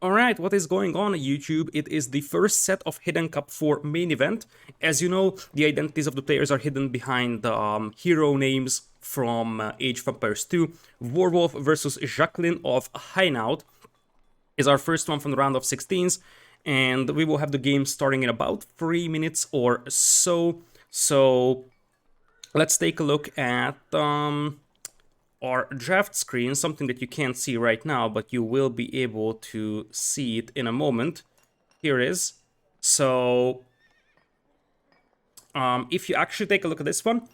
Alright, what is going on YouTube? It is the first set of Hidden Cup for main event. As you know, the identities of the players are hidden behind the hero names from Age of Empires 2. Warwolf versus Jacqueline of Hainaut is our first one from the round of 16s, and we will have the game starting in about 3 minutes or so. So let's take a look at our draft screen, something that you can't see right now, but you will be able to see it in a moment. Here it is. So if you actually take a look at this one,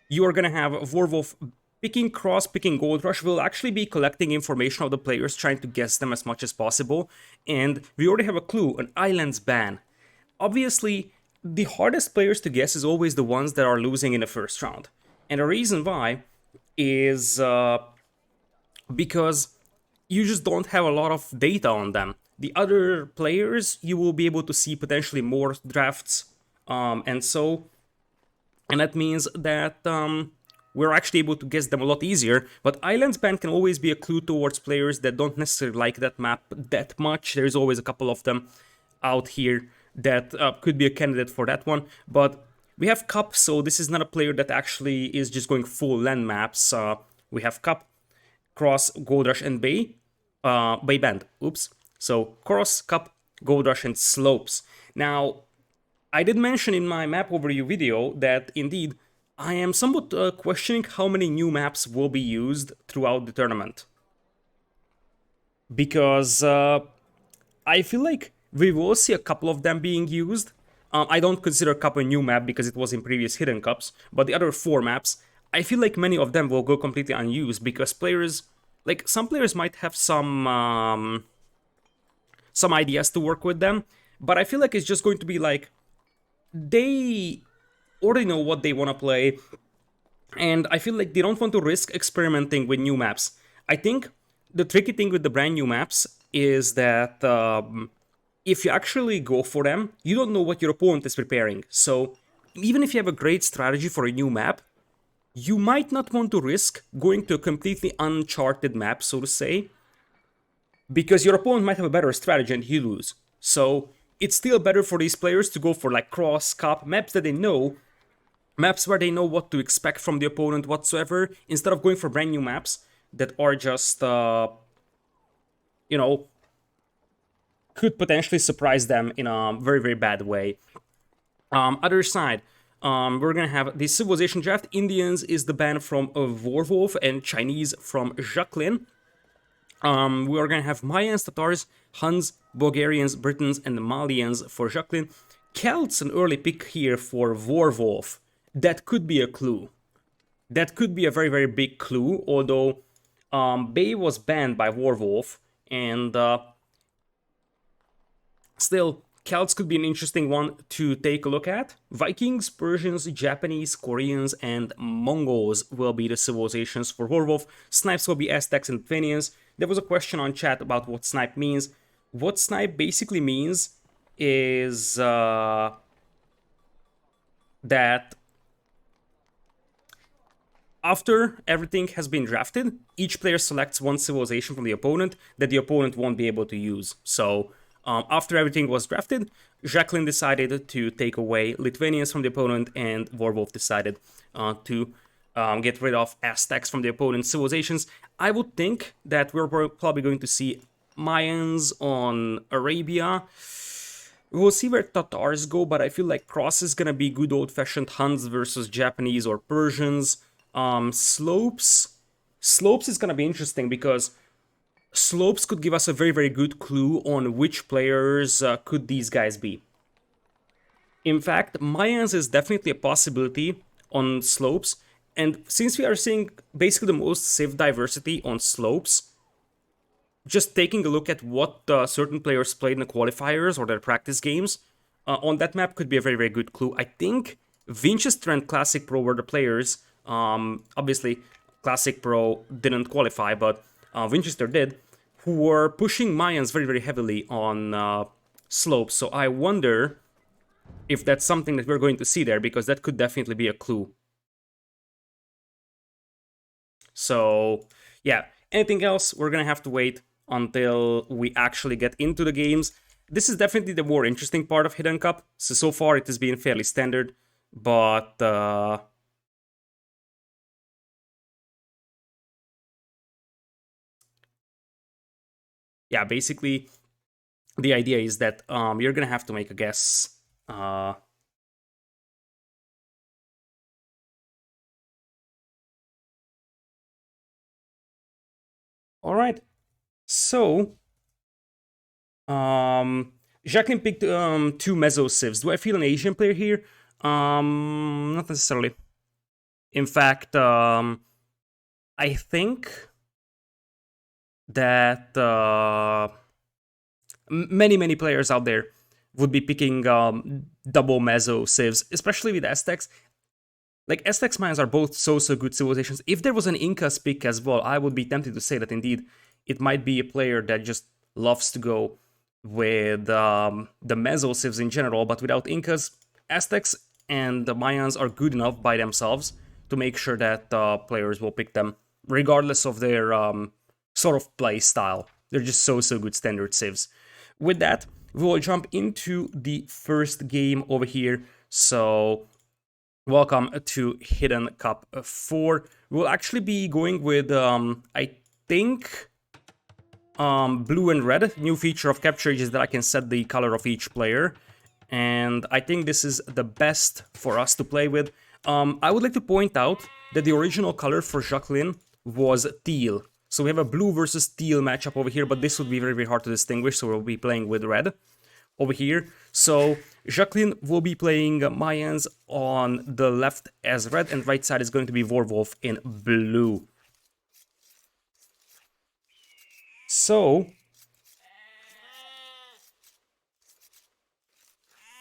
you are gonna have Warwolf picking Cross, picking Gold Rush. We'll actually be collecting information of the players, trying to guess them as much as possible. And we already have a clue, an Islands ban. Obviously, the hardest players to guess is always the ones that are losing in the first round. And the reason why is because you just don't have a lot of data on them. The other players, you will be able to see potentially more drafts, and that means that we're actually able to guess them a lot easier. But Islands Ban can always be a clue towards players that don't necessarily like that map that much. There's always a couple of them out here that could be a candidate for that one, but we have Cup, so this is not a player that actually is just going full land maps. We have Cup, Cross, Gold Rush, and Bay Band. Oops. So Cross, Cup, Gold Rush, and Slopes. Now, I did mention in my map overview video that indeed I am somewhat questioning how many new maps will be used throughout the tournament. Because I feel like we will see a couple of them being used. I don't consider Cup a new map because it was in previous Hidden Cups, but the other 4 maps, I feel like many of them will go completely unused because players, like some players might have some ideas to work with them, but I feel like it's just going to be like, they already know what they want to play, and I feel like they don't want to risk experimenting with new maps. I think the tricky thing with the brand new maps is that if you actually go for them, you don't know what your opponent is preparing. So even if you have a great strategy for a new map, you might not want to risk going to a completely uncharted map, so to say, because your opponent might have a better strategy and you lose. So it's still better for these players to go for like Cross, Cup, maps that they know, maps where they know what to expect from the opponent whatsoever, instead of going for brand new maps that are just, you know, could potentially surprise them in a very, very bad way. Other side, we're gonna have the Civilization Draft. Indians is the ban from Warwolf and Chinese from Jacqueline. We are gonna have Mayans, Tatars, Huns, Bulgarians, Britons, and Malians for Jacqueline. Celts, an early pick here for Warwolf. That could be a clue. That could be a very, very big clue, although Bay was banned by Warwolf, and still, Celts could be an interesting one to take a look at. Vikings, Persians, Japanese, Koreans, and Mongols will be the civilizations for Warwolf. Snipes will be Aztecs and Lithuanians. There was a question on chat about what snipe means. What snipe basically means is that after everything has been drafted, each player selects one civilization from the opponent that the opponent won't be able to use. So after everything was drafted, Jacqueline decided to take away Lithuanians from the opponent, and Warwolf decided to get rid of Aztecs from the opponent's civilizations. I would think that we're probably going to see Mayans on Arabia. We'll see where Tatars go, but I feel like Cross is gonna be good old-fashioned Huns versus Japanese or Persians. Slopes is gonna be interesting because Slopes could give us a very, very good clue on which players could these guys be. In fact, Mayans is definitely a possibility on Slopes, and since we are seeing basically the most Civ diversity on Slopes, just taking a look at what certain players played in the qualifiers or their practice games on that map could be a very, very good clue. I think Winchester and Classic Pro were the players. Obviously, Classic Pro didn't qualify, but Winchester did, who were pushing Mayans very, very heavily on Slopes. So I wonder if that's something that we're going to see there, because that could definitely be a clue. So, yeah, anything else, we're gonna have to wait until we actually get into the games. This is definitely the more interesting part of Hidden Cup. So far it has been fairly standard, but yeah, basically the idea is that you're gonna have to make a guess. All right, so Jacqueline picked two Meso Civs. Do I feel an Asian player here? Not necessarily. In fact, I think that many players out there would be picking double Meso Civs, especially with Aztecs. Like, Aztecs Mayans are both so good civilizations. If there was an Incas pick as well, I would be tempted to say that indeed it might be a player that just loves to go with the Meso Civs in general, but without Incas, Aztecs and the Mayans are good enough by themselves to make sure that players will pick them, regardless of their sort of play style. They're just so good standard civs. With that, we will jump into the first game over here. So, welcome to Hidden Cup 4. We'll actually be going with, I think, blue and red. New feature of Capture is that I can set the color of each player. And I think this is the best for us to play with. I would like to point out that the original color for Jacqueline was teal. So we have a blue versus teal matchup over here, but this would be very hard to distinguish, so we'll be playing with red over here. So Jacqueline will be playing Mayans on the left as red, and right side is going to be Warwolf in blue. So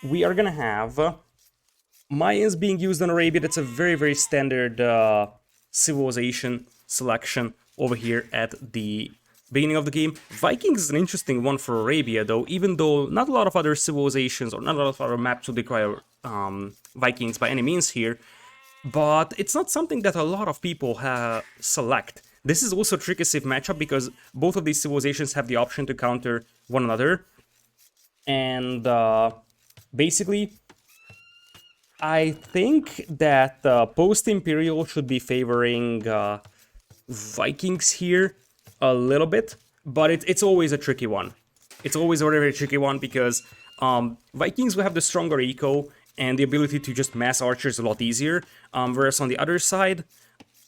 we are gonna have Mayans being used on Arabia. That's a very standard civilization selection over here at the beginning of the game. Vikings is an interesting one for Arabia, though, even though not a lot of other civilizations or not a lot of other maps would require Vikings by any means here. But it's not something that a lot of people select. This is also a tricky civ matchup because both of these civilizations have the option to counter one another. And basically, I think that post-Imperial should be favoring Vikings here a little bit, but it's always a tricky one. It's always a very tricky one because Vikings will have the stronger eco and the ability to just mass archers a lot easier, whereas on the other side,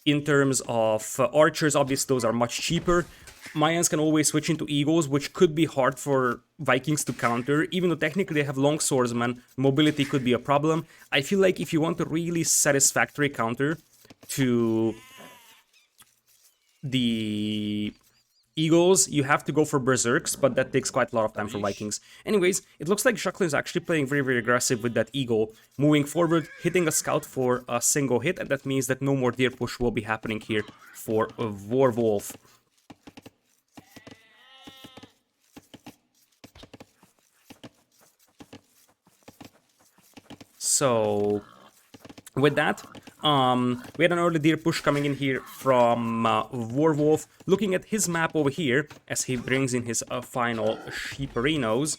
in terms of archers, obviously those are much cheaper. Mayans can always switch into eagles, which could be hard for Vikings to counter. Even though technically they have long swordsmen, mobility could be a problem. I feel like if you want a really satisfactory counter to the eagles, you have to go for berserks, but that takes quite a lot of time for Vikings. Anyways, it looks like Jacqueline is actually playing very aggressive with that eagle, moving forward, hitting a scout for a single hit, and that means that no more deer push will be happening here for Warwolf. So with that, we had an early deer push coming in here from Warwolf. Looking at his map over here, as he brings in his final sheeperinos,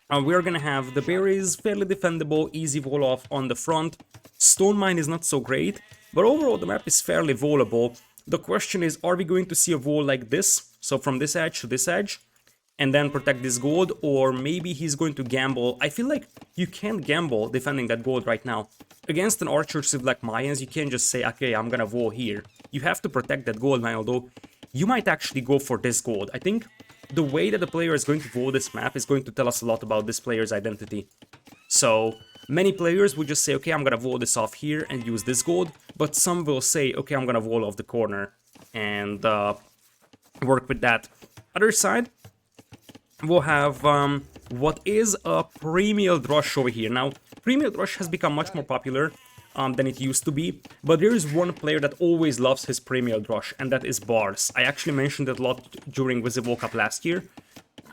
we're gonna have the berries, fairly defendable, easy wall off on the front. Stone mine is not so great, but overall the map is fairly volable. The question is, are we going to see a wall like this, so from this edge to this edge, and then protect this gold, or maybe he's going to gamble? I feel like you can't gamble defending that gold right now. Against an archer civ like Mayans, you can't just say, okay, I'm gonna wall here. You have to protect that gold mine, although you might actually go for this gold. I think the way that the player is going to wall this map is going to tell us a lot about this player's identity. So many players would just say, okay, I'm gonna wall this off here and use this gold, but some will say, okay, I'm gonna wall off the corner and work with that. Other side, we'll have what is a premium rush over here. Now, premium rush has become much more popular than it used to be, but there is one player that always loves his premium rush, and that is Bars. I actually mentioned it a lot during Visible Cup last year.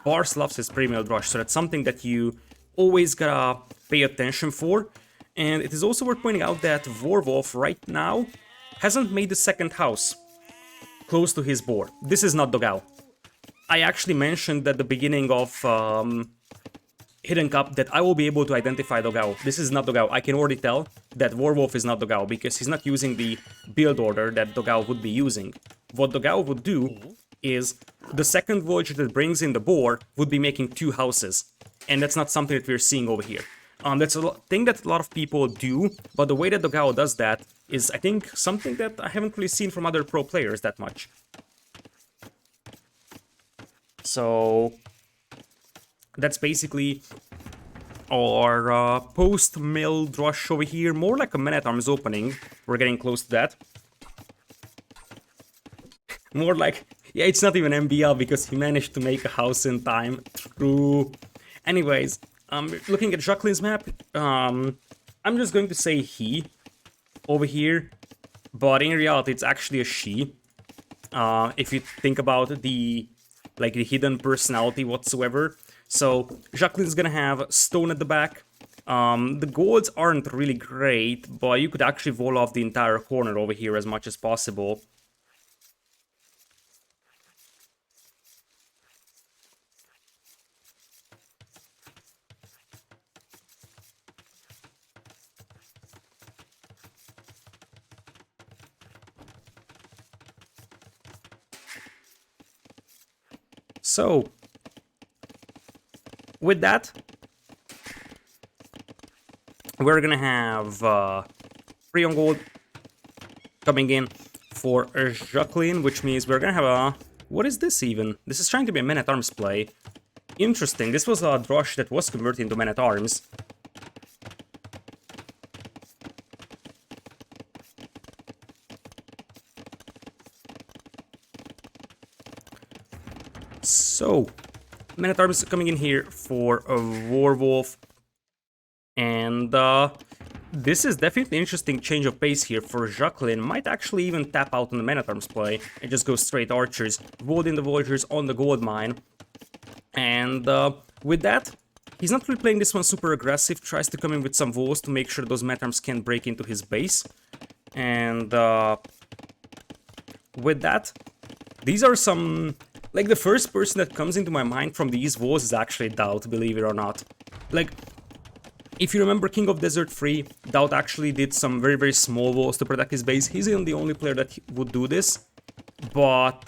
Bars loves his premium rush, so that's something that you always gotta pay attention for. And it is also worth pointing out that Warwolf right now hasn't made the second house close to his board. This is not Dogao. I actually mentioned at the beginning of Hidden Cup that I will be able to identify Dogao. This is not Dogao. I can already tell that Warwolf is not Dogao because he's not using the build order that Dogao would be using. What Dogao would do is the second villager that brings in the boar would be making 2 houses. And that's not something that we're seeing over here. That's a thing that a lot of people do, but the way that Dogao does that is, I think, something that I haven't really seen from other pro players that much. So that's basically our post-mill rush over here. More like a man-at-arms opening. We're getting close to that. More like, yeah, it's not even MBL because he managed to make a house in time. True. Anyways, looking at Jacqueline's map, I'm just going to say he over here, but in reality it's actually a she. If you think about the hidden personality whatsoever. So Jacqueline's gonna have stone at the back. The golds aren't really great, but you could actually wall off the entire corner over here as much as possible. So, with that, we're gonna have 3 on gold coming in for Jacqueline, which means we're gonna have a... What is this even? This is trying to be a man-at-arms play. Interesting, this was a drush that was converted into man-at-arms. So, man-at-arms coming in here for a Warwolf, and this is definitely an interesting change of pace here for Jacqueline. Might actually even tap out on the man-at-arms play and just go straight archers, walled in the villagers on the gold mine, and with that, he's not really playing this one super aggressive, tries to come in with some walls to make sure those man-at-arms can't break into his base, and with that, these are some... Like, the first person that comes into my mind from these walls is actually Doubt, believe it or not. Like, if you remember King of Desert 3, Doubt actually did some very, very small walls to protect his base. He's the only player that would do this. But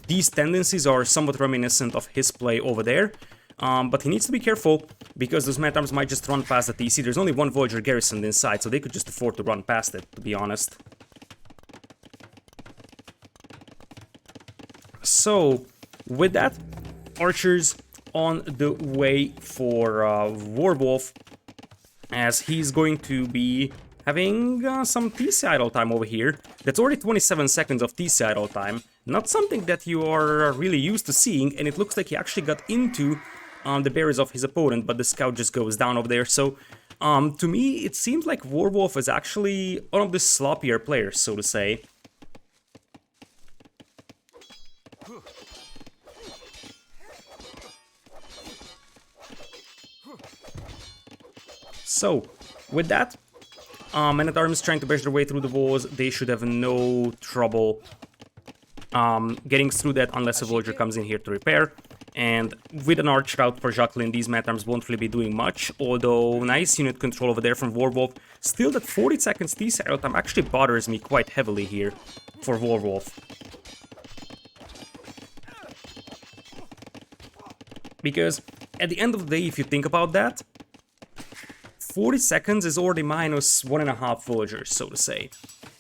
these tendencies are somewhat reminiscent of his play over there. But he needs to be careful, because those man-at-arms might just run past the TC. There's only one villager garrisoned inside, so they could just afford to run past it, to be honest. So, with that, archers on the way for Warwolf, as he's going to be having some TC idle time over here. That's already 27 seconds of TC idle time, not something that you are really used to seeing, and it looks like he actually got into the barriers of his opponent, but the scout just goes down over there. So, to me, it seems like Warwolf is actually one of the sloppier players, so to say. So, with that, man-at-arms trying to bash their way through the walls. They should have no trouble getting through that unless a villager comes in here to repair. And with an arch route for Jacqueline, these man-at-arms won't really be doing much, although nice unit control over there from Warwolf. Still, that 40 seconds TC idle time actually bothers me quite heavily here for Warwolf. Because at the end of the day, if you think about that, 40 seconds is already minus 1.5 villagers, so to say.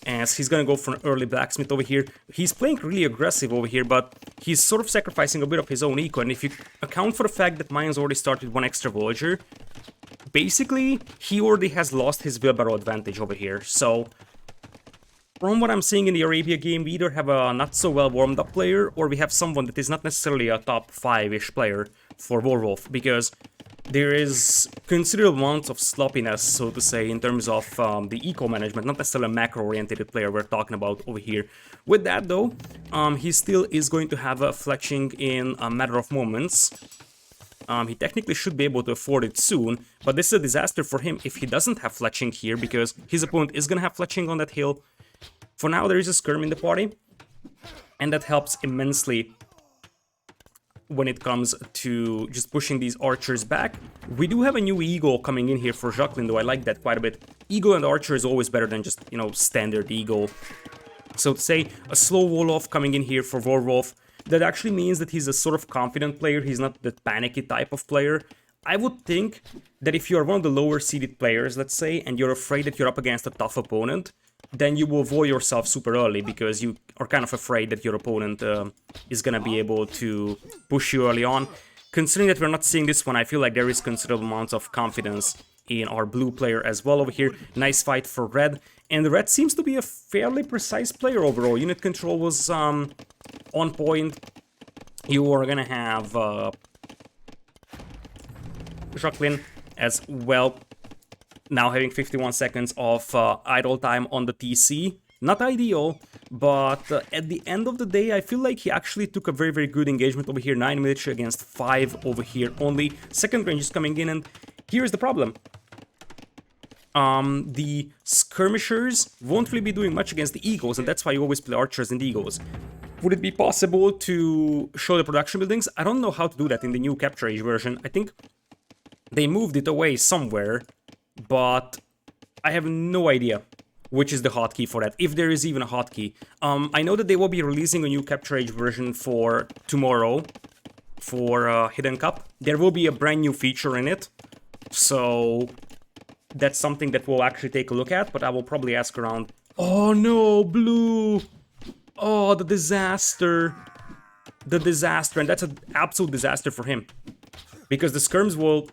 As he's gonna go for an early blacksmith over here. He's playing really aggressive over here, but he's sort of sacrificing a bit of his own eco. And if you account for the fact that mine's already started 1 extra villager, basically, he already has lost his wheelbarrow advantage over here. So, from what I'm seeing in the Arabia game, we either have a not so well warmed up player, or we have someone that is not necessarily a top 5-ish player for Warwolf, because there is considerable amounts of sloppiness, so to say, in terms of the eco management, not necessarily a macro-oriented player we're talking about over here. With that, though, he still is going to have a fletching in a matter of moments. He technically should be able to afford it soon, but this is a disaster for him if he doesn't have fletching here, because his opponent is going to have fletching on that hill. For now, there is a skirm in the party, and that helps immensely when it comes to just pushing these archers back. We do have a new eagle coming in here for Jacqueline, though I like that quite a bit. Eagle and archer is always better than just, you know, standard eagle. So to say, a slow Warwolf coming in here for Warwolf, that actually means that he's a sort of confident player, he's not the panicky type of player. I would think that if you're one of the lower seeded players, let's say, and you're afraid that you're up against a tough opponent, then you will void yourself super early, because you are kind of afraid that your opponent is gonna be able to push you early on. Considering that we're not seeing this one, I feel like there is considerable amounts of confidence in our blue player as well over here. Nice fight for red, and red seems to be a fairly precise player overall. Unit control was on point. You are gonna have Jacqueline as well, now having 51 seconds of idle time on the TC. Not ideal, but at the end of the day, I feel like he actually took a very, very good engagement over here. 9 military against 5 over here only. Second range is coming in, and here's the problem. The skirmishers won't really be doing much against the eagles, and that's why you always play archers and eagles. Would it be possible to show the production buildings? I don't know how to do that in the new Capture Age version. I think they moved it away somewhere, but I have no idea which is the hotkey for that, if there is even a hotkey. I know that they will be releasing a new Capture Age version for tomorrow, for Hidden Cup. There will be a brand new feature in it, so that's something that we'll actually take a look at, but I will probably ask around. Oh no, blue! Oh, the disaster. The disaster, and that's an absolute disaster for him. Because the skirms will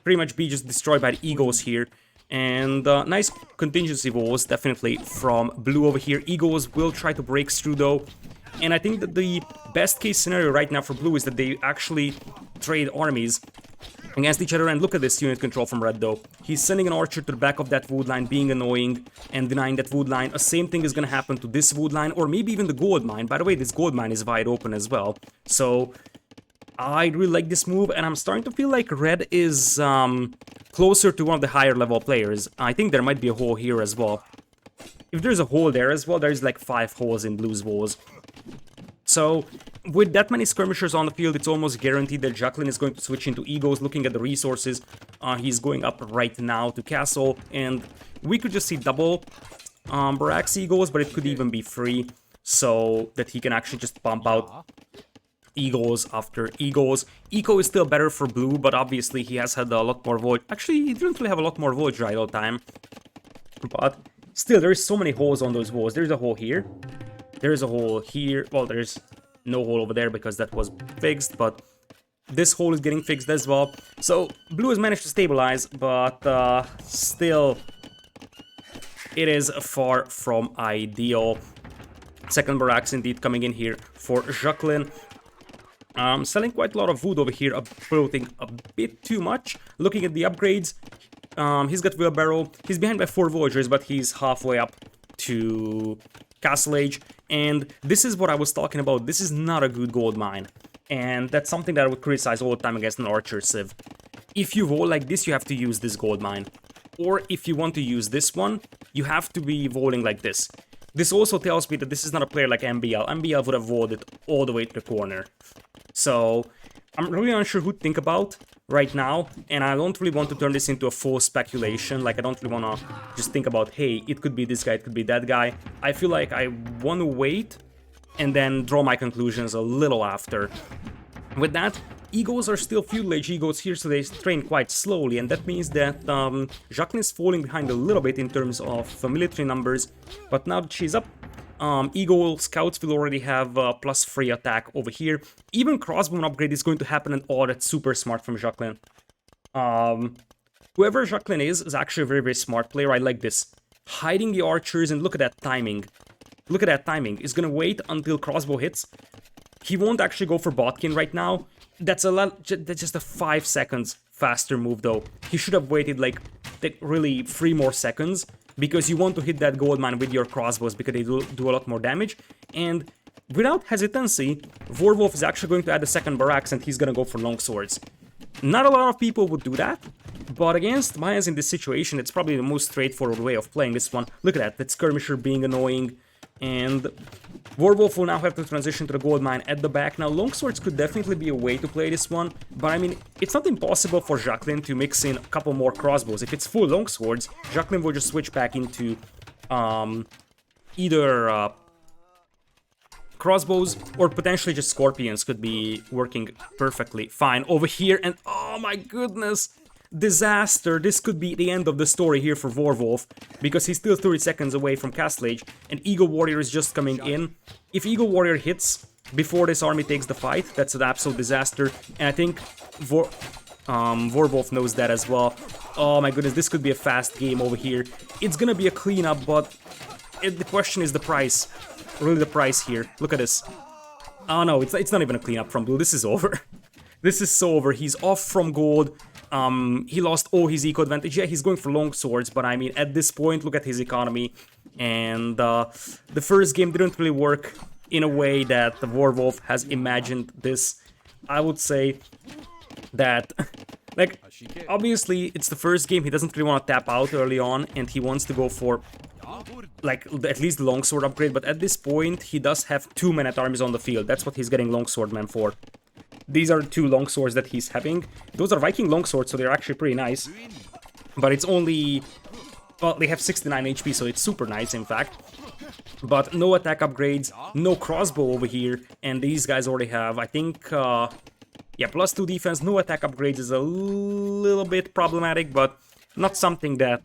pretty much be just destroyed by the eagles here. And nice contingency walls, definitely, from blue over here. Eagles will try to break through, though. And I think that the best case scenario right now for blue is that they actually trade armies against each other. And look at this unit control from red, though. He's sending an archer to the back of that wood line, being annoying and denying that wood line. The same thing is going to happen to this wood line, or maybe even the gold mine. By the way, this gold mine is wide open as well. So I really like this move, and I'm starting to feel like red is closer to one of the higher level players. I think there might be a hole here as well. If there's a hole there as well, there's like 5 holes in blue's walls. So with that many skirmishers on the field, it's almost guaranteed that Jacqueline is going to switch into eagles. Looking at the resources, he's going up right now to castle, and we could just see double barracks eagles, but it could even be free, so that he can actually just pump out eagles after eagles. Eco is still better for blue, but obviously he has had a lot more void. Actually, he didn't really have a lot more void idle time, but still, there's so many holes on those walls. There's a hole here. There's a hole here. Well, there's no hole over there because that was fixed, but this hole is getting fixed as well. So blue has managed to stabilize, but still, it is far from ideal. Second barracks indeed coming in here for Jacqueline. Selling quite a lot of wood over here, uploading a bit too much. Looking at the upgrades, he's got wheelbarrow. He's behind by 4 villagers, but he's halfway up to Castle Age. And this is what I was talking about. This is not a good gold mine. And that's something that I would criticize all the time against an archer civ. If you roll like this, you have to use this gold mine. Or if you want to use this one, you have to be rolling like this. This also tells me that this is not a player like MBL. MBL would have rolled it all the way to the corner. So I'm really unsure who to think about right now, and I don't really want to turn this into a full speculation. Like, I don't really want to just think about, hey, it could be this guy, it could be that guy. I feel like I want to wait and then draw my conclusions a little after. With that, eagles are still feudal age eagles here, so they train quite slowly, and that means that Jacqueline is falling behind a little bit in terms of military numbers, but now that she's up, Eagle scouts will already have +3 attack over here. Even crossbow upgrade is going to happen, and oh, that's super smart from Jacqueline. Whoever Jacqueline is actually a very, very smart player. I like this. Hiding the archers, and look at that timing. Look at that timing. He's gonna wait until crossbow hits. He won't actually go for Botkin right now. That's just a 5 seconds faster move, though. He should have waited like really 3 more seconds, because you want to hit that gold mine with your crossbows, because they do a lot more damage. And without hesitancy, Warwolf is actually going to add a second barracks, and he's gonna go for longswords. Not a lot of people would do that, but against Mayans in this situation, it's probably the most straightforward way of playing this one. Look at that skirmisher being annoying, and Warwolf will now have to transition to the gold mine at the back. Now, longswords could definitely be a way to play this one, but I mean, it's not impossible for Jacqueline to mix in a couple more crossbows. If it's full longswords, Jacqueline will just switch back into either crossbows or potentially just scorpions could be working perfectly fine over here. And oh my goodness, disaster. This could be the end of the story here for Warwolf, because he's still 30 seconds away from Castle Age, and Eagle Warrior is just coming in. If Eagle Warrior hits before this army takes the fight, that's an absolute disaster, and I think Warwolf knows that as well. Oh my goodness, this could be a fast game over here. It's gonna be a cleanup, but the question is the price. Really the price here. Look at this. Oh no, it's not even a cleanup from blue. This is over. This is so over. He's off from gold. He lost all his eco advantage. Yeah, he's going for long swords, but I mean, at this point, look at his economy. And the first game didn't really work in a way that the Warwolf has imagined this. I would say that, like, obviously, it's the first game. He doesn't really want to tap out early on, and he wants to go for, like, at least the longsword upgrade. But at this point, he does have 2 men-at-arms on the field. That's what he's getting longswordmen for. These are 2 longswords that he's having. Those are Viking longswords, so they're actually pretty nice. But it's only... well, they have 69 HP, so it's super nice, in fact. But no attack upgrades, no crossbow over here, and these guys already have, I think... yeah, +2 defense, no attack upgrades is a little bit problematic, but not something that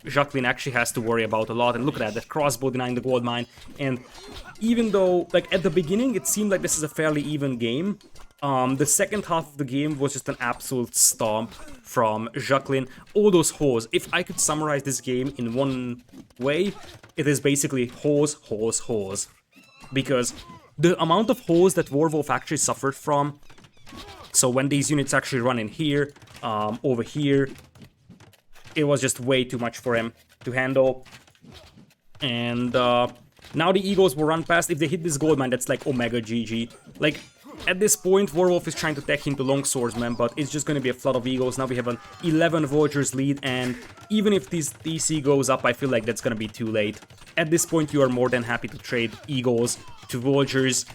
Jacqueline actually has to worry about a lot. And look at that crossbow denying the gold mine. And even though, like, at the beginning it seemed like this is a fairly even game, the second half of the game was just an absolute stomp from Jacqueline. All those hoes. If I could summarize this game in one way, it is basically hoes, hoes, hoes. Because the amount of hoes that Warwolf actually suffered from, so when these units actually run in here, over here, it was just way too much for him to handle. And now the Eagles will run past. If they hit this gold mine, that's like Omega GG. Like, at this point, Warwolf is trying to tech into longswordsmen, but it's just going to be a flood of Eagles. Now we have an 11 Vultures lead, and even if this DC goes up, I feel like that's going to be too late. At this point, you are more than happy to trade Eagles to Vultures,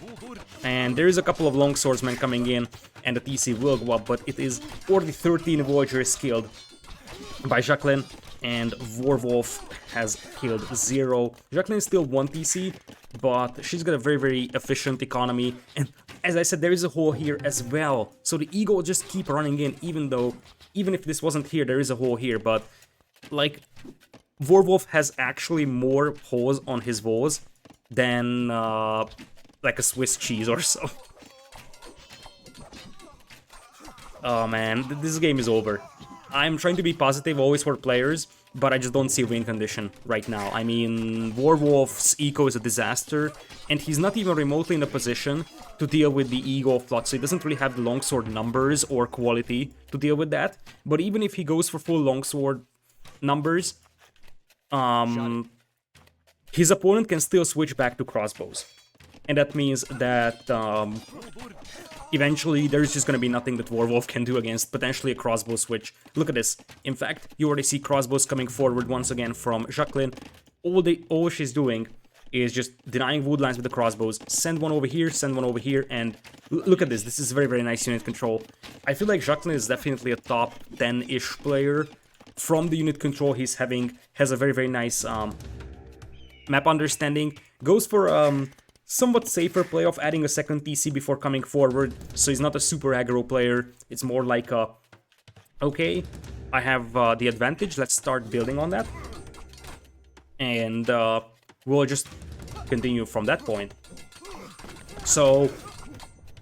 and there is a couple of longswordsmen coming in, and the TC will go up, but it is already 13 Vultures killed by Jacqueline, and Warwolf has killed 0. Jacqueline is still 1 TC, but she's got a very, very efficient economy, and as I said, there is a hole here as well, so the Eagle just keep running in, even if this wasn't here, there is a hole here, but, like, Warwolf has actually more holes on his walls than, like a Swiss cheese or so. Oh man, this game is over. I'm trying to be positive always for players, but I just don't see a win condition right now. I mean, Warwolf's eco is a disaster, and he's not even remotely in a position to deal with the Eagle flood, so he doesn't really have the longsword numbers or quality to deal with that. But even if he goes for full longsword numbers, his opponent can still switch back to crossbows. And that means that eventually there's just going to be nothing that Warwolf can do against potentially a crossbow switch. Look at this. In fact, you already see crossbows coming forward once again from Jacqueline. All she's doing is just denying woodlines with the crossbows. Send one over here, and look at this. This is very, very nice unit control. I feel like Jacqueline is definitely a top 10-ish player. From the unit control he's having, has a very, very nice map understanding. Goes for somewhat safer play of adding a second TC before coming forward, so he's not a super aggro player. It's more like a, okay, I have the advantage, let's start building on that. And we'll just continue from that point. So,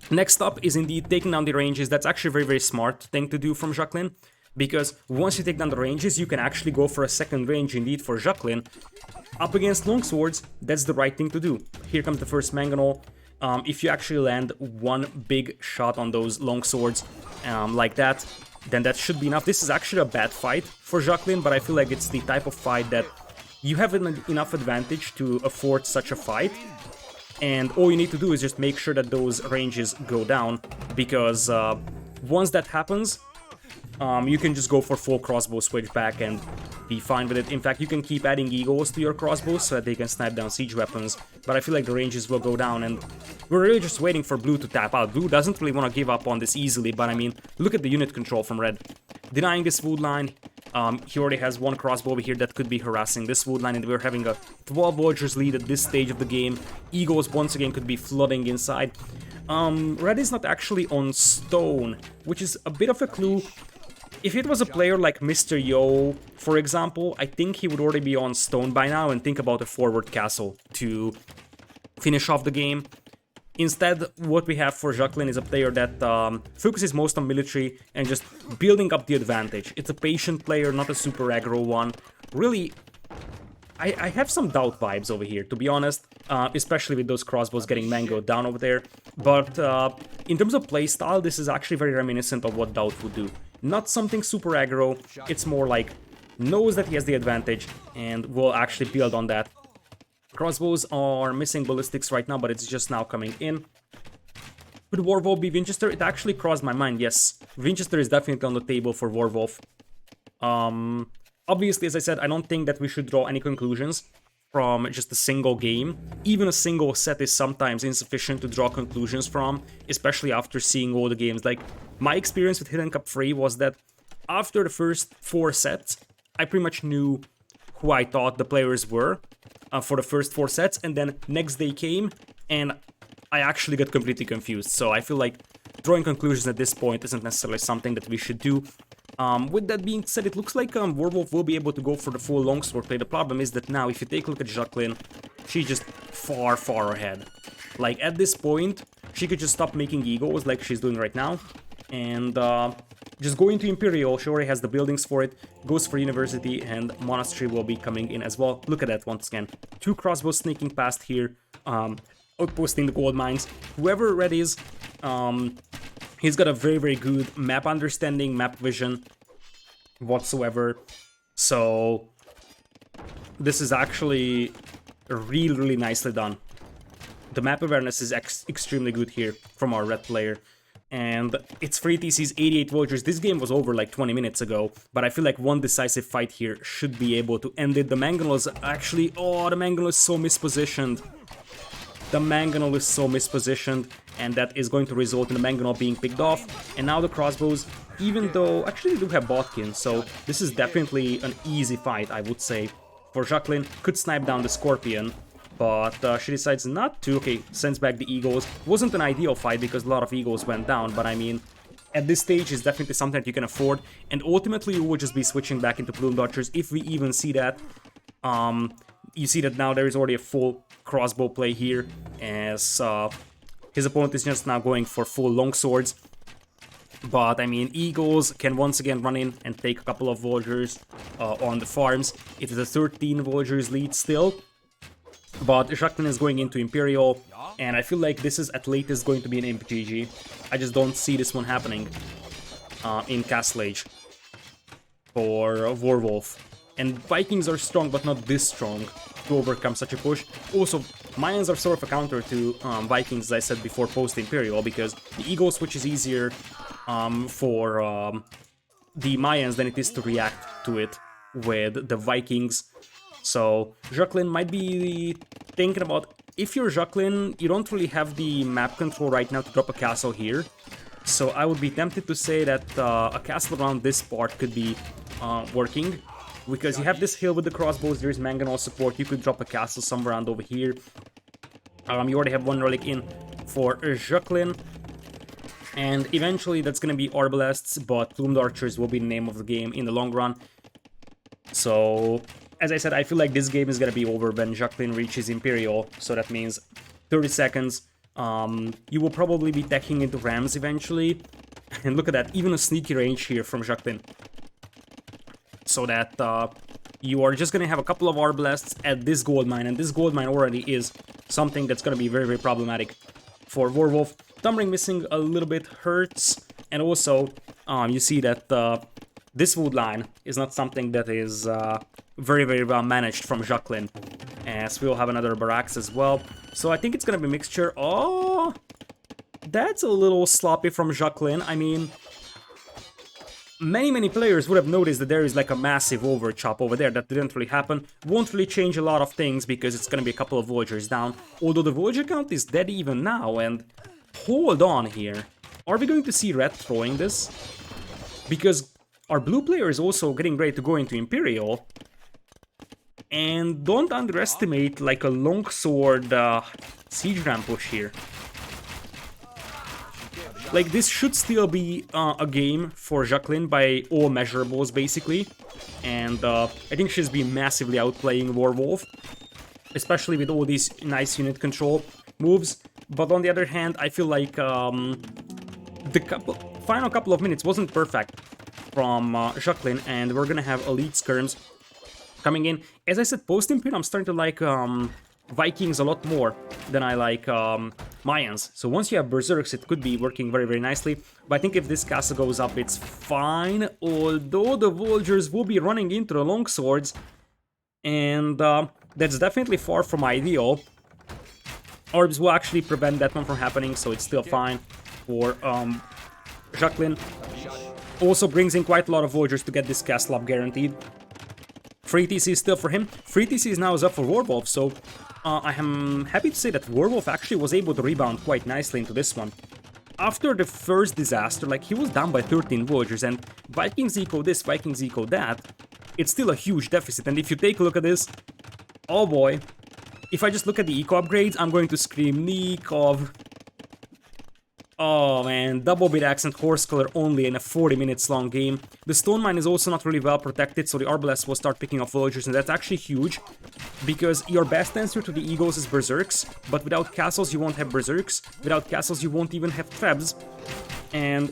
next up is indeed taking down the ranges. That's actually a very, very smart thing to do from Jacqueline, because once you take down the ranges, you can actually go for a second range indeed for Jacqueline. Up against longswords, that's the right thing to do. Here comes the first mangonel. If you actually land one big shot on those longswords like that, then that should be enough. This is actually a bad fight for Jacqueline, but I feel like it's the type of fight that you have enough advantage to afford such a fight. And all you need to do is just make sure that those ranges go down, because once that happens, you can just go for full crossbow switch back, and be fine with it. In fact, you can keep adding eagles to your crossbows so that they can snipe down siege weapons, but I feel like the ranges will go down, and we're really just waiting for blue to tap out. Blue doesn't really want to give up on this easily, but I mean, look at the unit control from red. Denying this wood line, he already has one crossbow over here that could be harassing this wood line, and we're having a 12 villagers lead at this stage of the game. Eagles once again could be flooding inside. Red is not actually on stone, which is a bit of a clue. If it was a player like Mr. Yo, for example, I think he would already be on stone by now and think about a forward castle to finish off the game. Instead, what we have for Jacqueline is a player that focuses most on military and just building up the advantage. It's a patient player, not a super aggro one. Really, I have some doubt vibes over here, to be honest, especially with those crossbows getting mangoed down over there. But in terms of playstyle, this is actually very reminiscent of what doubt would do. Not something super aggro, it's more like knows that he has the advantage and will actually build on that. Crossbows are missing ballistics right now, but it's just now coming in. Could Warwolf be Winchester? It actually crossed my mind, yes. Winchester is definitely on the table for Warwolf. Obviously, as I said, I don't think that we should draw any conclusions from just a single game. Even a single set is sometimes insufficient to draw conclusions from, especially after seeing all the games. Like, my experience with Hidden Cup 3 was that after the first 4 sets, I pretty much knew who I thought the players were for the first 4 sets, and then next day came, and I actually got completely confused. So I feel like drawing conclusions at this point isn't necessarily something that we should do. With that being said, it looks like Warwolf will be able to go for the full longsword play. The problem is that now, if you take a look at Jacqueline, she's just far, far ahead. Like, at this point, she could just stop making eagles like she's doing right now, and just go into Imperial. She already has the buildings for it, goes for University, and Monastery will be coming in as well. Look at that once again. 2 crossbows sneaking past here, outposting the gold mines. Whoever Red is, he's got a very, very good map understanding, map vision whatsoever. So this is actually really, really nicely done. The map awareness is extremely good here from our red player. And it's 3 TCs, 88 villagers. This game was over like 20 minutes ago, but I feel like one decisive fight here should be able to end it. The Mangonel is actually... Oh, the Mangonel is so mispositioned. The Mangonel is so mispositioned, and that is going to result in the Mangonel being picked off. And now the crossbows, even though... Actually, they do have Botkin, so this is definitely an easy fight, I would say. For Jacqueline, could snipe down the Scorpion, but she decides not to. Okay, sends back the Eagles. Wasn't an ideal fight because a lot of Eagles went down, but I mean, at this stage is definitely something that you can afford. And ultimately, you will just be switching back into Plume Dodgers if we even see that. You see that now there is already a full crossbow play here, as his opponent is just now going for full longswords. But I mean, Eagles can once again run in and take a couple of villagers on the farms. It is a 13 villagers lead still. But Jacqueline is going into Imperial, and I feel like this is at latest going to be an Imp GG. I just don't see this one happening in Castle Age for Warwolf. And Vikings are strong, but not this strong to overcome such a push. Also, Mayans are sort of a counter to Vikings, as I said before, post-Imperial, because the Eagle switch is easier for the Mayans than it is to react to it with the Vikings. So Jacqueline might be thinking about, if you're Jacqueline, you don't really have the map control right now to drop a castle here. So I would be tempted to say that a castle around this part could be working. Because you have this hill with the crossbows, there's Mangonel support, you could drop a castle somewhere around over here. You already have one relic in for Jacqueline. And eventually that's gonna be Arbalests, but Plumed Archers will be the name of the game in the long run. So, as I said, I feel like this game is gonna be over when Jacqueline reaches Imperial, so that means 30 seconds. You will probably be teching into Rams eventually. And look at that, even a sneaky range here from Jacqueline. So that you are just gonna have a couple of Arbalests at this gold mine, and this gold mine already is something that's gonna be very, very problematic for Warwolf. Thumbring missing a little bit hurts, and also you see that this wood line is not something that is very, very well managed from Jacqueline, as we'll have another barracks as well. So I think it's gonna be a mixture. Oh, that's a little sloppy from Jacqueline. I mean, many players would have noticed that there is like a massive overchop over there. That didn't really happen. Won't really change a lot of things because it's gonna be a couple of villagers down. Although the villager count is dead even now, and hold on here. Are we going to see red throwing this? Because our blue player is also getting ready to go into Imperial. And don't underestimate like a longsword siege ram push here. Like, this should still be a game for Jacqueline by all measurables, basically. And I think she's been massively outplaying Warwolf, especially with all these nice unit control moves. But on the other hand, I feel like the final couple of minutes wasn't perfect from Jacqueline, and we're gonna have elite skirms coming in. As I said, post-Imperial, I'm starting to like Vikings a lot more than I like Mayans. So once you have Berserks, it could be working very, very nicely. But I think if this castle goes up, it's fine. Although the villagers will be running into the longswords. And that's definitely far from ideal. Orbs will actually prevent that one from happening, so it's still fine for Jacqueline. Also brings in quite a lot of villagers to get this castle up guaranteed. Free TC is still for him. Free TC is now up for Warwolf, so I am happy to say that Warwolf actually was able to rebound quite nicely into this one. After the first disaster, like, he was down by 13 villagers, and Vikings eco this, Vikings eco that, it's still a huge deficit. And if you take a look at this, oh boy, if I just look at the eco upgrades, I'm going to scream Nikov. Oh man, double bit accent horse color only in a 40 minutes long game. The stone mine is also not really well protected, so the arbalest will start picking off villagers, and that's actually huge. Because your best answer to the eagles is berserks, but without castles you won't have berserks. Without castles you won't even have trebs. And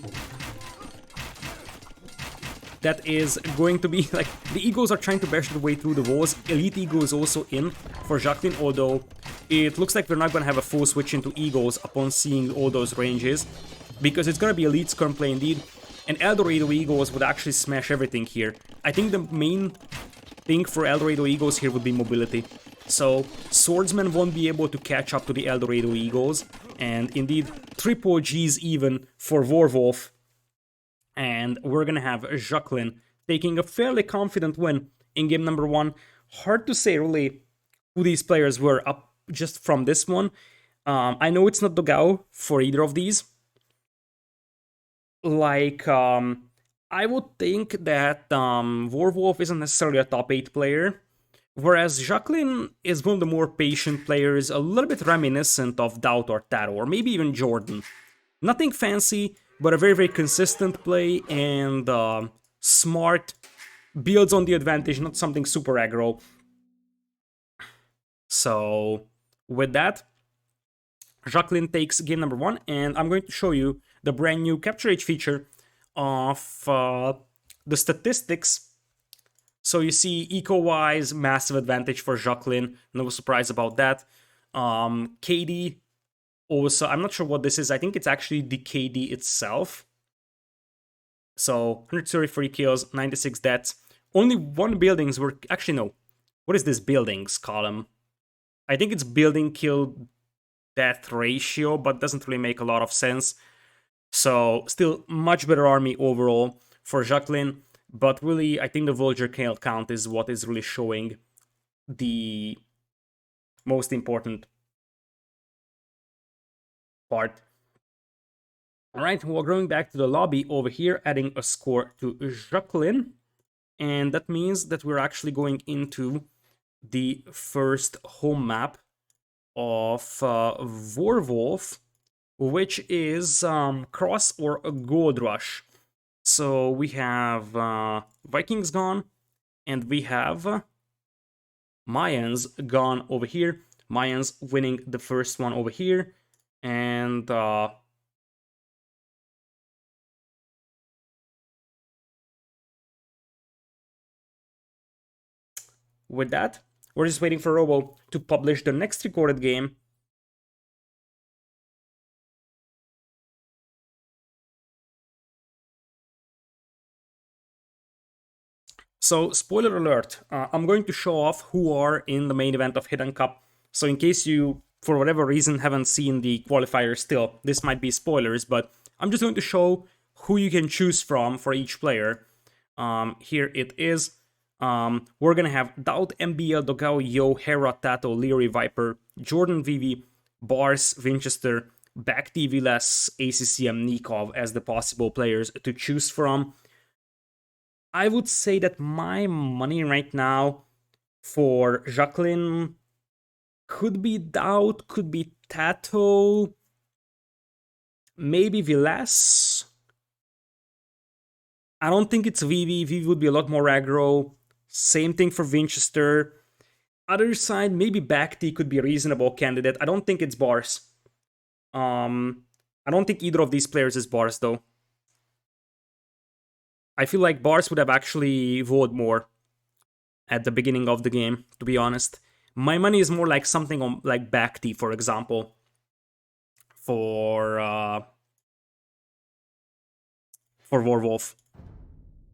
that is going to be like, the eagles are trying to bash their way through the walls. Elite eagle is also in for Jacqueline, although it looks like we're not going to have a full switch into eagles upon seeing all those ranges, because it's going to be elite skirm play indeed, and Eldorado eagles would actually smash everything here. I think the main thing for Eldorado eagles here would be mobility. So swordsmen won't be able to catch up to the Eldorado eagles, and indeed triple Gs even for Warwolf. And we're gonna have Jacqueline taking a fairly confident win in game number 1. Hard to say really who these players were up just from this one. I know it's not Dogao for either of these. Like, I would think that Warwolf isn't necessarily a top 8 player, whereas Jacqueline is one of the more patient players, a little bit reminiscent of Doubt or Taro, or maybe even Jordan. Nothing fancy, but a very, very consistent play, and smart, builds on the advantage, not something super aggro. So with that, Jacqueline takes game number 1, and I'm going to show you the brand new Capture Age feature of the statistics. So you see, eco-wise, massive advantage for Jacqueline, no surprise about that. KD, also, I'm not sure what this is, I think it's actually the KD itself. So, 133 kills, 96 deaths. Only 1 buildings were, actually no. What is this buildings column? I think it's building kill death ratio, but doesn't really make a lot of sense. So, still much better army overall for Jacqueline. But really, I think the villager kill count is what is really showing the most important part. Alright, we're going back to the lobby over here, adding a score to Jacqueline. And that means that we're actually going into the first home map of Warwolf, which is Cross or Gold Rush. So we have Vikings gone, and we have Mayans gone over here. Mayans winning the first one over here, and with that, we're just waiting for Robo to publish the next recorded game. So, spoiler alert, I'm going to show off who are in the main event of Hidden Cup. So in case you, for whatever reason, haven't seen the qualifier still, this might be spoilers, but I'm just going to show who you can choose from for each player. Here it is. We're gonna have Daud, MBL, Dogao, Yo, Hera, Tato, Leary, Viper, Jordan, Vivi, Bars, Winchester, Back TV less ACCM, Nikov as the possible players to choose from. I would say that my money right now for Jacqueline could be Daud, could be Tato, maybe Vilas. I don't think it's Vivi. Vivi would be a lot more aggro. Same thing for Winchester. Other side, maybe Bacti could be a reasonable candidate. I don't think it's Bars. I don't think either of these players is Bars, though. I feel like Bars would have actually voted more at the beginning of the game, to be honest. My money is more like something on like Bacti, for example. For Warwolf.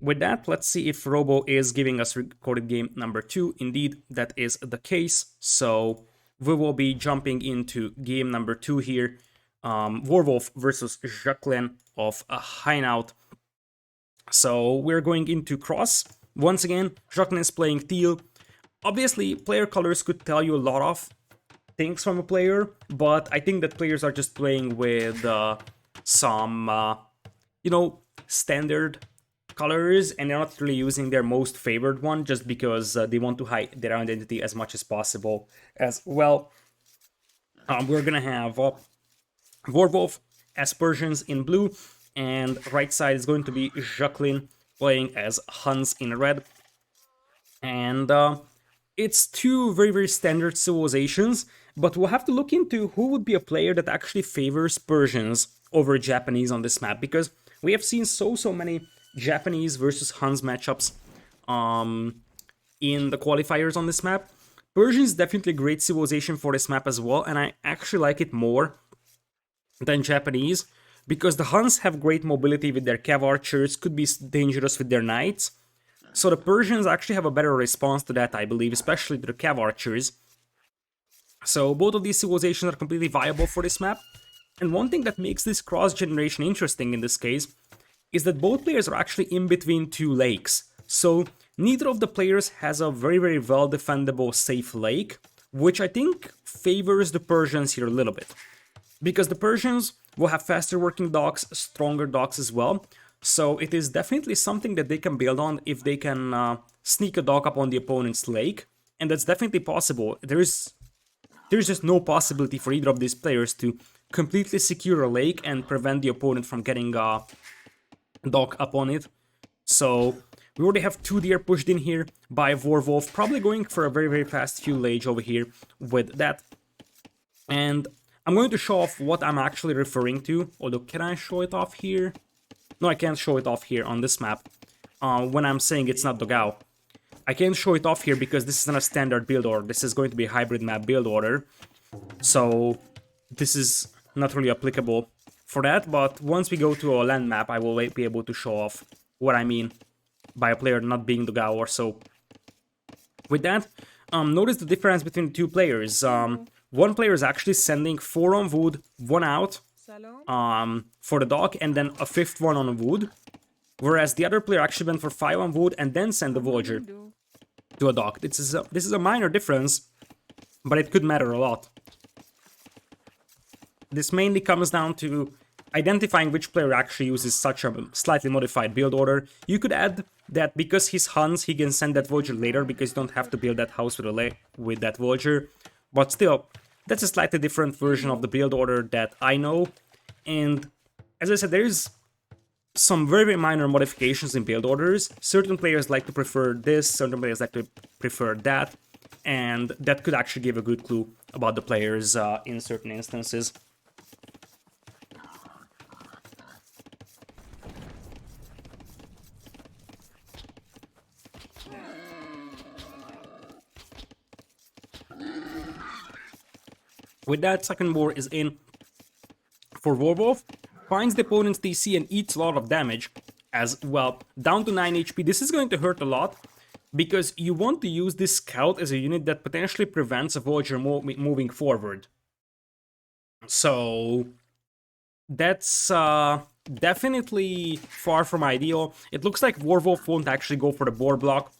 With that, let's see if Robo is giving us recorded game number 2. Indeed, that is the case. So we will be jumping into game number 2 here. Warwolf versus Jacqueline of Hainaut. So we're going into cross. Once again, Jacqueline is playing teal. Obviously, player colors could tell you a lot of things from a player, but I think that players are just playing with some, standard colors, and they're not really using their most favored one just because they want to hide their identity as much as possible as well. We're gonna have Warwolf as Persians in blue, and right side is going to be Jacqueline playing as Huns in red. And it's two very, very standard civilizations, but we'll have to look into who would be a player that actually favors Persians over Japanese on this map, because we have seen so many Japanese versus Huns matchups in the qualifiers on this map. Persian is definitely a great civilization for this map as well, and I actually like it more than Japanese, because the Huns have great mobility with their cav archers, could be dangerous with their knights. So the Persians actually have a better response to that, I believe, especially to the cav archers. So both of these civilizations are completely viable for this map. And one thing that makes this cross-generation interesting in this case is that both players are actually in between two lakes. So neither of the players has a very, very well-defendable safe lake, which I think favors the Persians here a little bit. Because the Persians will have faster working docks, stronger docks as well. So it is definitely something that they can build on if they can sneak a dock up on the opponent's lake. And that's definitely possible. There's just no possibility for either of these players to completely secure a lake and prevent the opponent from getting a dock up on it. So we already have 2 deer pushed in here by Warwolf, probably going for a very, very fast fuel age over here with that. And I'm going to show off what I'm actually referring to, although can I show it off here? No, I can't show it off here on this map when I'm saying it's not Dogao. I can't show it off here because this is not a standard build order. This is going to be a hybrid map build order. So this is not really applicable for that, but once we go to a land map, I will be able to show off what I mean by a player not being Dogao or so. With that, notice the difference between the two players. One player is actually sending 4 on wood, 1 out for the dock, and then a 5th one on wood. Whereas the other player actually went for 5 on wood and then sent the villager to a dock. This is a minor difference, but it could matter a lot. This mainly comes down to identifying which player actually uses such a slightly modified build order. You could add that because he's Huns, he can send that villager later because you don't have to build that house with that villager. But still, that's a slightly different version of the build order that I know. And as I said, there's some very, very minor modifications in build orders. Certain players like to prefer this, certain players like to prefer that. And that could actually give a good clue about the players in certain instances. With that, second war is in for Warwolf. Finds the opponent's DC and eats a lot of damage as well. Down to 9 HP. This is going to hurt a lot because you want to use this scout as a unit that potentially prevents a villager moving forward. So that's definitely far from ideal. It looks like Warwolf won't actually go for the boar block.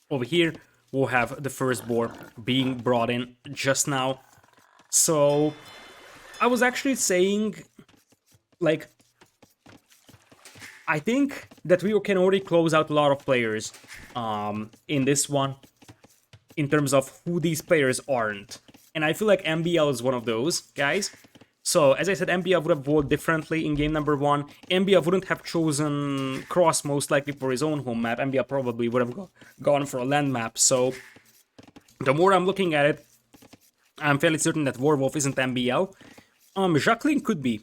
Over here, we'll have the first boar being brought in just now. So, I was actually saying, like, I think that we can already close out a lot of players in this one, in terms of who these players aren't. And I feel like MBL is one of those guys. So, as I said, MBL would have voted differently in game number 1. MBL wouldn't have chosen Cross most likely for his own home map. MBL probably would have gone for a land map. So, the more I'm looking at it, I'm fairly certain that Warwolf isn't MBL. Jacqueline could be.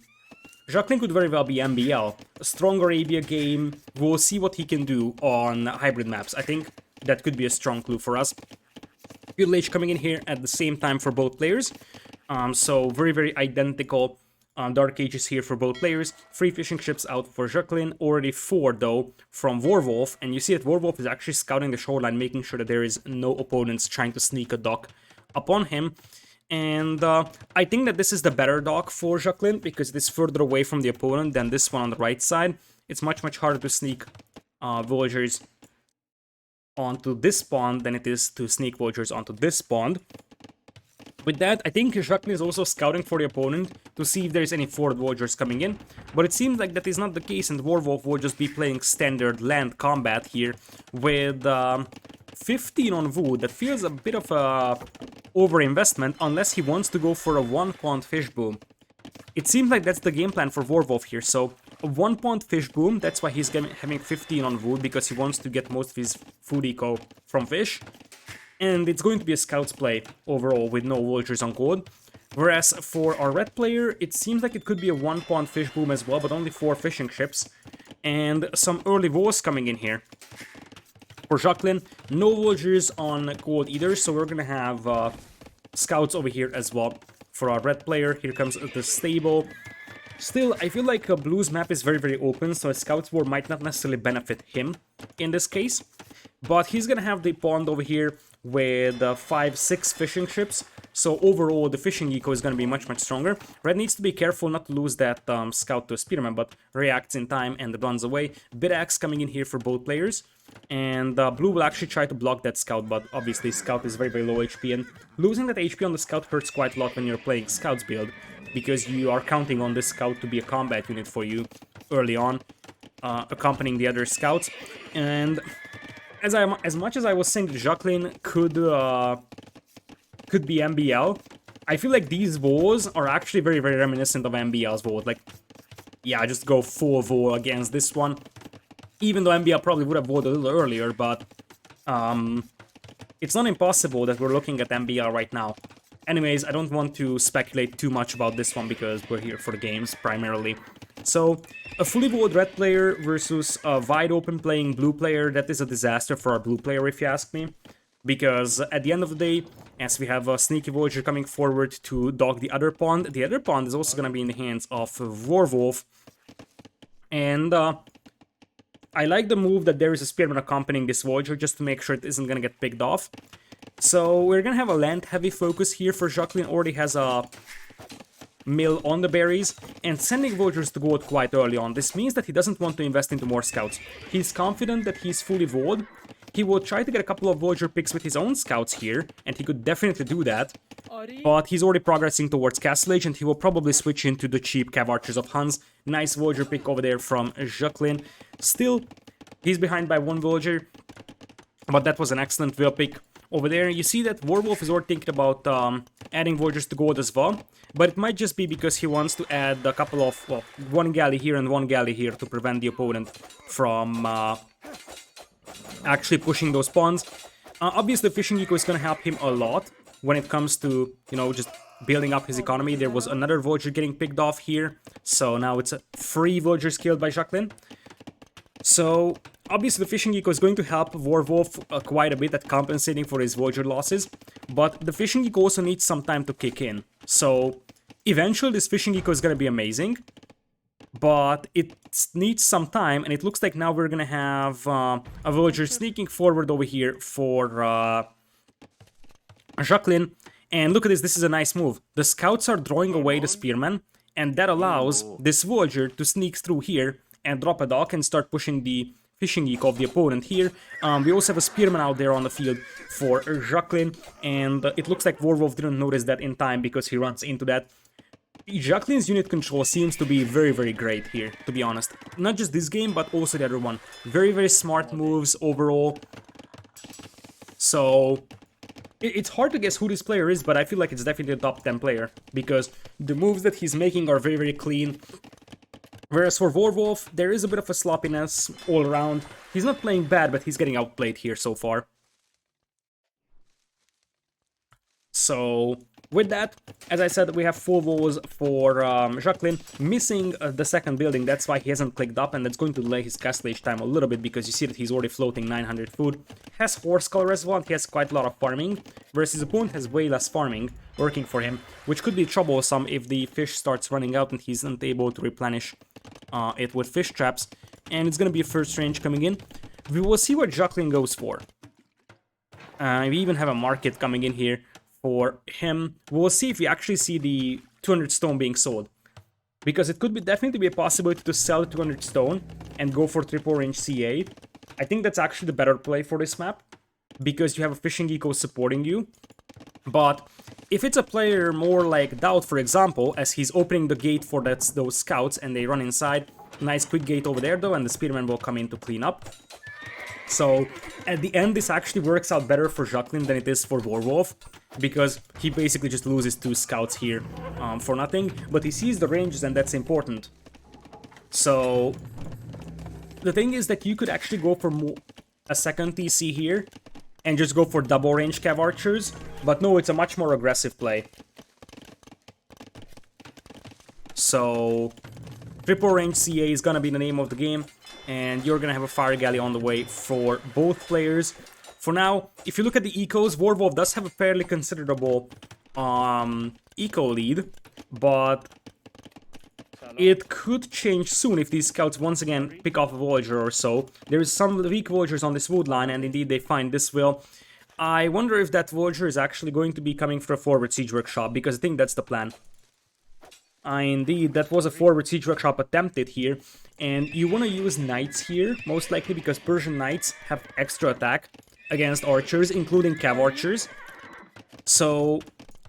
Jacqueline could very well be MBL. A stronger ABA game. We'll see what he can do on hybrid maps. I think that could be a strong clue for us. Field Age coming in here at the same time for both players. So very, very identical Dark Ages here for both players. 3 fishing ships out for Jacqueline. Already 4 though from Warwolf. And you see that Warwolf is actually scouting the shoreline, making sure that there is no opponents trying to sneak a dock upon him. And I think that this is the better dock for Jacqueline because it is further away from the opponent than this one on the right side. It's much, much harder to sneak villagers onto this pond than it is to sneak villagers onto this pond. With that, I think Jacqueline is also scouting for the opponent to see if there's any forward villagers coming in. But it seems like that is not the case, and Warwolf will just be playing standard land combat here with 15 on wood. That feels a bit of a overinvestment unless he wants to go for a 1-pond fish boom. It seems like that's the game plan for Warwolf here. So a 1-pond fish boom, that's why he's having 15 on wood, because he wants to get most of his food eco from fish. And it's going to be a scout's play overall with no villagers on gold. Whereas for our red player, it seems like it could be a 1-pond fish boom as well, but only 4 fishing ships. And some early walls coming in here. For Jacqueline, no villagers on gold either, so we're gonna have scouts over here as well. For our red player, here comes the stable. Still, I feel like Blue's map is very, very open, so a Scout's War might not necessarily benefit him in this case. But he's gonna have the pond over here with 5-6 fishing ships, so overall the fishing eco is gonna be much, much stronger. Red needs to be careful not to lose that Scout to a Spearman, but reacts in time and runs away. Bit-Axe coming in here for both players. And Blue will actually try to block that Scout, but obviously Scout is very, very low HP, and losing that HP on the Scout hurts quite a lot when you're playing Scout's build, because you are counting on this Scout to be a combat unit for you early on, accompanying the other Scouts. And as much as I was saying that Jacqueline could be MBL, I feel like these walls are actually very, very reminiscent of MBL's wall. Like, yeah, just go full wall against this one. Even though MBL probably would have voted a little earlier, but it's not impossible that we're looking at MBL right now. Anyways, I don't want to speculate too much about this one because we're here for the games primarily. So, a fully voted red player versus a wide open playing blue player, that is a disaster for our blue player if you ask me. Because at the end of the day, as we have a sneaky villager coming forward to dog the other pond is also going to be in the hands of Warwolf. And I like the move that there is a spearman accompanying this villager just to make sure it isn't going to get picked off. So we're going to have a land-heavy focus here for Jacqueline. Already has a mill on the berries, and sending villagers to gold quite early on. This means that he doesn't want to invest into more scouts. He's confident that he's fully voted. He will try to get a couple of villager picks with his own scouts here, and he could definitely do that. But he's already progressing towards Castle Age, and he will probably switch into the cheap Cav Archers of Hans. Nice villager pick over there from Jacqueline. Still, he's behind by 1 villager, but that was an excellent will pick. Over there, you see that Warwolf is already thinking about adding villagers to gold as well, but it might just be because he wants to add a couple of, well, 1 galley here and 1 galley here to prevent the opponent from actually pushing those pawns. Obviously, fishing eco is going to help him a lot when it comes to, you know, just building up his economy. There was another villager getting picked off here, so now it's 3 villagers killed by Jacqueline. So, obviously the fishing eco is going to help Warwolf quite a bit at compensating for his villager losses, but the fishing eco also needs some time to kick in. So, eventually this fishing eco is going to be amazing, but it needs some time, and it looks like now we're going to have a villager sneaking forward over here for Jacqueline. And look at this is a nice move. The scouts are drawing away the spearmen, and that allows this villager to sneak through here and drop a dock and start pushing the fishing eco of the opponent here. We also have a spearman out there on the field for Jacqueline, and it looks like Warwolf didn't notice that in time because he runs into that. Jacqueline's unit control seems to be very, very great here, to be honest. Not just this game, but also the other one. Very, very smart moves overall. So it's hard to guess who this player is, but I feel like it's definitely a top 10 player, because the moves that he's making are very, very clean. Whereas for Warwolf, there is a bit of a sloppiness all around. He's not playing bad, but he's getting outplayed here so far. So with that, as I said, we have 4 walls for Jacqueline, missing the second building. That's why he hasn't clicked up, and that's going to delay his castle age time a little bit, because you see that he's already floating 900 food. Has horse color as well, and he has quite a lot of farming, whereas his opponent has way less farming working for him, which could be troublesome if the fish starts running out and he's not able to replenish it with fish traps. And it's going to be a first range coming in. We will see what Jacqueline goes for. We even have a market coming in here for him. We'll see if we actually see the 200 stone being sold, because it could be definitely be a possibility to sell 200 stone and go for triple range CA. I think that's actually the better play for this map, because you have a fishing eco supporting you. But if it's a player more like Doubt, for example, as he's opening the gate for those scouts and they run inside, nice quick gate over there though, and the spearman will come in to clean up. So at the end, this actually works out better for Jacqueline than it is for Warwolf, because he basically just loses 2 scouts here for nothing, but he sees the ranges, and that's important. So the thing is that you could actually go for a second TC here and just go for double range cav archers, but no, it's a much more aggressive play. So triple range CA is gonna be the name of the game, and you're gonna have a fire galley on the way for both players. For now, if you look at the ecos, Warwolf does have a fairly considerable eco lead, but it could change soon if these scouts once again pick off a villager or so. There is some weak villagers on this wood line, and indeed they find this will. I wonder if that villager is actually going to be coming for a forward siege workshop, because I think that's the plan. Indeed, that was a forward siege workshop attempted here, and you want to use knights here, most likely because Persian knights have extra attack against archers, including cav archers. So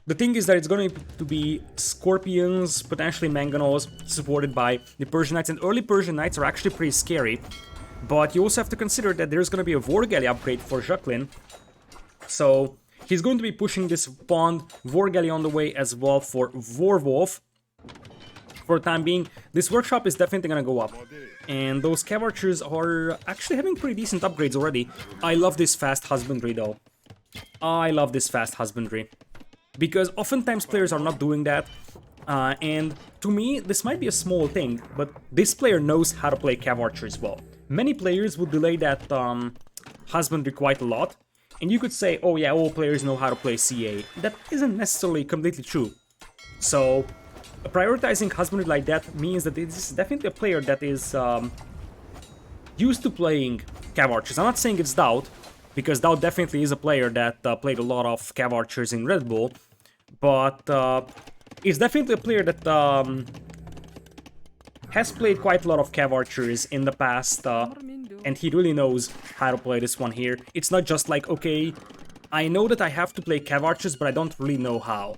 the thing is that it's going to be scorpions, potentially mangonels, supported by the Persian knights, and early Persian knights are actually pretty scary. But you also have to consider that there's going to be a war galley upgrade for Jacqueline, so he's going to be pushing this pond war galley on the way as well for Warwolf. For the time being, this workshop is definitely gonna go up, and those cav archers are actually having pretty decent upgrades already. I love this fast husbandry though. I love this fast husbandry, because oftentimes players are not doing that, and to me this might be a small thing, but this player knows how to play cav archers well. Many players would delay that husbandry quite a lot, and you could say, oh yeah, all players know how to play CA. That isn't necessarily completely true. So prioritizing husbandry like that means that this is definitely a player that is used to playing cav archers. I'm not saying it's Doubt, because Doubt definitely is a player that played a lot of cav archers in Red Bull, but it's definitely a player that has played quite a lot of cav archers in the past, and he really knows how to play this one here. It's not just like, okay, I know that I have to play cav archers, but I don't really know how.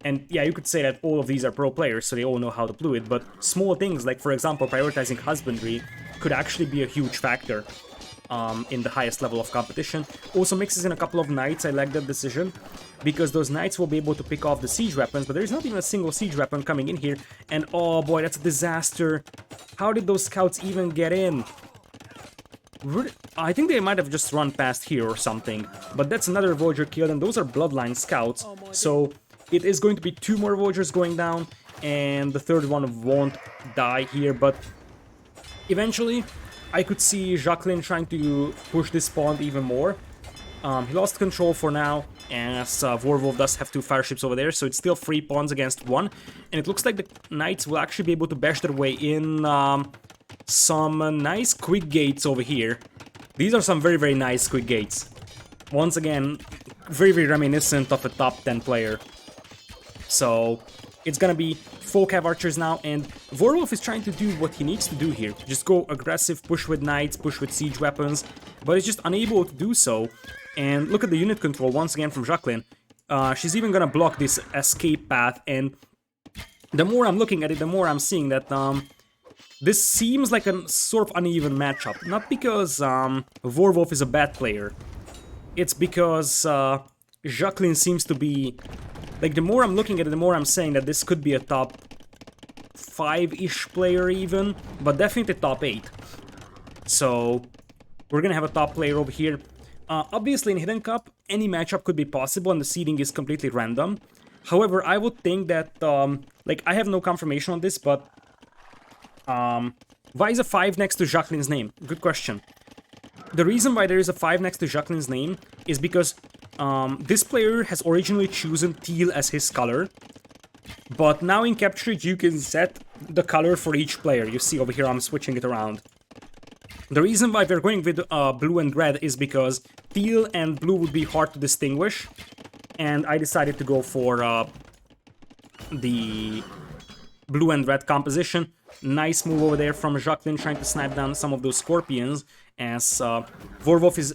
And yeah, you could say that all of these are pro players, so they all know how to do it, but small things like, for example, prioritizing husbandry could actually be a huge factor in the highest level of competition. Also mixes in a couple of knights. I like that decision, because those knights will be able to pick off the siege weapons, but there's not even a single siege weapon coming in here, and oh boy, that's a disaster. How did those scouts even get in? I think they might have just run past here or something, but that's another villager killed, and those are bloodline scouts, so it is going to be 2 more villagers going down, and the third one won't die here, but eventually I could see Jacqueline trying to push this pond even more. He lost control for now, as Warwolf does have 2 fire ships over there, so it's still 3 pawns against 1, and it looks like the knights will actually be able to bash their way in some nice quick gates over here. These are some very, very nice quick gates. Once again, very, very reminiscent of a top 10 player. So It's gonna be full Cav Archers now, and Warwolf is trying to do what he needs to do here. Just go aggressive, push with Knights, push with Siege Weapons, but he's just unable to do so. And look at the unit control once again from Jacqueline. She's even gonna block this escape path, and the more I'm looking at it, the more I'm seeing that this seems like a sort of uneven matchup. Not because Warwolf is a bad player, it's because Jacqueline seems to be... Like, the more I'm looking at it, the more I'm saying that this could be a top 5-ish player even, but definitely top 8. So, we're gonna have a top player over here. Obviously, in Hidden Cup, any matchup could be possible and the seeding is completely random. However, I would think that, like, I have no confirmation on this, but... why is a 5 next to Jacqueline's name? Good question. The reason why there is a 5 next to Jacqueline's name is because this player has originally chosen teal as his color, but now in Captured you can set the color for each player. You see over here I'm switching it around. The reason why we're going with blue and red is because teal and blue would be hard to distinguish, and I decided to go for the blue and red composition. Nice move over there from Jacqueline, trying to snipe down some of those scorpions, as Warwolf is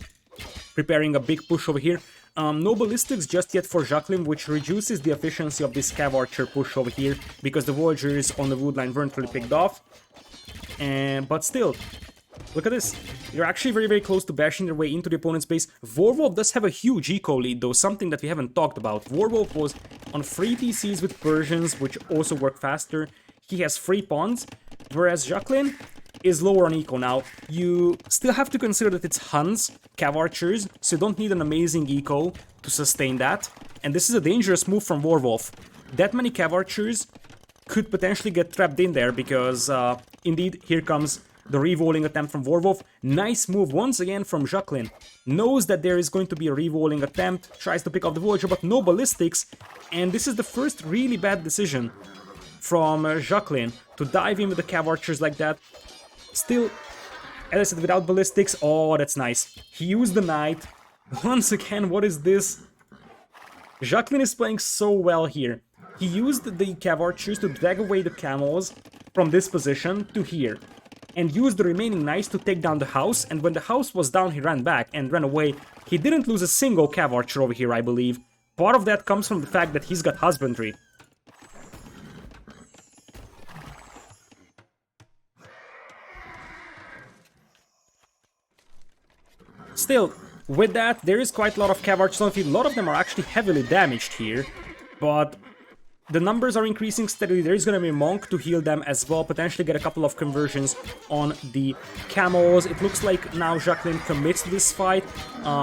preparing a big push over here. No ballistics just yet for Jacqueline, which reduces the efficiency of this Cav Archer push over here, because the Voyagers on the wood line weren't really picked off. But still, look at this. They're actually very, very close to bashing their way into the opponent's base. Warwolf does have a huge eco lead, though, something that we haven't talked about. Warwolf was on free TCs with Persians, which also work faster. He has free pawns, whereas Jacqueline is lower on eco now. You still have to consider that it's Huns, Cav Archers, so you don't need an amazing eco to sustain that. And this is a dangerous move from Warwolf. That many Cav Archers could potentially get trapped in there, because indeed, here comes the re-rolling attempt from Warwolf. Nice move once again from Jacqueline. Knows that there is going to be a re-rolling attempt, tries to pick up the Voyager, but no ballistics. And this is the first really bad decision from Jacqueline, to dive in with the Cav Archers like that. Still, as I said, without ballistics. Oh, that's nice. He used the Knight. Once again, what is this? Jacqueline is playing so well here. He used the Cav Archers to drag away the camels from this position to here, and used the remaining Knights to take down the house, and when the house was down, he ran back and ran away. He didn't lose a single Cav Archer over here, I believe. Part of that comes from the fact that he's got Husbandry. Still, with that, there is quite a lot of Cav Archers on the field. A lot of them are actually heavily damaged here, but the numbers are increasing steadily. There is going to be a Monk to heal them as well, potentially get a couple of conversions on the camels. It looks like now Jacqueline commits to this fight.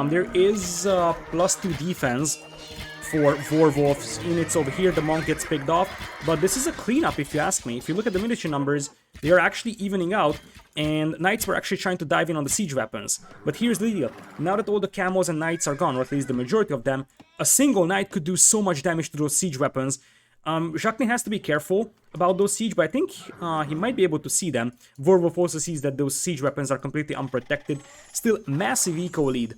There is +2 defense for Warwolf's units over here. The Monk gets picked off, but this is a cleanup if you ask me. If you look at the miniature numbers, they are actually evening out, and Knights were actually trying to dive in on the siege weapons. But here's the deal. Now that all the camels and Knights are gone, or at least the majority of them, a single Knight could do so much damage to those siege weapons. Jacqueline has to be careful about those siege, but I think he might be able to see them. Warwolf also sees that those siege weapons are completely unprotected. Still, massive eco lead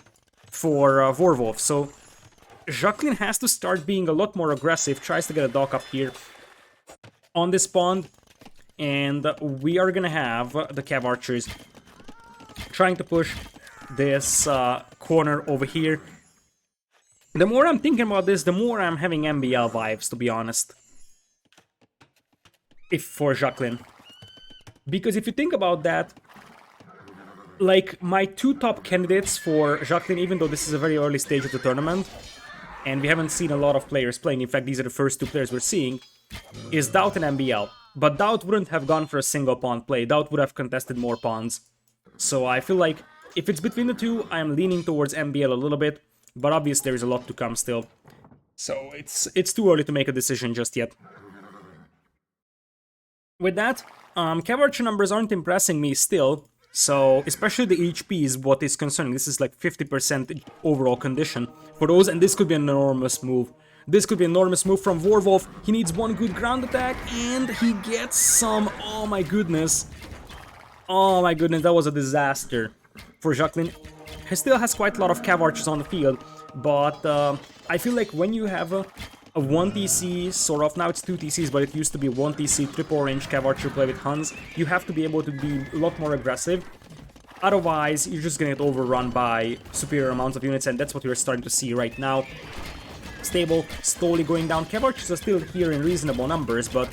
for Warwolf, so Jacqueline has to start being a lot more aggressive, tries to get a dock up here on this pond, and we are gonna have the Cav Archers trying to push this corner over here. The more I'm thinking about this, the more I'm having MBL vibes, to be honest. For Jacqueline. Because if you think about that, like, my two top candidates for Jacqueline, even though this is a very early stage of the tournament, and we haven't seen a lot of players playing, in fact, these are the first two players we're seeing, is Doubt and MBL. But Doubt wouldn't have gone for a single pawn play. Doubt would have contested more pawns. So I feel like, if it's between the two, I'm leaning towards MBL a little bit. But obviously there is a lot to come still. So it's too early to make a decision just yet. With that, Cav Archer numbers aren't impressing me still. So, especially the HP is what is concerning. This is like 50% overall condition for those, and this could be an enormous move. This could be an enormous move from Warwolf. He needs one good ground attack, and he gets some. Oh my goodness. Oh my goodness, that was a disaster for Jacqueline. He still has quite a lot of Cav Archers on the field, but I feel like when you have a a 1 TC, sort of. Now it's 2 TCs, but it used to be 1 TC, triple range cav archer play with Huns. You have to be able to be a lot more aggressive. Otherwise, you're just gonna get overrun by superior amounts of units, and that's what we're starting to see right now. Stable, slowly going down. Cav archers are still here in reasonable numbers, but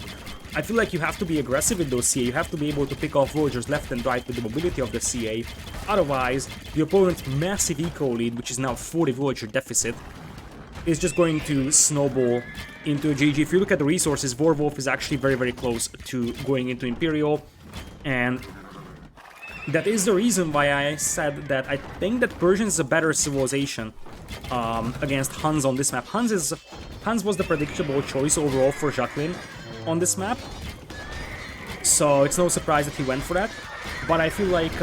I feel like you have to be aggressive with those CA. You have to be able to pick off villagers left and right with the mobility of the CA. Otherwise, the opponent's massive eco lead, which is now 40 villager deficit, is just going to snowball into a GG. If you look at the resources, Warwolf is actually very, very close to going into Imperial, and that is the reason why I said that I think that Persian is a better civilization against Huns on this map. Huns was the predictable choice overall for Jacqueline on this map, so it's no surprise that he went for that. But I feel like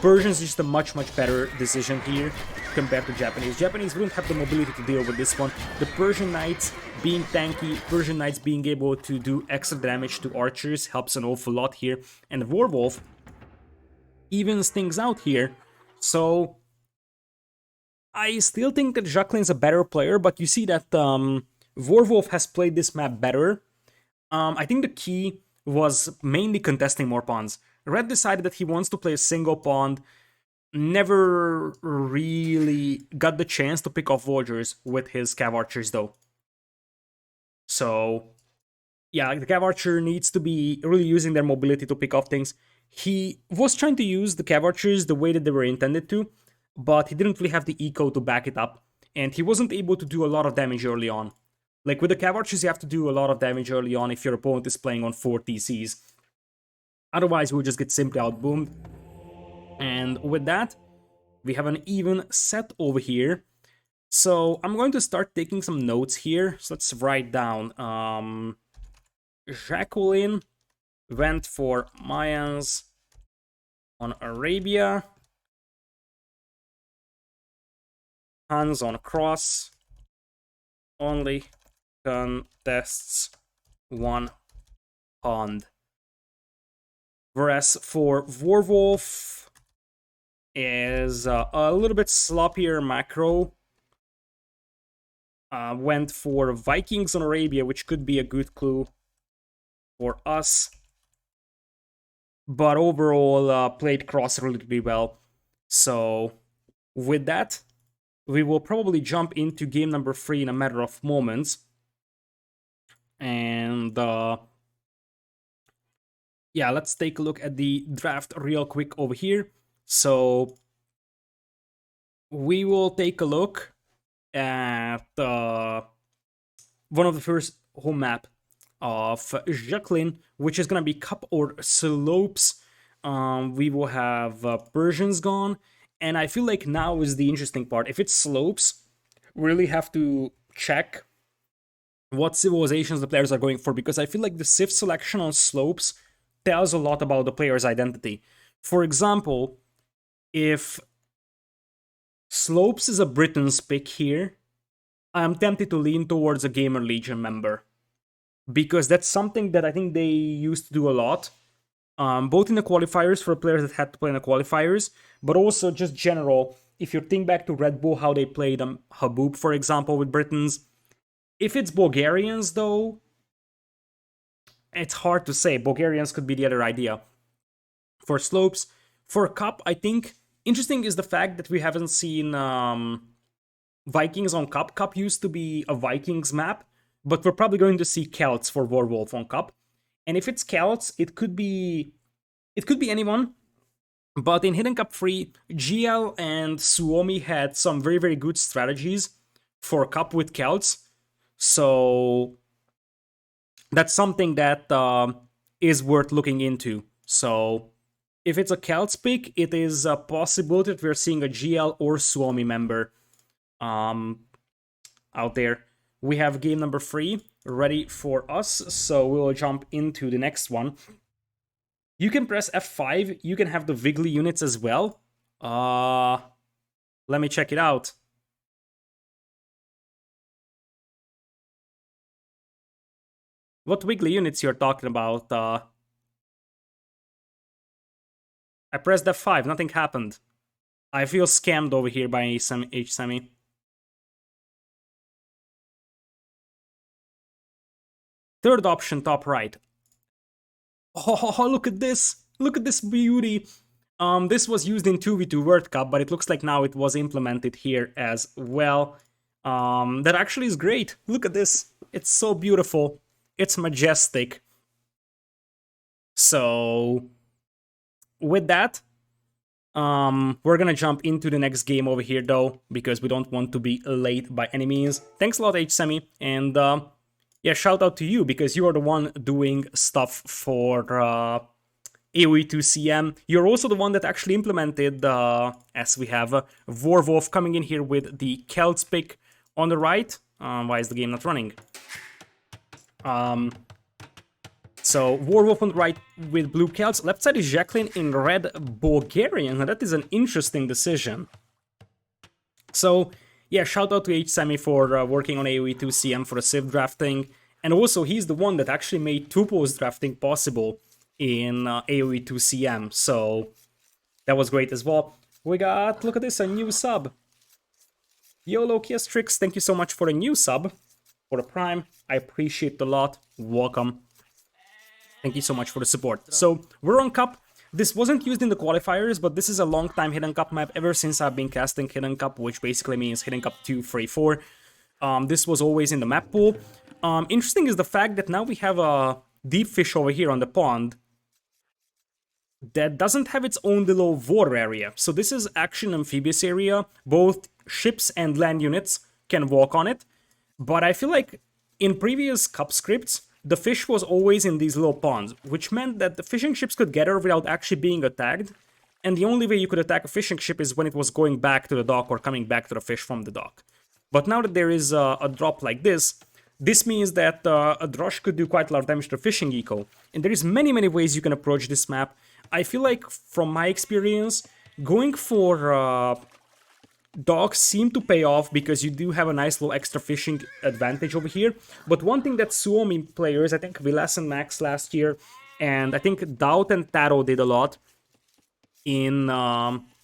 Persian is just a much, much better decision here compared to Japanese. Japanese wouldn't have the mobility to deal with this one. The Persian Knights being tanky, Persian Knights being able to do extra damage to archers helps an awful lot here, and the Warwolf evens things out here. So I still think that Jacqueline's a better player, but you see that Warwolf has played this map better. I think the key was mainly contesting more pawns. Red decided that he wants to play a single pawn, never really got the chance to pick off villagers with his cav archers though. So yeah, the cav archer needs to be really using their mobility to pick off things. He was trying to use the cav archers the way that they were intended to, but he didn't really have the eco to back it up, and he wasn't able to do a lot of damage early on. Like with the cav archers, you have to do a lot of damage early on if your opponent is playing on 4 TCs. Otherwise, we'll just get simply outboomed. And with that, we have an even set over here. So I'm going to start taking some notes here. So let's write down. Jacqueline went for Mayans on Arabia. Huns on Cross. Only contests one pond. Whereas for Warwolf is a little bit sloppier macro. Went for Vikings on Arabia, which could be a good clue for us. But overall, played Cross relatively well. So with that, we will probably jump into game number 3 in a matter of moments. And yeah, let's take a look at the draft real quick over here. So we will take a look at one of the first home map of Jacqueline, which is going to be Cup or Slopes. We will have Persians gone, and I feel like now is the interesting part. If it's Slopes, we really have to check what civilizations the players are going for, because I feel like the Civ selection on Slopes tells a lot about the player's identity. For example, if Slopes is a Britain's pick here, I'm tempted to lean towards a Gamer Legion member, because that's something that I think they used to do a lot, both in the qualifiers for players that had to play in the qualifiers, but also just general. If you think back to Red Bull, how they played Habub, for example, with Britons. If it's Bulgarians, though, it's hard to say. Bulgarians could be the other idea. For Slopes, for Cup, I think interesting is the fact that we haven't seen Vikings on Cup. Cup used to be a Vikings map, but we're probably going to see Celts for Warwolf on Cup. And if it's Celts, it could be anyone. But in Hidden Cup 3, GL and Suomi had some very, very good strategies for Cup with Celts. So that's something that is worth looking into. So if it's a Celts pick, it is a possibility that we're seeing a GL or Suomi member out there. We have game number 3 ready for us, so we'll jump into the next one. You can press F5, you can have the Wiggly units as well. Let me check it out. What Wiggly units you're talking about? I pressed F5, nothing happened. I feel scammed over here by H-Semi. Third option, top right. Oh, look at this! Look at this beauty! This was used in 2v2 World Cup, but it looks like now it was implemented here as well. That actually is great. Look at this. It's so beautiful. It's majestic. So, with that, we're gonna jump into the next game over here though, because we don't want to be late by any means. Thanks a lot, HSemi, and yeah, shout out to you because you are the one doing stuff for AoE2CM. You're also the one that actually implemented, as we have Warwolf coming in here with the Celts pick on the right. Why is the game not running? So Warwolf on the right with blue Celts. Left side is Jacqueline in red Bulgarian. Now that is an interesting decision. So yeah, shout out to HSemi for working on AoE2CM for the Civ drafting. And also he's the one that actually made Tupos drafting possible in AoE2CM. So that was great as well. We got, look at this, a new sub. YOLO Kiestrix, thank you so much for a new sub. For the Prime, I appreciate it a lot. Welcome. Thank you so much for the support. So, we're on Cup. This wasn't used in the qualifiers, but this is a long time Hidden Cup map ever since I've been casting Hidden Cup, which basically means Hidden Cup 2, 3, 4. This was always in the map pool. Interesting is the fact that now we have a deep fish over here on the pond that doesn't have its own little water area. So this is actually an amphibious area. Both ships and land units can walk on it. But I feel like in previous Cup scripts, the fish was always in these little ponds, which meant that the fishing ships could gather without actually being attacked, and the only way you could attack a fishing ship is when it was going back to the dock or coming back to the fish from the dock. But now that there is a drop like this means that a Drosh could do quite a lot of damage to the fishing eco, and there is many ways you can approach this map. I feel like, from my experience, going for docks seem to pay off because you do have a nice little extra fishing advantage over here. But one thing that Suomi players, I think Vilas and Max last year, and I think Daut and Taro did a lot in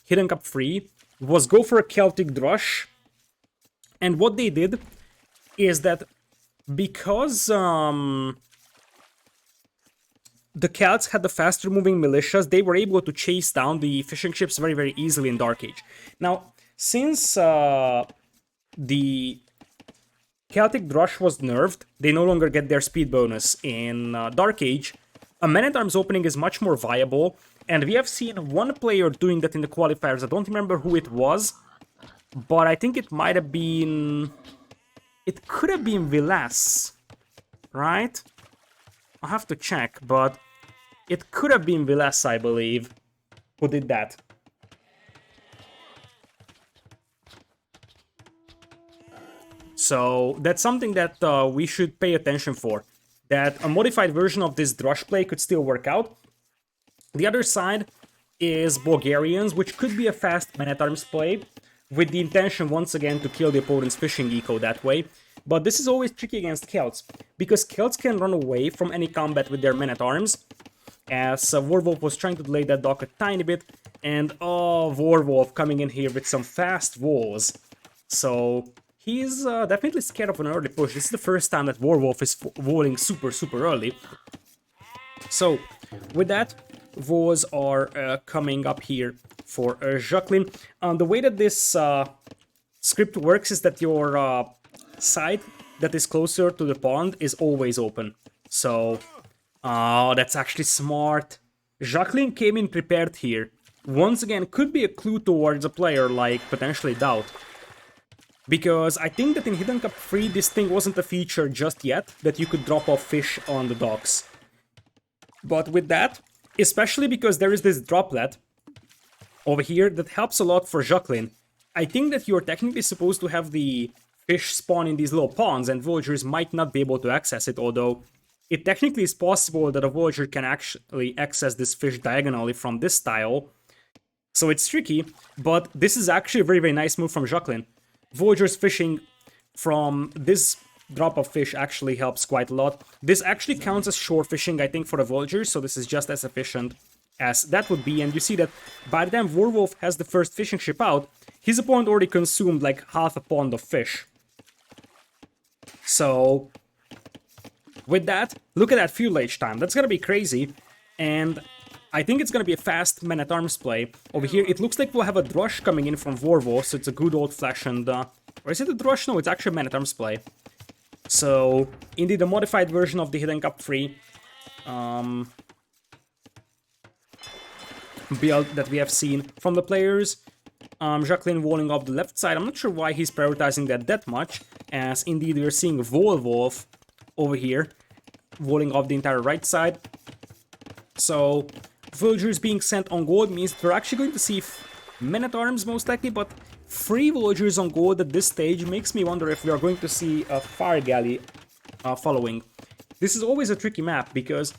Hidden Cup 3, was go for a Celtic Drush. And what they did is that because the Celts had the faster moving militias, they were able to chase down the fishing ships very easily in Dark Age. Now, since the Celtic Drush was nerfed, they no longer get their speed bonus in Dark Age. A Man-at-Arms opening is much more viable, and we have seen one player doing that in the qualifiers. I don't remember who it was, but I think it might have been... It could have been Vilas, right? I'll have to check, but it could have been Vilas, I believe, who did that. So that's something that we should pay attention for. That a modified version of this Drush play could still work out. The other side is Bulgarians, which could be a fast Man-at-Arms play, with the intention once again to kill the opponent's fishing eco that way. But this is always tricky against Celts, because Celts can run away from any combat with their Men-at-Arms, as Warwolf was trying to delay that dock a tiny bit, and oh, Warwolf coming in here with some fast walls. So he's definitely scared of an early push. This is the first time that Warwolf is walling super early. So with that, walls are coming up here for Jacqueline. The way that this script works is that your side that is closer to the pond is always open. So, oh, that's actually smart. Jacqueline came in prepared here. Once again, could be a clue towards a player like potentially Daut. Because I think that in Hidden Cup 3 this thing wasn't a feature just yet, that you could drop off fish on the docks. But with that, especially because there is this droplet over here that helps a lot for Jacqueline, I think that you're technically supposed to have the fish spawn in these little ponds, and villagers might not be able to access it, although it technically is possible that a villager can actually access this fish diagonally from this tile. So it's tricky, but this is actually a very nice move from Jacqueline. Villagers fishing from this drop of fish actually helps quite a lot. This actually counts as shore fishing, I think, for the villagers, so this is just as efficient as that would be. And you see that by the time Warwolf has the first fishing ship out, his opponent already consumed like half a pond of fish. So With that, look at that fuel age time. That's gonna be crazy. And I think it's gonna be a fast man-at-arms play. Over here, it looks like we'll have a Drush coming in from Warwolf, so it's a good old fashioned... or is it a Drush? No, it's actually a man-at-arms play. So, indeed, a modified version of the Hidden Cup 3 build that we have seen from the players. Jacqueline walling off the left side. I'm not sure why he's prioritizing that much, as indeed we're seeing Warwolf over here walling off the entire right side. So, villagers being sent on gold means we're actually going to see men-at-arms most likely, but 3 villagers on gold at this stage makes me wonder if we are going to see a fire galley following. This is always a tricky map because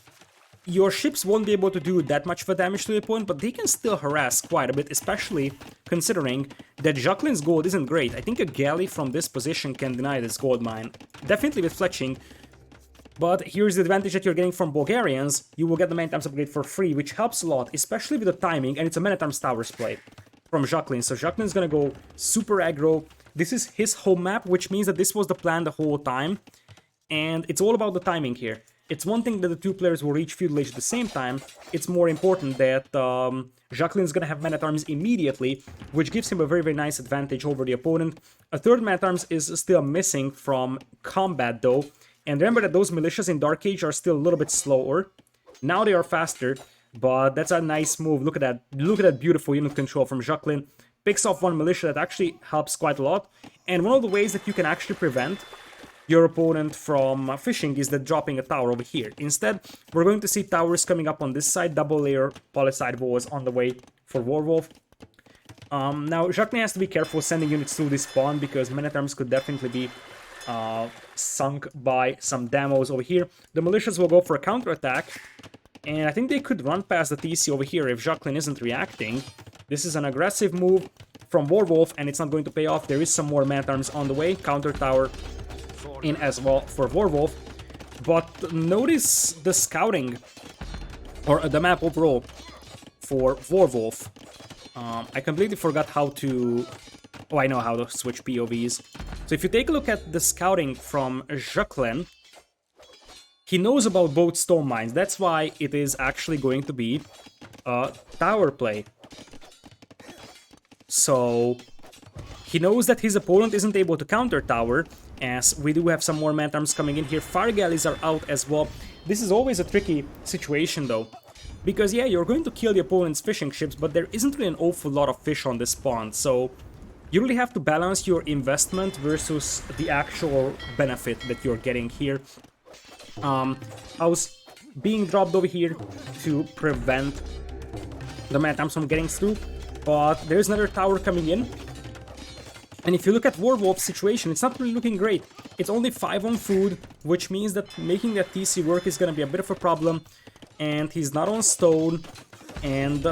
your ships won't be able to do that much of a damage to the opponent, but they can still harass quite a bit, especially considering that Jacqueline's gold isn't great. I think a galley from this position can deny this gold mine, definitely with fletching. But here's the advantage that you're getting from Bulgarians. You will get the man-at-arms upgrade for free, which helps a lot, especially with the timing, and it's a man-at-arms towers play from Jacqueline. So Jacqueline's gonna go super aggro. This is his home map, which means that this was the plan the whole time. And it's all about the timing here. It's one thing that the 2 players will reach feudal age at the same time. It's more important that Jacqueline's gonna have man-at-arms immediately, which gives him a very, very nice advantage over the opponent. A 3rd man-at-arms is still missing from combat though. And remember that those militias in Dark Age are still a little bit slower. Now they are faster, but that's a nice move. Look at that. Look at that beautiful unit control from Jacqueline. Picks off 1 militia that actually helps quite a lot. And one of the ways that you can actually prevent your opponent from fishing is that dropping a tower over here. Instead, we're going to see towers coming up on this side, double layer polycide walls on the way for Warwolf. Now, Jacqueline has to be careful sending units through this spawn because men-at-arms could definitely be sunk by some damos over here. The militias will go for a counterattack, and I think they could run past the TC over here if Jacqueline isn't reacting. This is an aggressive move from Warwolf, and it's not going to pay off. There is some more man-at-arms on the way. Counter tower in as well for Warwolf. But notice the scouting, or the map overall, for Warwolf. I completely forgot how to... Oh, I know how to switch POVs. So if you take a look at the scouting from Jacqueline, he knows about both stone mines. That's why it is actually going to be a tower play. So he knows that his opponent isn't able to counter tower, as we do have some more man-at-arms coming in here. Fire galleys are out as well. This is always a tricky situation though, because yeah, you're going to kill the opponent's fishing ships, but there isn't really an awful lot of fish on this spawn, so you really have to balance your investment versus the actual benefit that you're getting here. I was being dropped over here to prevent the man-at-arms from getting through, but there's another tower coming in. And if you look at Warwolf's situation, it's not really looking great. It's only 5 on food, which means that making that TC work is going to be a bit of a problem. And he's not on stone, and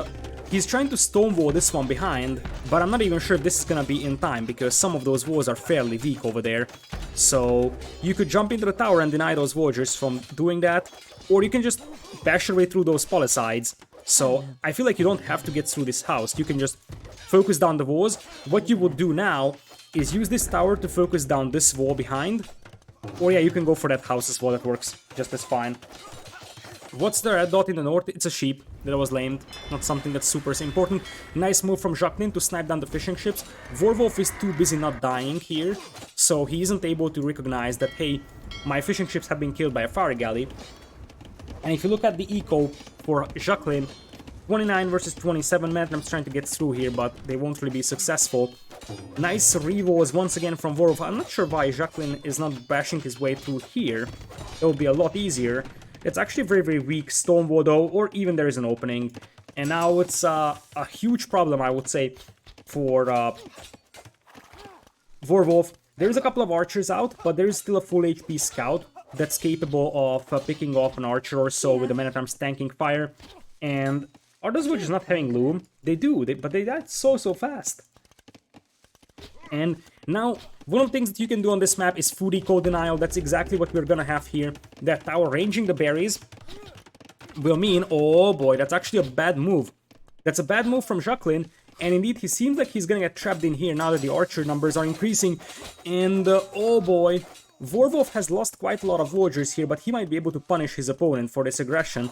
he's trying to stonewall this one behind, but I'm not even sure if this is going to be in time, because some of those walls are fairly weak over there. So you could jump into the tower and deny those villagers from doing that, or you can just bash your way through those polysides. So I feel like you don't have to get through this house, you can just focus down the walls. What you would do now is use this tower to focus down this wall behind. Or yeah, you can go for that house as well, that works just as fine. What's the red dot in the north? It's a sheep that was lamed, not something that's super important. Nice move from Jacqueline to snipe down the fishing ships. Warwolf is too busy not dying here, so he isn't able to recognize that, hey, my fishing ships have been killed by a fire galley. And if you look at the eco for Jacqueline, 29 versus 27, I'm trying to get through here, but they won't really be successful. Nice revos once again from Warwolf. I'm not sure why Jacqueline is not bashing his way through here. It would be a lot easier. It's actually very, very weak stone wall though, or even there is an opening. And now it's a huge problem, I would say, for Warwolf. There's a couple of archers out, but there is still a full HP scout that's capable of picking off an archer or so with the man-at-arms tanking fire. And are those villagers not having loom? They do, but they died so fast. And now, one of the things that you can do on this map is food eco denial. That's exactly what we're gonna have here. That tower ranging the berries will mean, oh boy, that's actually a bad move. That's a bad move from Jacqueline. And indeed, he seems like he's gonna get trapped in here now that the archer numbers are increasing. And oh boy, Warwolf has lost quite a lot of villagers here, but he might be able to punish his opponent for this aggression.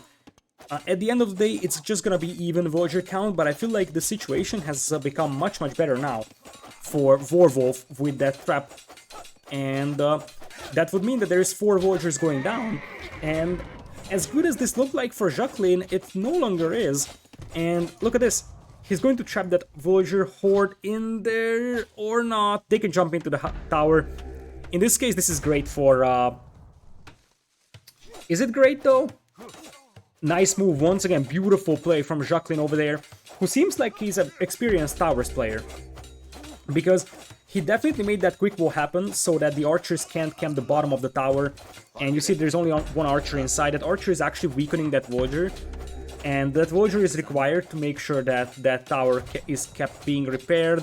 At the end of the day, it's just gonna be even villager count, but I feel like the situation has become much better now for Warwolf with that trap. And that would mean that there is 4 villagers going down, and as good as this looked like for Jacqueline, it no longer is. And look at this. He's going to trap that villager horde in there or not. They can jump into the tower. In this case, this is great for... Is it great though? Nice move. Once again, beautiful play from Jacqueline over there, who seems like he's an experienced towers player. Because he definitely made that quick wall happen so that the archers can't camp the bottom of the tower. And you see there's only one archer inside. That archer is actually weakening that villager. And that villager is required to make sure that that tower is kept being repaired.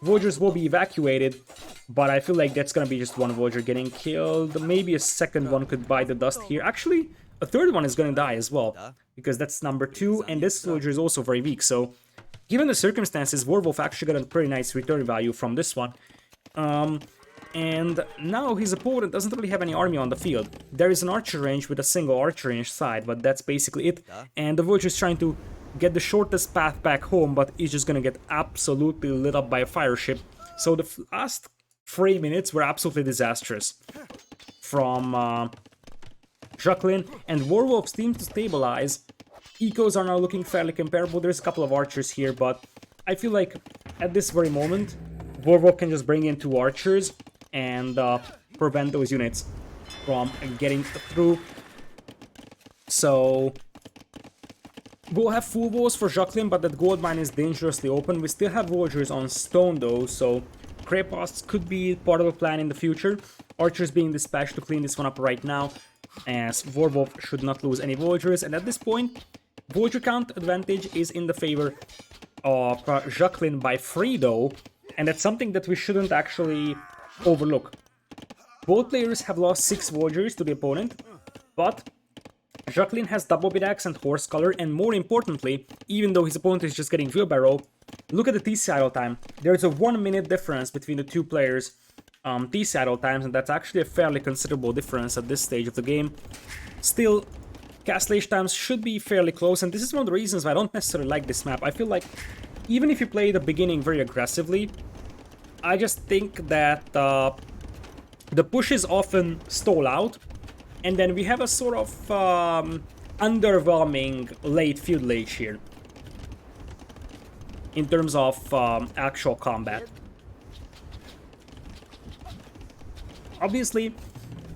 Villagers will be evacuated, but I feel like that's gonna be just one villager getting killed. Maybe a second one could bite the dust here. Actually, a third one is gonna die as well, because that's number 2, and this villager is also very weak. So, given the circumstances, Warwolf actually got a pretty nice return value from this one. And now his opponent doesn't really have any army on the field. There is an archer range with a single archer in each side, but that's basically it. And the villager is trying to get the shortest path back home, but he's just gonna get absolutely lit up by a fire ship. So the last 3 minutes were absolutely disastrous from Jacqueline, and Warwolf's team to stabilize. Ecos are now looking fairly comparable. There's a couple of archers here, but I feel like at this very moment, Warwolf can just bring in 2 archers and prevent those units from getting through. So we'll have full walls for Jacqueline, but that gold mine is dangerously open. We still have villagers on stone though, so creepypasts could be part of a plan in the future. Archers being dispatched to clean this one up right now, as Warwolf should not lose any villagers. And at this point, villager count advantage is in the favor of Jacqueline by 3 though, and that's something that we shouldn't actually overlook. Both players have lost 6 villagers to the opponent, but Jacqueline has double bidax and horse color, and more importantly, even though his opponent is just getting wheelbarrow, look at the TC idle time. There's a 1 minute difference between the 2 players' TC idle times, and that's actually a fairly considerable difference at this stage of the game. Still, castlage times should be fairly close, and this is one of the reasons why I don't necessarily like this map. I feel like even if you play the beginning very aggressively, I just think that the pushes often stall out, and then we have a sort of underwhelming late feudal age here in terms of actual combat. Obviously,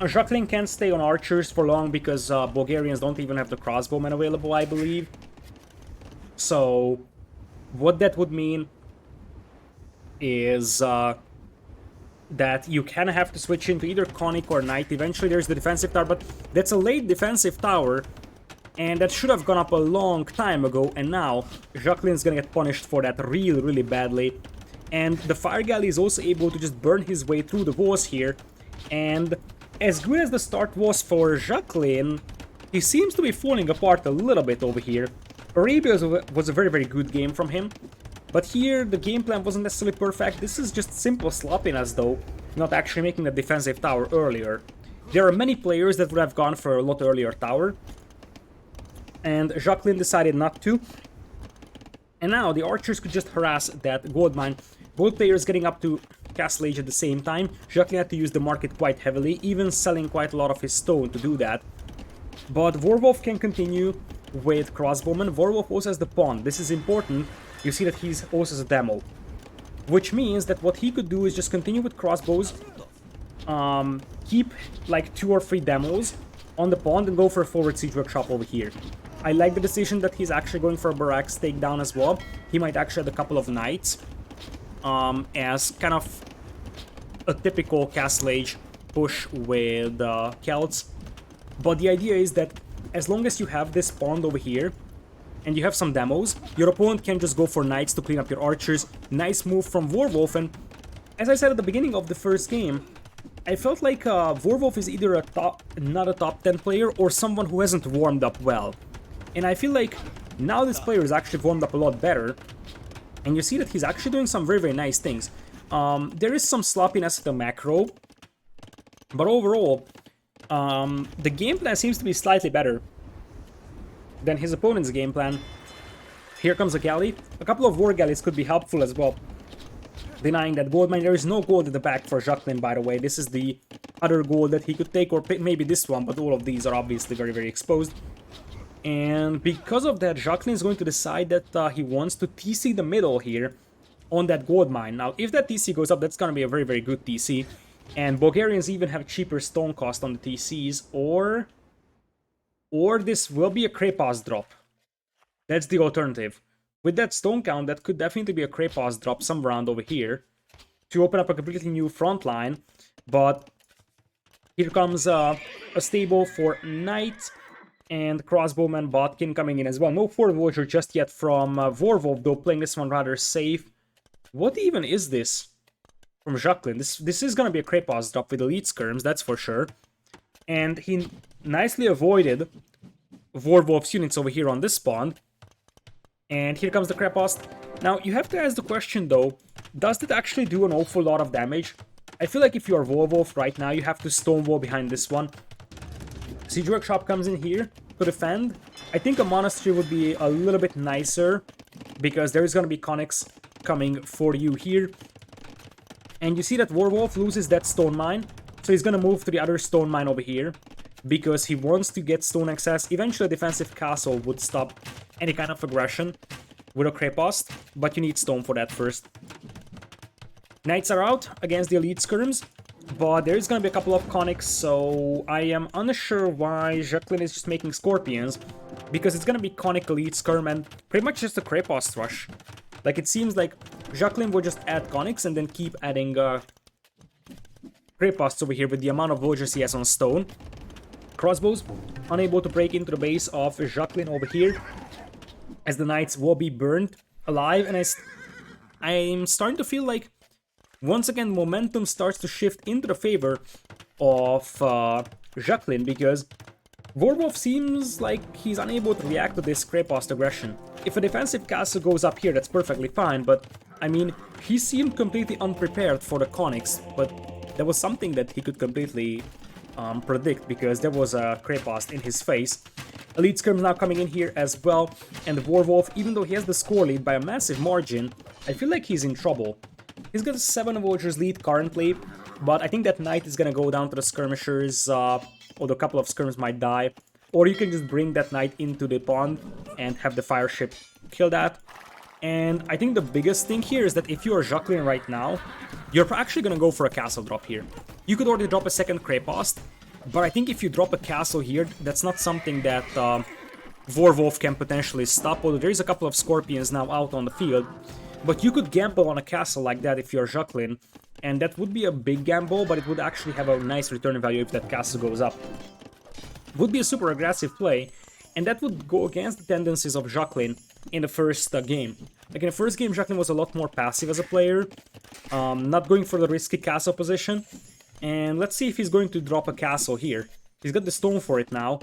Jacqueline can't stay on archers for long because Bulgarians don't even have the crossbowmen available, I believe. So what that would mean is that you kind of have to switch into either Conic or Knight. Eventually there's the defensive tower, but that's a late defensive tower, and that should have gone up a long time ago, and now Jacqueline's gonna get punished for that really badly. And the Fire Galley is also able to just burn his way through the walls here, and as good as the start was for Jacqueline, he seems to be falling apart a little bit over here. Arabia was a very good game from him, but here the game plan wasn't necessarily perfect. This is just simple sloppiness though, not actually making the defensive tower earlier. There are many players that would have gone for a lot earlier tower, and Jacqueline decided not to. And now the archers could just harass that gold mine. Both players getting up to castle age at the same time. Jacqueline had to use the market quite heavily, even selling quite a lot of his stone to do that. But Warwolf can continue with crossbowmen. Warwolf also has the pond. This is important. You see that he's also has a demo, which means that what he could do is just continue with crossbows, keep like 2 or 3 demos on the pond, and go for a forward siege workshop over here. I like the decision that he's actually going for a barracks takedown as well. He might actually have a couple of knights as kind of a typical castle age push with Celts. But the idea is that as long as you have this pond over here and you have some demos, your opponent can just go for knights to clean up your archers. Nice move from Warwolf, and as I said at the beginning of the first game, I felt like Warwolf is either not a top 10 player or someone who hasn't warmed up well. And I feel like now this player is actually warmed up a lot better, and you see that he's actually doing some very nice things. There is some sloppiness at the macro, But overall, the game plan seems to be slightly better than his opponent's game plan. Here comes a galley. A couple of war galleys could be helpful as well. Denying that gold mine. There is no gold at the back for Jacqueline, by the way. This is the other gold that he could take, or maybe this one, but all of these are obviously very, very exposed. And because of that, Jacqueline is going to decide that he wants to TC the middle here on that gold mine. Now, if that TC goes up, that's going to be a very, very good TC. And Bulgarians even have cheaper stone cost on the TCs, or this will be a Krepos drop. That's the alternative. With that stone count, that could definitely be a Krepos drop somewhere around over here to open up a completely new front line. But here comes a stable for Knight and Crossbowman Botkin coming in as well. No Forward Vulture just yet from Warwolf, though, playing this one rather safe. What even is this from Jacqueline? This is going to be a Krepos drop with Elite Skirms, that's for sure. And he nicely avoided Warwolf's units over here on this spawn. And here comes the Krepos. Now, you have to ask the question, though, does it actually do an awful lot of damage? I feel like if you are Warwolf right now, you have to stonewall behind this one. Siege Workshop comes in here to defend. I think a Monastery would be a little bit nicer, because there is going to be Conics coming for you here. And you see that Warwolf loses that stone mine, so he's going to move to the other stone mine over here, because he wants to get stone access. Eventually, a defensive castle would stop any kind of aggression with a Krepos, but you need stone for that first. Knights are out against the Elite Skirms, but there's gonna be a couple of Conics, so I am unsure why Jacqueline is just making Scorpions, because it's gonna be Conic Elite Skirm and pretty much just a Krepos Thrush. Like, it seems like Jacqueline will just add Conics and then keep adding Krepos over here with the amount of villagers he has on stone. Crossbows unable to break into the base of Jacqueline over here, as the Knights will be burned alive. And I'm starting to feel like, once again, momentum starts to shift into the favor of Jacqueline, because Warwolf seems like he's unable to react to this Krepos aggression. If a defensive castle goes up here, that's perfectly fine, but, I mean, he seemed completely unprepared for the Conics, but that was something that he could completely predict, because there was a Krepos in his face. Elite Skirms now coming in here as well, and the Warwolf, even though he has the score lead by a massive margin, I feel like he's in trouble. He's got a 7 villagers lead currently, but I think that Knight is gonna go down to the skirmishers, although a couple of skirms might die. Or you can just bring that Knight into the pond and have the fire ship kill that. And I think the biggest thing here is that if you are Jacqueline right now, you're actually gonna go for a castle drop here. You could already drop a second Krepos, but I think if you drop a castle here, that's not something that Warwolf can potentially stop, although there is a couple of Scorpions now out on the field. But you could gamble on a castle like that if you're Jacqueline, and that would be a big gamble, but it would actually have a nice return value if that castle goes up. Would be a super aggressive play, and that would go against the tendencies of Jacqueline in the first game. Like in the first game, Jacqueline was a lot more passive as a player, not going for the risky castle position. And let's see if he's going to drop a castle here. He's got the stone for it now,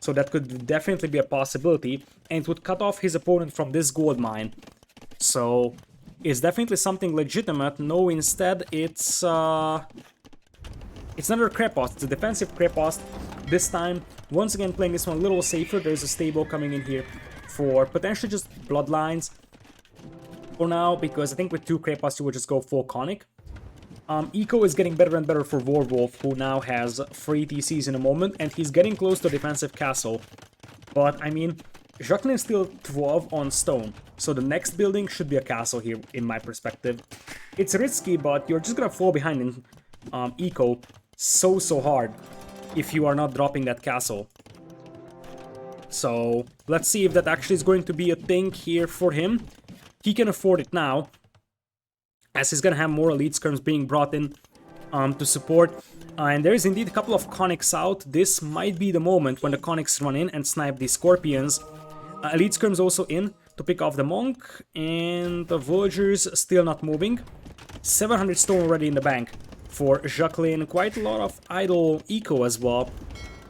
so that could definitely be a possibility, and it would cut off his opponent from this gold mine. So it's definitely something legitimate. No, instead it's another Krepos. It's a defensive Krepos. This time, once again playing this one a little safer. There's a stable coming in here for potentially just bloodlines for now, because I think with 2 Krepos you would just go full Conic. Eco is getting better and better for Warwolf, who now has 3 TCs in a moment, and he's getting close to a defensive castle. But, I mean, Jacqueline is still 12 on stone, so the next building should be a castle here, in my perspective. It's risky, but you're just gonna fall behind in Eco so hard if you are not dropping that castle. So, let's see if that actually is going to be a thing here for him. He can afford it now, as he's gonna have more Elite Skirms being brought in to support. And there is indeed a couple of Conics out. This might be the moment when the Conics run in and snipe the Scorpions. Elite Skirms also in to pick off the Monk, and the Villagers still not moving. 700 stone already in the bank for Jacqueline. Quite a lot of idle eco as well.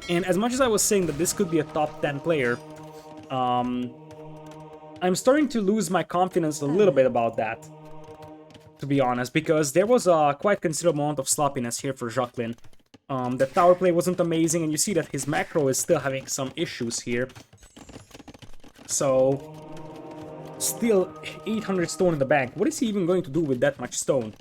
And as much as I was saying that this could be a top 10 player, I'm starting to lose my confidence a little bit about that, to be honest, because there was a quite considerable amount of sloppiness here for Jacqueline. The tower play wasn't amazing, and you see that his macro is still having some issues here. So, still 800 stone in the bank. What is he even going to do with that much stone?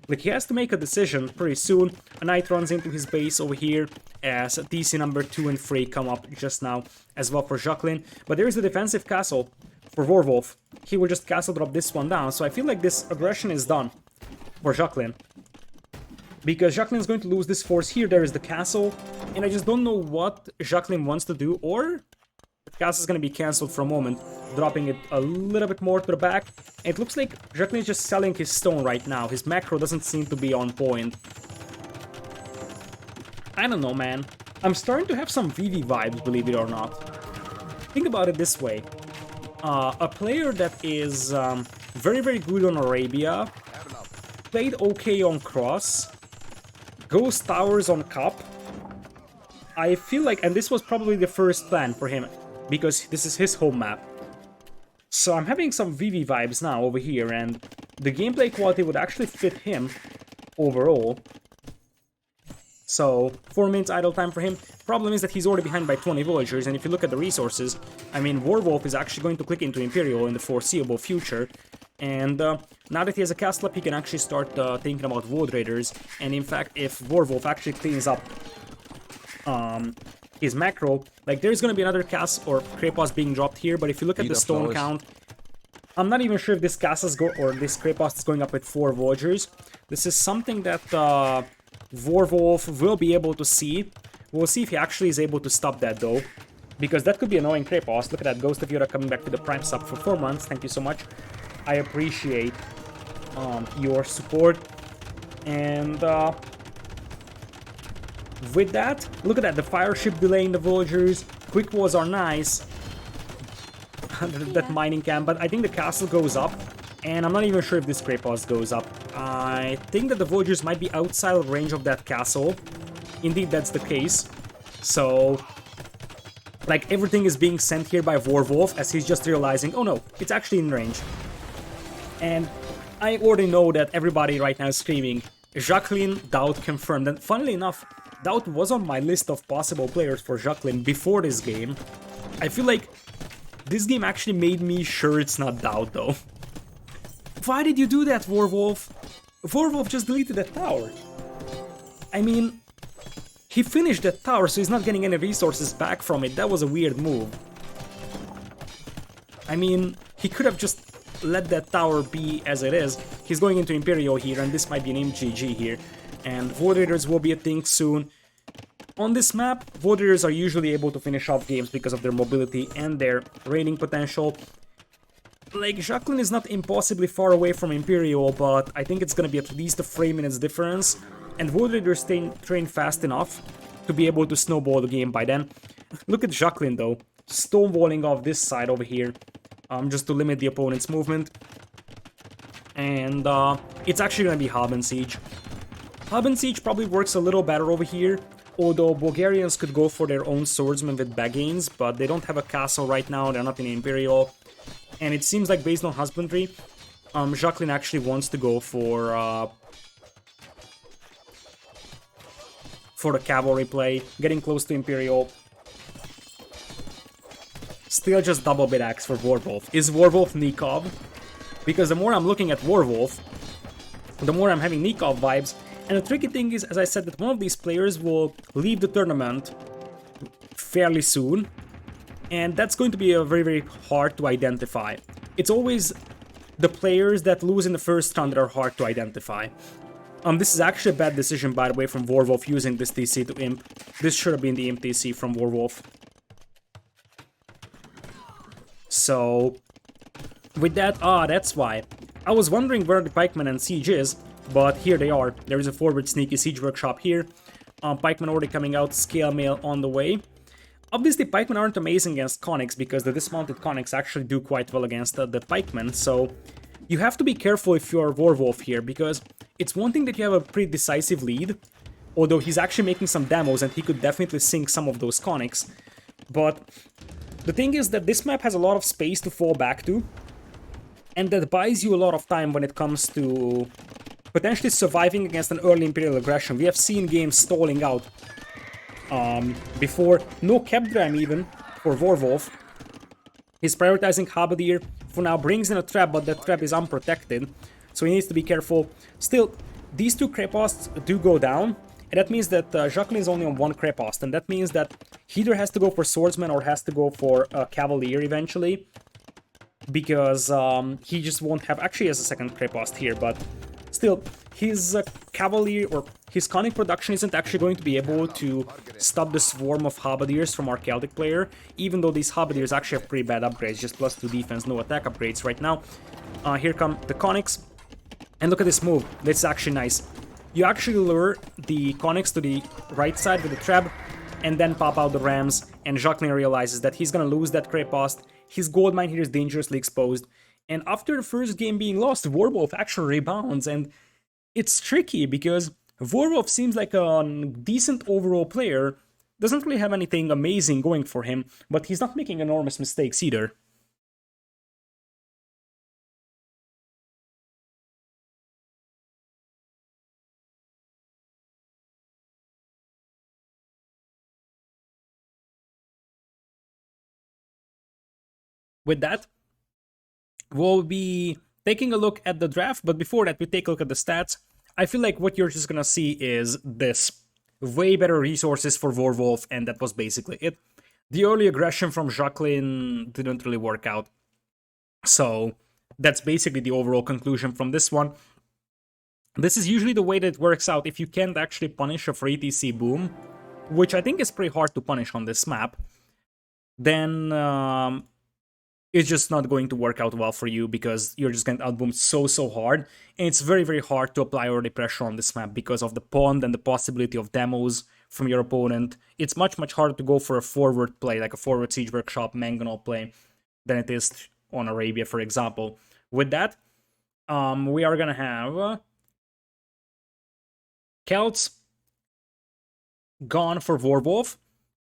Like, he has to make a decision pretty soon. A knight runs into his base over here as TC number 2 and 3 come up just now as well for Jacqueline. But there is a defensive castle for Warwolf. He will just castle drop this one down. So I feel like this aggression is done for Jacqueline. Because Jacqueline is going to lose this force here. There is the castle. And I just don't know what Jacqueline wants to do. Or the castle is going to be cancelled for a moment, dropping it a little bit more to the back. And it looks like Jacqueline is just selling his stone right now. His macro doesn't seem to be on point. I don't know, man. I'm starting to have some VV vibes, believe it or not. Think about it this way. A player that is very, very good on Arabia, played okay on Cross, goes towers on Cup. I feel like, and this was probably the first plan for him, because this is his home map. So I'm having some VV vibes now over here, and the gameplay quality would actually fit him overall. So 4 minutes idle time for him. Problem is that he's already behind by 20 villagers, and if you look at the resources, I mean, Warwolf is actually going to click into Imperial in the foreseeable future. And now that he has a castle up, he can actually start thinking about Wood Raiders. And in fact, if Warwolf actually cleans up his macro, like, there's gonna be another cast or Krepos being dropped here, but if you look at the stone count, I'm not even sure if this cast or this Krepos is going up with 4 villagers. This is something that Warwolf will be able to see. We'll see if he actually is able to stop that though, because that could be annoying Krepos. Look at that, Ghost of Yoda coming back to the Prime sub for 4 months. Thank you so much. I appreciate your support. And with that, look at that, the fire ship delaying the villagers. Quick walls are nice. That mining camp, but I think the castle goes up. And I'm not even sure if this Krepos goes up. I think that the villagers might be outside of range of that castle. Indeed, that's the case. So, like, everything is being sent here by Warwolf as he's just realizing, oh no, it's actually in range. And I already know that everybody right now is screaming, Jacqueline, Doubt confirmed. And funnily enough, Doubt was on my list of possible players for Jacqueline before this game. I feel like this game actually made me sure it's not Doubt though. Why did you do that, Warwolf? Warwolf just deleted that tower. I mean, he finished that tower, so he's not getting any resources back from it. That was a weird move. I mean, he could have just let that tower be as it is. He's going into Imperial here, and this might be an MGG here. And Void Raiders will be a thing soon. On this map, Void Raiders are usually able to finish off games because of their mobility and their raiding potential. Like, Jacqueline is not impossibly far away from Imperial, but I think it's gonna be at least a 3 minutes difference. And Void Raiders train fast enough to be able to snowball the game by then. Look at Jacqueline though, stonewalling off this side over here, just to limit the opponent's movement. And it's actually gonna be Hub and Siege. Hub and Siege probably works a little better over here, although Bulgarians could go for their own swordsman with Bagains, but they don't have a castle right now, they're not in Imperial. And it seems like based on husbandry, Jacqueline actually wants to go for the cavalry play, getting close to Imperial. Still just double bit axe for Warwolf. Is Warwolf Nikov? Because the more I'm looking at Warwolf, the more I'm having Nikov vibes. And the tricky thing is, as I said, that one of these players will leave the tournament fairly soon. And that's going to be a very, very hard to identify. It's always the players that lose in the first round that are hard to identify. This is actually a bad decision, by the way, from Warwolf using this TC to Imp. This should have been the Imp TC from Warwolf. So, with that, that's why. I was wondering where the Pikeman and Siege is, but here they are. There is a forward sneaky Siege workshop here. Pikeman already coming out, Scale Mail on the way. Obviously, Pikemen aren't amazing against Conics, because the dismounted Conics actually do quite well against the Pikemen, so you have to be careful if you're Warwolf here, because it's one thing that you have a pretty decisive lead, although he's actually making some demos and he could definitely sink some of those Conics, but the thing is that this map has a lot of space to fall back to, and that buys you a lot of time when it comes to potentially surviving against an early Imperial aggression. We have seen games stalling out before. No Capdram even for Warwolf. He's prioritizing Halberdier for now, brings in a trap, but that trap is unprotected, so he needs to be careful. Still, these two Creposts do go down, and that means that Jacqueline is only on one Crepost, and that means that he either has to go for Swordsman or has to go for Cavalier eventually, because he just won't have... Actually, he has a second Crepost here, but still, his Cavalier or his conic production isn't actually going to be able to stop the swarm of Halberdiers from our Celtic player, even though these Halberdiers actually have pretty bad upgrades, just +2 defense, no attack upgrades right now. Here come the Conics, and look at this move. That's actually nice. You actually lure the Conics to the right side with the trap, and then pop out the Rams, and Jacqueline realizes that he's gonna lose that Crepost. His gold mine here is dangerously exposed, and after the first game being lost, Warwolf actually rebounds, and it's tricky because Warwolf seems like a decent overall player, doesn't really have anything amazing going for him, but he's not making enormous mistakes either. With that, we'll be taking a look at the draft, but before that, we take a look at the stats. I feel like what you're just gonna see is this. Way better resources for Warwolf, and that was basically it. The early aggression from Jacqueline didn't really work out. So that's basically the overall conclusion from this one. This is usually the way that it works out if you can't actually punish a free TC boom, which I think is pretty hard to punish on this map. Then it's just not going to work out well for you because you're just going to outboom so hard, and it's very hard to apply early pressure on this map because of the pond and the possibility of demos from your opponent. It's much harder to go for a forward play, like a forward Siege Workshop Mangonel play, than it is on Arabia, for example. With that, we are gonna have Celts gone for Warwolf,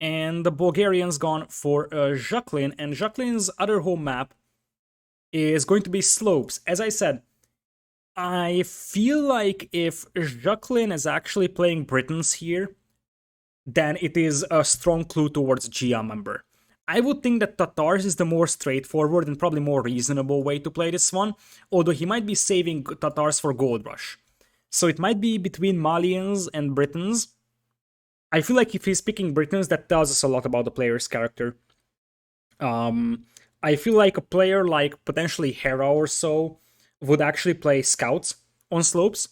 and the Bulgarians gone for Jacqueline, and Jacqueline's other home map is going to be Slopes. As I said, I feel like if Jacqueline is actually playing Britons here, then it is a strong clue towards GM member. I would think that Tatars is the more straightforward and probably more reasonable way to play this one, although he might be saving Tatars for Gold Rush. So it might be between Malians and Britons. I feel like if he's picking Britons, that tells us a lot about the player's character. I feel like a player like potentially Hera or so would actually play Scouts on Slopes.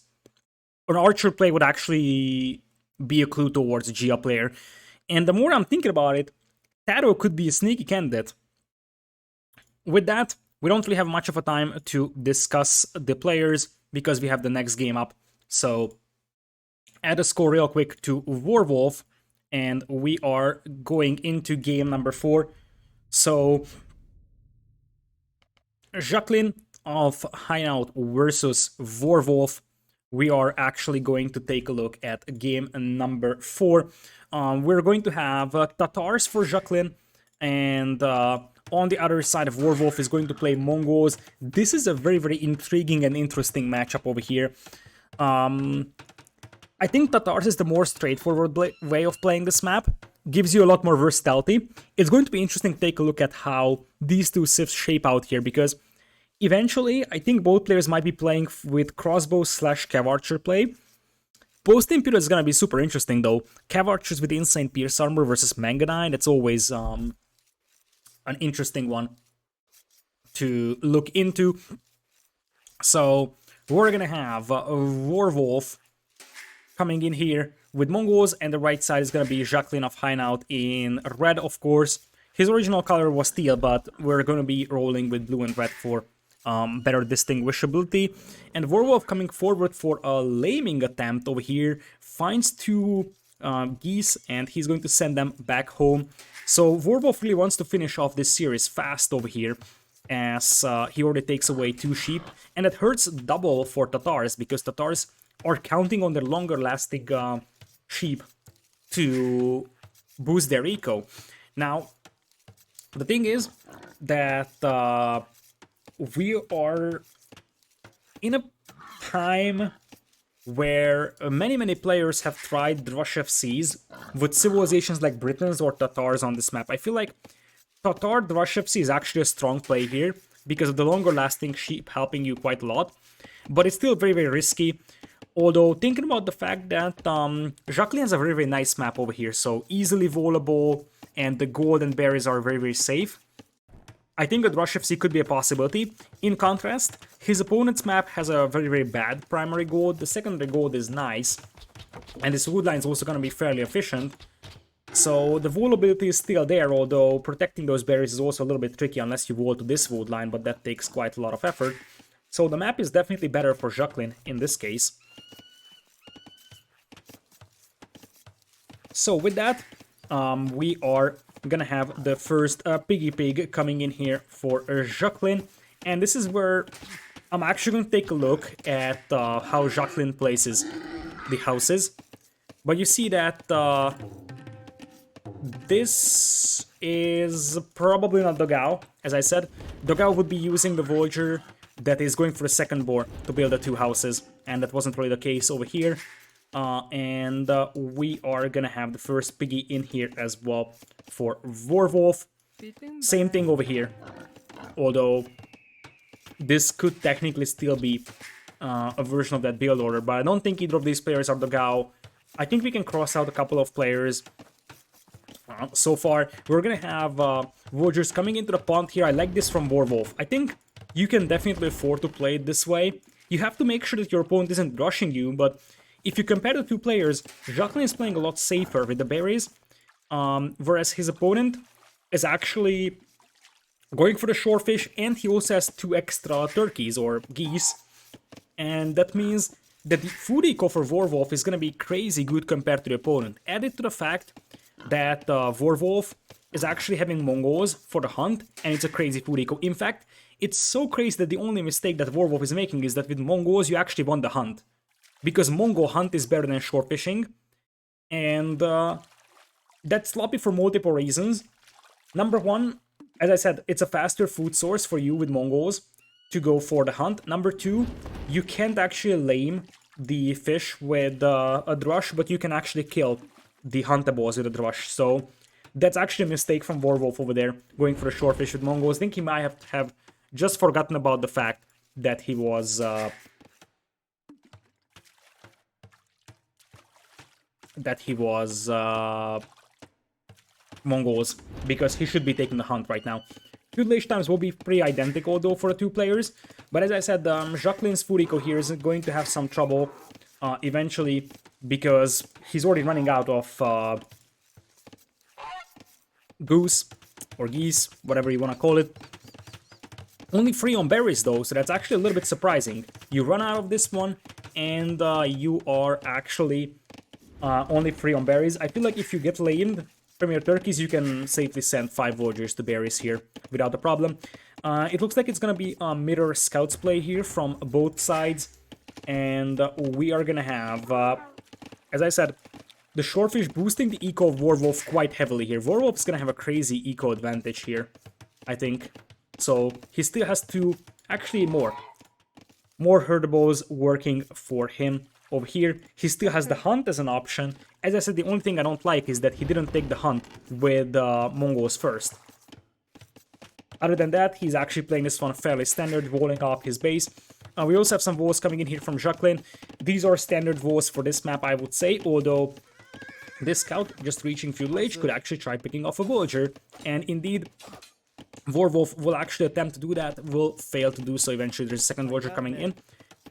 An Archer play would actually be a clue towards a Gia player. And the more I'm thinking about it, Taro could be a sneaky candidate. With that, we don't really have much of a time to discuss the players because we have the next game up. So add a score real quick to Warwolf, and we are going into game number 4. So Jacqueline of Hainaut versus Warwolf. We are actually going to take a look at game number 4. We're going to have Tatars for Jacqueline, and on the other side of Warwolf is going to play Mongols. This is a very intriguing and interesting matchup over here. I think Tatars is the more straightforward way of playing this map. Gives you a lot more versatility. It's going to be interesting to take a look at how these two civs shape out here, because eventually I think both players might be playing with crossbow / Cav Archer play. Post-Imperial is gonna be super interesting though. Cav Archers with insane Pierce Armor versus Manganine, that's always an interesting one to look into. So we're gonna have Warwolf coming in here with Mongols, and the right side is going to be Jacqueline of Hainaut in red, of course. His original color was teal, but we're going to be rolling with blue and red for better distinguishability. And Warwolf coming forward for a laming attempt over here, finds 2 geese, and he's going to send them back home. So Warwolf really wants to finish off this series fast over here, as he already takes away 2 sheep, and it hurts double for Tatars, because Tatars are counting on their longer lasting sheep to boost their eco. Now, the thing is that we are in a time where many players have tried Rush FCs with civilizations like Britons or Tatars on this map. I feel like Tatar Rush FC is actually a strong play here because of the longer lasting sheep helping you quite a lot, but it's still very risky. Although thinking about the fact that Jacqueline has a very nice map over here, so easily volable and the gold and berries are very safe. I think that Rush FC could be a possibility. In contrast, his opponent's map has a very bad primary gold. The secondary gold is nice, and this wood line is also going to be fairly efficient. So the vulnerability is still there, although protecting those berries is also a little bit tricky unless you wall to this wood line, but that takes quite a lot of effort. So the map is definitely better for Jacqueline in this case. So with that, we are gonna have the first piggy pig coming in here for Jacqueline, and this is where I'm actually gonna take a look at how Jacqueline places the houses. But you see that this is probably not Dogao. As I said, Dogao would be using the Voyager that is going for the second boar to build the two houses, and that wasn't really the case over here. And we are gonna have the first piggy in here as well for Warwolf. Same thing over here, although this could technically still be a version of that build order, but I don't think either of these players are Dogao. I think we can cross out a couple of players. So far, we're gonna have Voyagers coming into the pond here. I like this from Warwolf. I think you can definitely afford to play it this way. You have to make sure that your opponent isn't rushing you, but if you compare the two players, Jacqueline is playing a lot safer with the berries, whereas his opponent is actually going for the shorefish, and he also has 2 extra turkeys or geese, and that means that the food eco for Warwolf is going to be crazy good compared to the opponent. Added to the fact that Warwolf is actually having Mongols for the hunt, and it's a crazy food eco. In fact, it's so crazy that the only mistake that Warwolf is making is that with Mongols you actually won the hunt. Because Mongol hunt is better than shore fishing, and that's sloppy for multiple reasons. Number one, as I said, it's a faster food source for you with Mongols to go for the hunt. Number two, you can't actually lame the fish with a drush, but you can actually kill the huntables with a drush. So that's actually a mistake from Warwolf over there, going for a shore fish with Mongols. I think he might have just forgotten about the fact that he was Mongols, because he should be taking the hunt right now. Field age times will be pretty identical though for the two players, but as I said, Jacqueline's food eco here is going to have some trouble eventually, because he's already running out of goose or geese, whatever you want to call it. Only 3 on berries though, so that's actually a little bit surprising. You run out of this one, and you are actually only 3 on berries. I feel like if you get lamed from your turkeys, you can safely send 5 Voyagers to berries here without a problem. It looks like it's going to be a mirror scouts play here from both sides. And we are going to have, as I said, the shorefish boosting the eco of Warwolf quite heavily here. Warwolf's going to have a crazy eco advantage here, I think. So he still has to, actually more herdables working for him. Over here, he still has the hunt as an option. As I said, the only thing I don't like is that he didn't take the hunt with Mongols first. Other than that, he's actually playing this one fairly standard, walling up his base. We also have some walls coming in here from Jacqueline. These are standard walls for this map, I would say, although this scout, just reaching feudal age, could actually try picking off a Voyager. And indeed, Warwolf will actually attempt to do that, will fail to do so eventually. There's a second Voyager coming in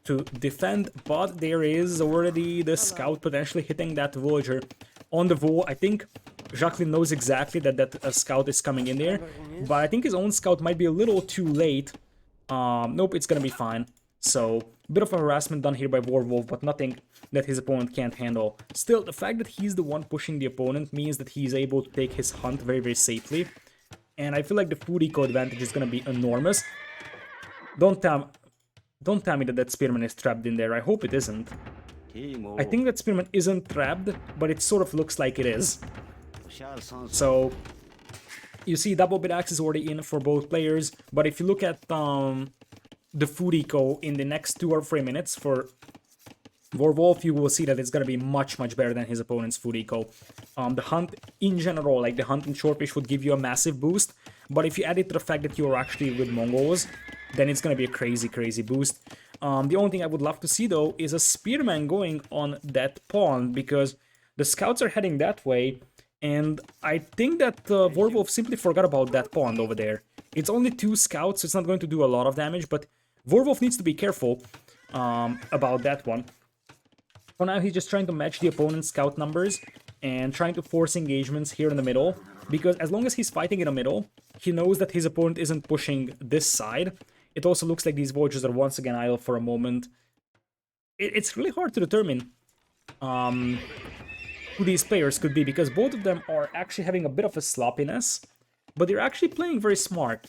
to defend, but there is already the scout potentially hitting that Voyager on the wall. I think Jacqueline knows exactly that scout is coming in there, but I think his own scout might be a little too late. Nope, it's gonna be fine. So, bit of a harassment done here by Warwolf, but nothing that his opponent can't handle. Still, the fact that he's the one pushing the opponent means that he's able to take his hunt very safely, and I feel like the food eco advantage is gonna be enormous. Don't tell me that spearman is trapped in there. I hope it isn't. I think that spearman isn't trapped, but it sort of looks like it is. So, you see double bit axe is already in for both players, but if you look at the food eco in the next 2 or 3 minutes for Warwolf, you will see that it's going to be much, much better than his opponent's food eco. The hunt in general, like the hunt in Shortfish, would give you a massive boost, but if you add it to the fact that you're actually with Mongols, then it's going to be a crazy, crazy boost. The only thing I would love to see, though, is a Spearman going on that pond, because the scouts are heading that way, and I think that Warwolf simply forgot about that pond over there. It's only 2 scouts, so it's not going to do a lot of damage, but Warwolf needs to be careful about that one. For now, he's just trying to match the opponent's scout numbers and trying to force engagements here in the middle, because as long as he's fighting in the middle, he knows that his opponent isn't pushing this side. It also looks like these Voyagers are once again idle for a moment. It's really hard to determine who these players could be, because both of them are actually having a bit of a sloppiness, but they're actually playing very smart.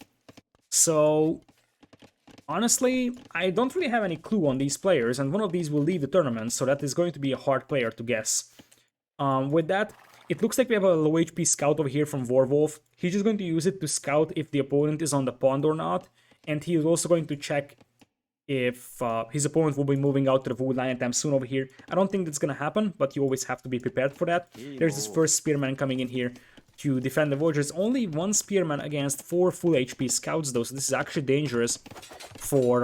So honestly, I don't really have any clue on these players, and one of these will leave the tournament, so that is going to be a hard player to guess. With that, it looks like we have a low HP scout over here from Warwolf. He's just going to use it to scout if the opponent is on the pond or not, and he is also going to check if his opponent will be moving out to the wood line anytime soon over here. I don't think that's going to happen, but you always have to be prepared for that. There's this first Spearman coming in here to defend the Voyagers. Only 1 Spearman against 4 full HP scouts, though, so this is actually dangerous for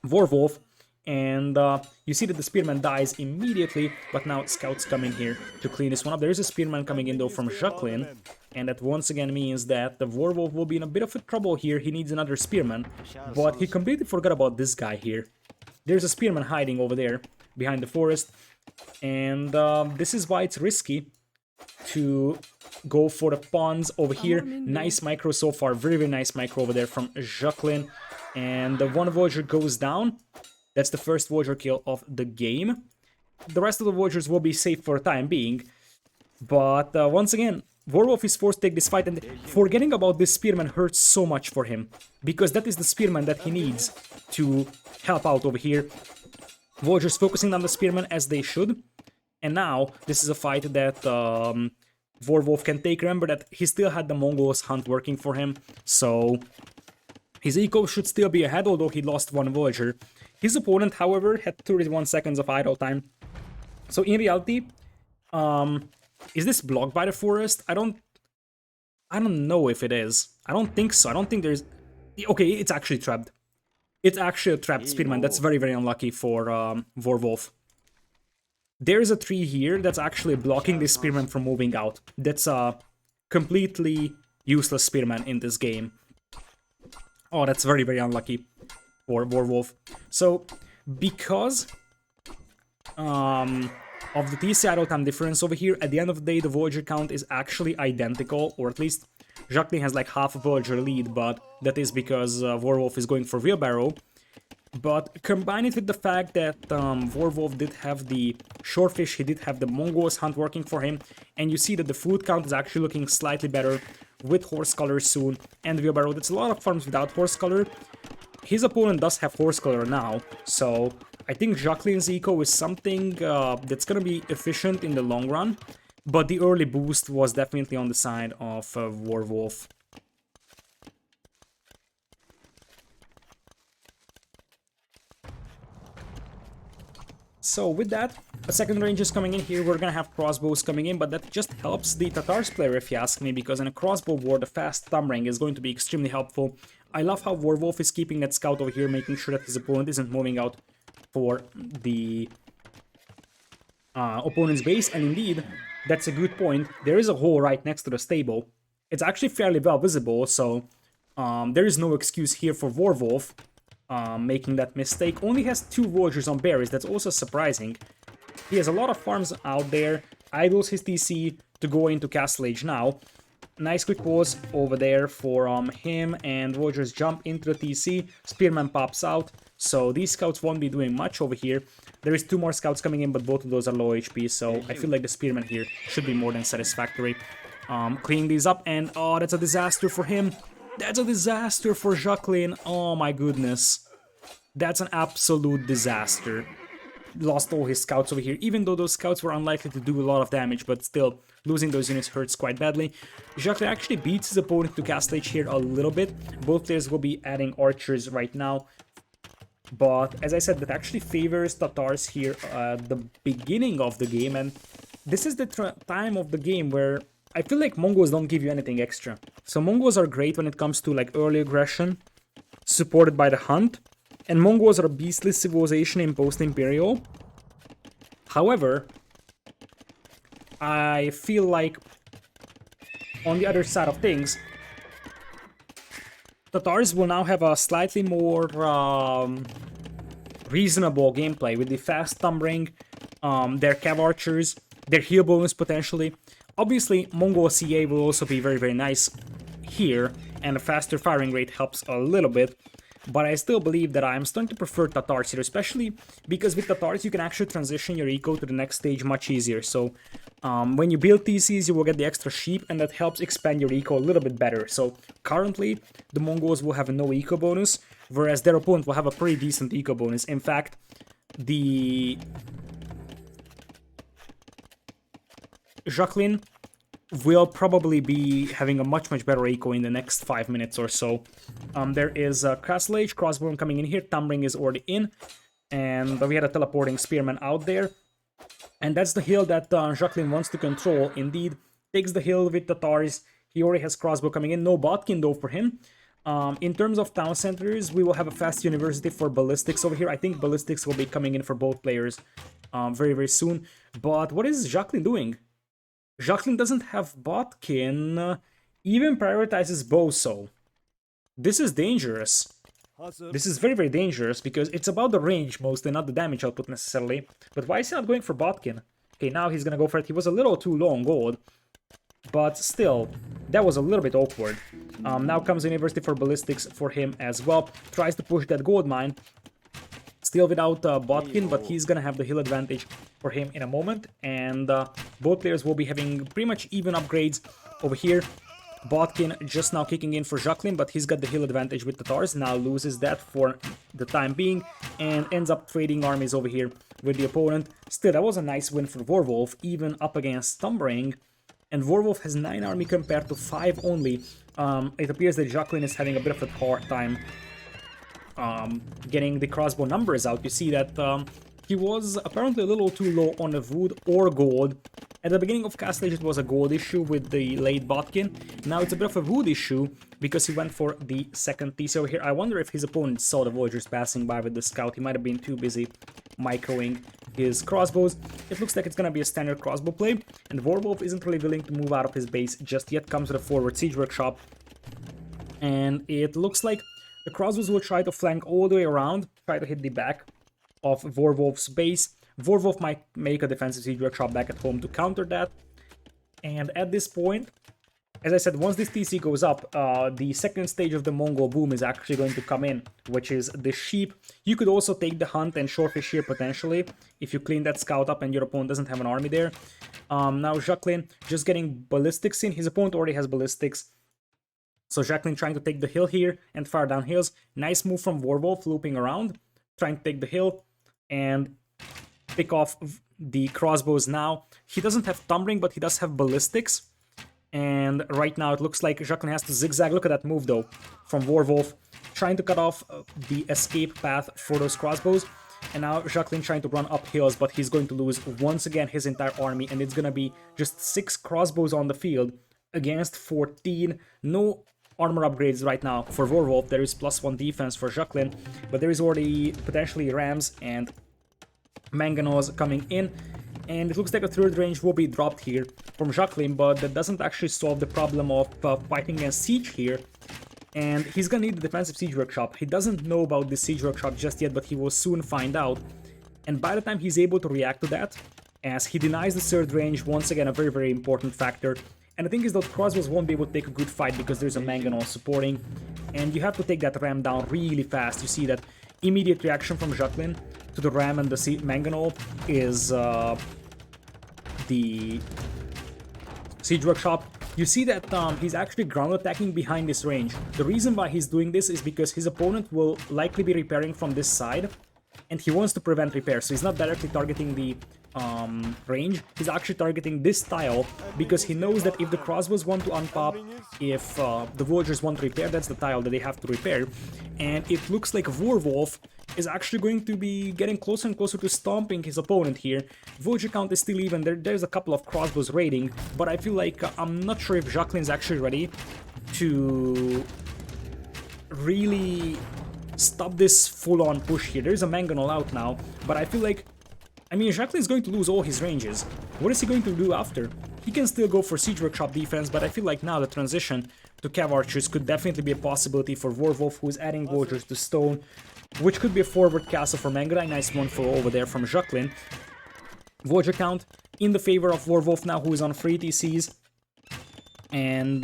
Warwolf. And you see that the Spearman dies immediately, but now scouts come in here to clean this one up. There is a Spearman coming in, though, from Jacqueline, and that once again means that the Warwolf will be in a bit of a trouble here. He needs another Spearman, but he completely forgot about this guy here. There's a Spearman hiding over there behind the forest, and this is why it's risky to go for the pawns over here. Nice micro so far, very, very nice micro over there from Jacqueline, and the one Voyager goes down. That's the first Voyager kill of the game. The rest of the Voyagers will be safe for the time being. But once again, Warwolf is forced to take this fight, and forgetting about this Spearman hurts so much for him, because that is the Spearman that he needs to help out over here. Voyagers focusing on the Spearman as they should. And now, this is a fight that Warwolf can take. Remember that he still had the Mongols hunt working for him, so his eco should still be ahead, although he lost 1 Voyager. His opponent, however, had 31 seconds of idle time. So in reality, is this blocked by the forest? I don't know if it is. I don't think so. I don't think there's... Okay, it's actually trapped. It's actually a trapped Spearman. That's very, very unlucky for Warwolf. There is a tree here that's actually blocking this Spearman from moving out. That's a completely useless Spearman in this game. Oh, that's very, very unlucky for Warwolf. So, because of the TC idle time difference over here, at the end of the day, the Voyager count is actually identical, or at least Jacqueline has like half a Voyager lead, but that is because Warwolf is going for wheelbarrow. But combine it with the fact that Warwolf did have the Shortfish, he did have the Mongols hunt working for him, and you see that the food count is actually looking slightly better with Horse Color soon, and wheelbarrow. That's a lot of farms without Horse Color. His opponent does have Horse Color now, so I think Jacqueline's eco is something that's gonna be efficient in the long run, but the early boost was definitely on the side of Warwolf. So with that, a second range is coming in here. We're gonna have crossbows coming in, but that just helps the Tatars player, if you ask me, because in a crossbow war, the fast thumb ring is going to be extremely helpful. I love how Warwolf is keeping that scout over here, making sure that his opponent isn't moving out for the opponent's base, and indeed, that's a good point. There is a hole right next to the stable. It's actually fairly well visible, so there is no excuse here for Warwolf making that mistake. Only has 2 Voyagers on berries, that's also surprising. He has a lot of farms out there, idles his TC to go into Castle Age now. Nice quick pause over there for him, and Voyagers jump into the TC, Spearman pops out, so these scouts won't be doing much over here. There is 2 more scouts coming in, but both of those are low HP, so I feel like the Spearman here should be more than satisfactory. Cleaning these up, and oh, that's a disaster for him. That's a disaster for Jacqueline. Oh my goodness. That's an absolute disaster. Lost all his scouts over here, even though those scouts were unlikely to do a lot of damage, but still, losing those units hurts quite badly. Jacqueline actually beats his opponent to Castle Age here a little bit. Both players will be adding archers right now. But as I said, that actually favors Tatars here at the beginning of the game, and this is the time of the game where I feel like Mongols don't give you anything extra. So Mongols are great when it comes to like early aggression, supported by the hunt, and Mongols are a beastly civilization in post-imperial. However, I feel like on the other side of things, Tatars will now have a slightly more reasonable gameplay with the fast tumbling, their cav archers, their heal bonus potentially. Obviously, Mongol CA will also be very, very nice here, and a faster firing rate helps a little bit. But I still believe that I'm starting to prefer Tatars here, especially because with Tatars you can actually transition your eco to the next stage much easier. So when you build TCs, you will get the extra sheep, and that helps expand your eco a little bit better. So currently, the Mongols will have no eco bonus, whereas their opponent will have a pretty decent eco bonus. In fact, the Jacqueline will probably be having a much better eco in the next 5 minutes or so. There is a Castle Age crossbow coming in here, Tumbling is already in, and we had a teleporting spearman out there. And that's the hill that Jacqueline wants to control. Indeed, takes the hill with Tatars. He already has crossbow coming in, no botkin though for him. In terms of town centers, we will have a fast university for ballistics over here. I think ballistics will be coming in for both players very soon. But what is Jacqueline doing? Jacqueline doesn't have botkin, even prioritizes Boso. This is dangerous. This is very dangerous because it's about the range mostly, not the damage output necessarily. But why is he not going for botkin? Okay, now he's gonna go for it. He was a little too low on gold, but still, that was a little bit awkward. Now comes University for ballistics for him as well. Tries to push that gold mine. Still without botkin, but he's gonna have the hill advantage for him in a moment. And both players will be having pretty much even upgrades over here. Botkin just now kicking in for Jacqueline, but he's got the hill advantage with Tatars. Now loses that for the time being and ends up trading armies over here with the opponent. Still, that was a nice win for Warwolf, even up against Stumbring. And Warwolf has 9 army compared to 5 only. It appears that Jacqueline is having a bit of a hard time getting the crossbow numbers out. You see that he was apparently a little too low on the wood or gold. At the beginning of Castle Age, it was a gold issue with the late botkin. Now it's a bit of a wood issue because he went for the second TC over here. I wonder if his opponent saw the villagers passing by with the scout. He might have been too busy microing his crossbows. It looks like it's gonna be a standard crossbow play, and Warwolf isn't really willing to move out of his base just yet. Comes with a forward siege workshop, and it looks like the crossbows will try to flank all the way around, try to hit the back of Warwolf's base. Warwolf might make a defensive siege workshop back at home to counter that. And at this point, as I said, once this TC goes up, the second stage of the Mongol boom is actually going to come in, which is the sheep. You could also take the hunt and shorefish here potentially, if you clean that scout up and your opponent doesn't have an army there. Now Jacqueline just getting ballistics in. His opponent already has ballistics. So Jacqueline trying to take the hill here and fire down hills. Nice move from Warwolf, looping around, trying to take the hill and pick off the crossbows now. He doesn't have tumbling, but he does have ballistics. And right now it looks like Jacqueline has to zigzag. Look at that move though from Warwolf, trying to cut off the escape path for those crossbows. And now Jacqueline trying to run up hills, but he's going to lose once again his entire army, and it's gonna be just 6 crossbows on the field against 14. No armor upgrades right now for Warwolf. There is +1 defense for Jacqueline, but there is already potentially rams and mangonels coming in, and it looks like a third range will be dropped here from Jacqueline, but that doesn't actually solve the problem of fighting against siege here. And he's gonna need the defensive siege workshop. He doesn't know about the siege workshop just yet, but he will soon find out. And by the time he's able to react to that, as he denies the third range, once again a very important factor. And the thing is that crossbows won't be able to take a good fight because there's a mangonel supporting, and you have to take that ram down really fast. You see that immediate reaction from Jacqueline to the ram and the mangonel is the siege workshop. You see that he's actually ground attacking behind this range. The reason why he's doing this is because his opponent will likely be repairing from this side, and he wants to prevent repair, so he's not directly targeting the range. He's actually targeting this tile because he knows that if the crossbows want to unpop, if the villagers want to repair, that's the tile that they have to repair. And it looks like Warwolf is actually going to be getting closer and closer to stomping his opponent here. Villager count is still even, there's a couple of crossbows raiding, but I feel like I'm not sure if Jacqueline's actually ready to really stop this full-on push here. There's a Mangonel out now, but I feel like, I mean, Jacqueline's going to lose all his ranges. What is he going to do after? He can still go for Siege Workshop defense, but I feel like now the transition to Cav Archers could definitely be a possibility for Warwolf, who is adding Villagers to Stone, which could be a forward castle for Mangudai. Nice one for over there from Jacqueline. Villager count in the favor of Warwolf now, who is on 3 TCs. And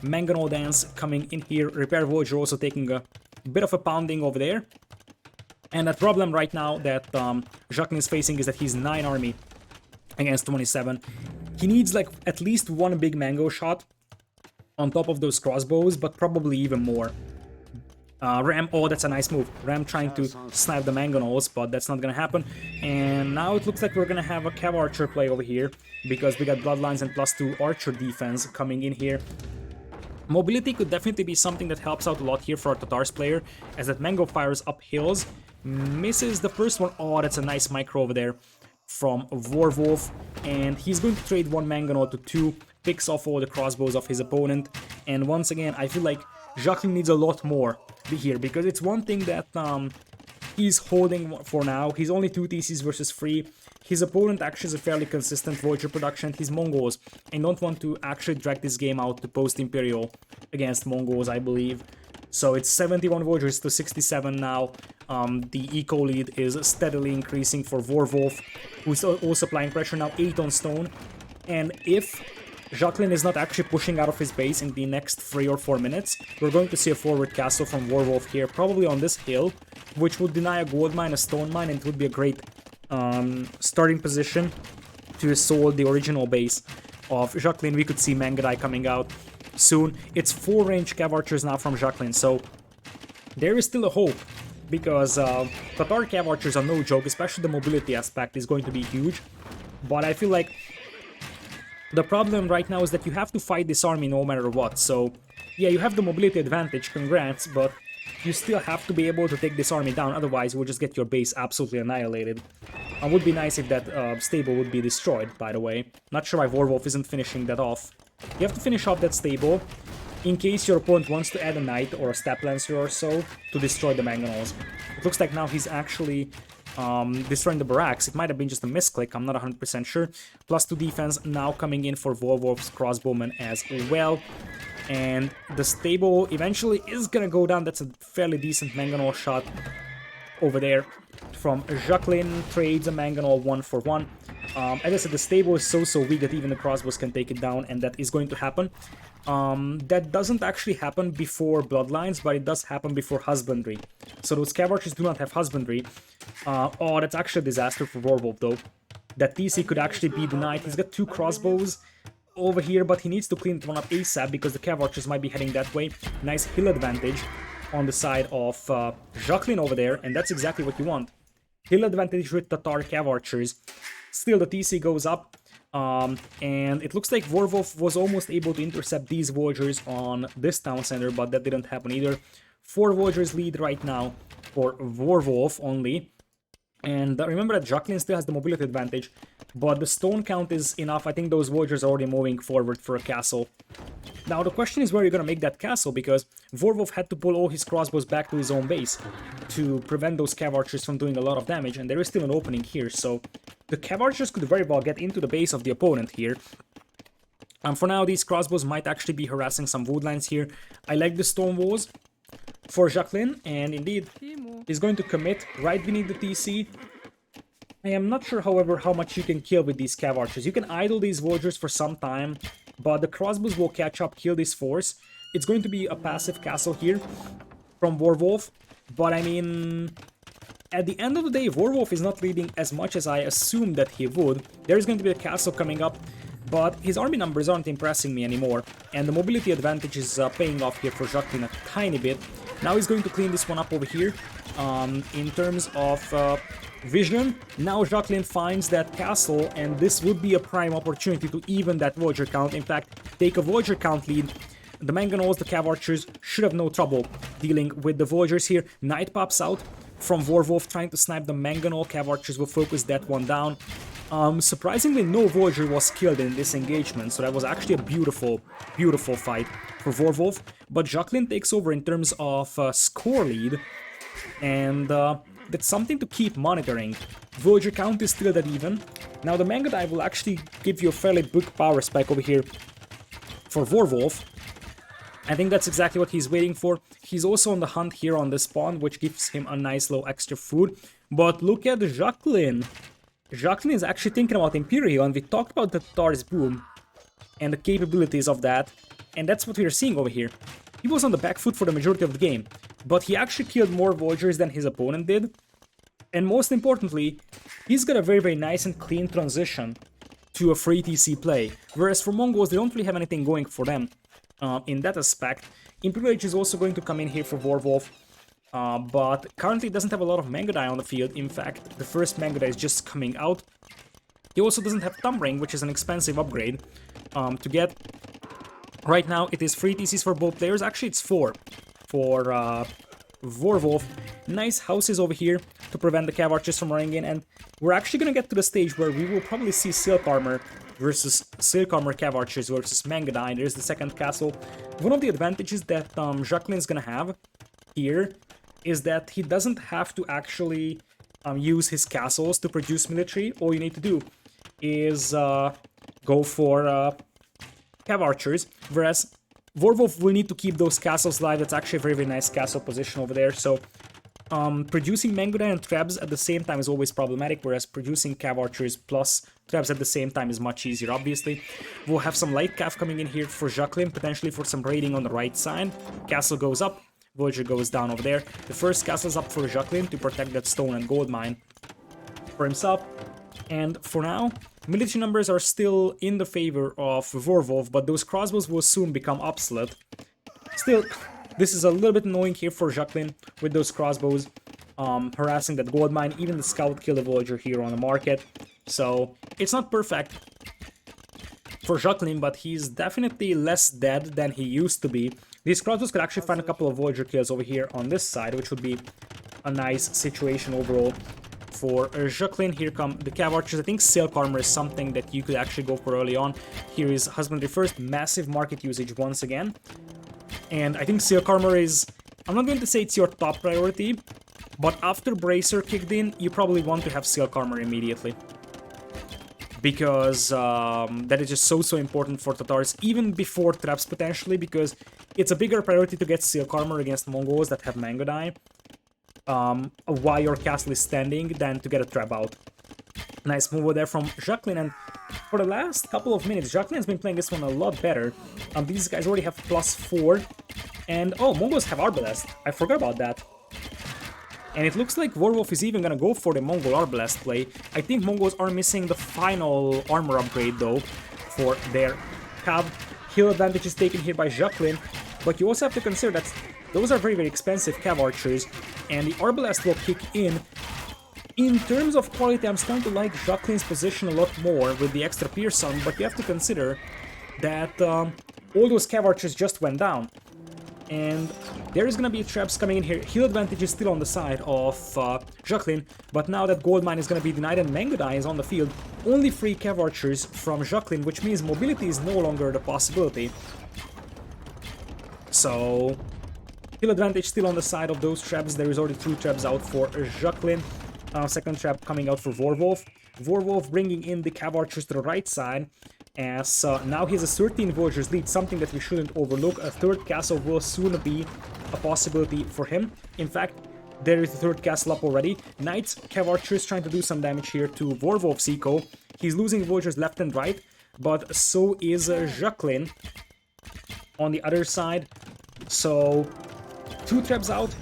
Mangonel Dance coming in here. Repair Villager also taking a bit of a pounding over there. And the problem right now that Jacqueline is facing is that he's 9 army against 27. He needs like at least one big mango shot on top of those crossbows, but probably even more. Ram, oh, that's a nice move. Ram trying to snipe the Mangonels, but that's not gonna happen. And now it looks like we're gonna have a Cav Archer play over here, because we got Bloodlines and +2 Archer defense coming in here. Mobility could definitely be something that helps out a lot here for our Tatars player, as that Mango fires up hills. Misses the first one. Oh, that's a nice micro over there from Warwolf. And he's going to trade one Mangonel to 2, picks off all the crossbows of his opponent. And once again, I feel like Jacqueline needs a lot more here, because it's one thing that he's holding for now. He's only 2 TCs versus 3. His opponent actually is a fairly consistent Voyager production. He's Mongols, and don't want to actually drag this game out to post-Imperial against Mongols, I believe. So it's 71 Voyagers to 67 now. The eco lead is steadily increasing for Warwolf, who's also applying pressure now, 8 on stone. And if Jacqueline is not actually pushing out of his base in the next 3 or 4 minutes, we're going to see a forward castle from Warwolf here, probably on this hill, which would deny a gold mine, a stone mine, and it would be a great starting position to assault the original base of Jacqueline. We could see Mangudai coming out soon. It's 4 range Cav Archers now from Jacqueline, so there is still a hope, because Tatar Cav Archers are no joke, especially the mobility aspect is going to be huge. But I feel like the problem right now is that you have to fight this army no matter what. So yeah, you have the mobility advantage, congrats, but you still have to be able to take this army down, otherwise we'll just get your base absolutely annihilated. It would be nice if that stable would be destroyed, by the way. Not sure why Warwolf isn't finishing that off. You have to finish off that stable in case your opponent wants to add a knight or a step lancer or so to destroy the Mangonels. It looks like now he's actually destroying the barracks. It might have been just a misclick, I'm not 100% sure. +2 defense now coming in for Warwolf's crossbowmen as well. And the stable eventually is gonna go down. That's a fairly decent Mangonel shot over there from Jacqueline. Trades a Mangonel 1 for 1. As I said, the stable is so weak that even the crossbows can take it down, and that is going to happen. That doesn't actually happen before Bloodlines, but it does happen before Husbandry. So those Cav Archers do not have Husbandry. Oh, that's actually a disaster for Warwolf, though. That TC could actually be denied. He's got 2 crossbows over here, but he needs to clean it one up ASAP, because the Cav Archers might be heading that way. Nice hill advantage on the side of Jacqueline over there, and that's exactly what you want. Hill advantage with Tatar Cav Archers. Still, the TC goes up. And it looks like Warwolf was almost able to intercept these Voyagers on this town center, but that didn't happen either. 4 Voyagers lead right now for Warwolf only. And remember that Jacqueline still has the mobility advantage, but the stone count is enough. I think those Voyagers are already moving forward for a castle. Now the question is where you're gonna make that castle, because Warwolf had to pull all his crossbows back to his own base to prevent those Cav Archers from doing a lot of damage, and there is still an opening here, so the Cav Archers could very well get into the base of the opponent here. For now, these crossbows might actually be harassing some woodlines here. I like the stone walls for Jacqueline, and indeed, he's going to commit right beneath the TC. I am not sure, however, how much you can kill with these Cav Archers. You can idle these Voyagers for some time, but the crossbows will catch up, kill this force. It's going to be a passive castle here from Warwolf, but I mean, at the end of the day, Warwolf is not leading as much as I assumed that he would. There is going to be a castle coming up, but his army numbers aren't impressing me anymore, and the mobility advantage is paying off here for Jacqueline a tiny bit. Now he's going to clean this one up over here. In terms of vision, now Jacqueline finds that castle, and this would be a prime opportunity to even that Voyager count. In fact, take a Voyager count lead. The Mangonels, the Cav Archers, should have no trouble dealing with the Voyagers here. Knight pops out from Warwolf trying to snipe the Mangonel. Cav archers will focus that one down. Surprisingly, no Voyager was killed in this engagement, so that was actually a beautiful, beautiful fight for Warwolf. But Jacqueline takes over in terms of score lead, and that's something to keep monitoring. Voyager count is still that even. Now the Manga Dive will actually give you a fairly big power spike over here for Warwolf. I think that's exactly what he's waiting for. He's also on the hunt here on the spawn, which gives him a nice little extra food. But look at Jacqueline. Jacqueline is actually thinking about Imperial, and we talked about the Tatar's boom and the capabilities of that, and that's what we're seeing over here. He was on the back foot for the majority of the game, but he actually killed more Voyagers than his opponent did. And most importantly, he's got a very, very nice and clean transition to a free TC play. Whereas for Mongols, they don't really have anything going for them in that aspect. Imperial Age is also going to come in here for Warwolf, but currently doesn't have a lot of Mangodai on the field. In fact, the first Mangodai is just coming out. He also doesn't have Thumb Ring, which is an expensive upgrade to get. Right now, it is 3 TCs for both players. Actually, it's 4 for Warwolf. Nice houses over here to prevent the Cav Archers from running in, and we're actually going to get to the stage where we will probably see Silk Armor versus Silk Armor Cav Archers versus Mangodai. There's the second castle. One of the advantages that Jacqueline's going to have here is that he doesn't have to actually use his castles to produce military. All you need to do is go for Cav Archers, whereas Warwolf will need to keep those castles alive. That's actually a very, very nice castle position over there. So producing Mangodai and Trebs at the same time is always problematic, whereas producing Cav Archers plus Trebs at the same time is much easier, obviously. We'll have some light Cav coming in here for Jacqueline, potentially for some raiding on the right side. Castle goes up, Voyager goes down over there. The first castle is up for Jacqueline to protect that stone and gold mine for himself. And for now, military numbers are still in the favor of Warwolf, but those crossbows will soon become obsolete. Still, this is a little bit annoying here for Jacqueline with those crossbows harassing that gold mine. Even the scout killed a Voyager here on the market. So it's not perfect for Jacqueline, but he's definitely less dead than he used to be. These crossbows could actually find a couple of Voyager kills over here on this side, which would be a nice situation overall for Jacqueline. Here come the Cav Archers. I think Silk Armor is something that you could actually go for early on. Here is Husbandry first, massive market usage once again. And I think Silk Armor is, I'm not going to say it's your top priority, but after Bracer kicked in, you probably want to have Silk Armor immediately. Because that is just so important for Tatars, even before traps potentially, because it's a bigger priority to get Silk Armor against Mongols that have Mangodai while your castle is standing than to get a trap out. Nice move over there from Jacqueline, and for the last couple of minutes, Jacqueline has been playing this one a lot better. These guys already have +4, and oh, Mongols have Arbalest. I forgot about that. And it looks like Warwolf is even gonna go for the Mongol Arbalest play. I think Mongols are missing the final armor upgrade though for their Cav. Hill advantage is taken here by Jacqueline, but you also have to consider that those are very, very expensive Cav Archers, and the Arbalest will kick in. In terms of quality, I'm starting to like Jacqueline's position a lot more with the extra Pearson, but you have to consider that all those Cav Archers just went down. And there is going to be traps coming in here. Heal advantage is still on the side of Jacqueline, but now that gold mine is going to be denied and Mangodai is on the field, only 3 Cav Archers from Jacqueline, which means mobility is no longer the possibility. So, heal advantage still on the side of those traps. There is already 2 traps out for Jacqueline. Second trap coming out for Warwolf. Warwolf bringing in the Cav Archers to the right side, as now he has a 13 Voyagers lead, something that we shouldn't overlook. A third castle will soon be a possibility for him. In fact, there is the third castle up already. Knights, Cav Archers trying to do some damage here to Warwolf's eco. He's losing Voyagers left and right, but so is Jacqueline on the other side. So, 2 traps out,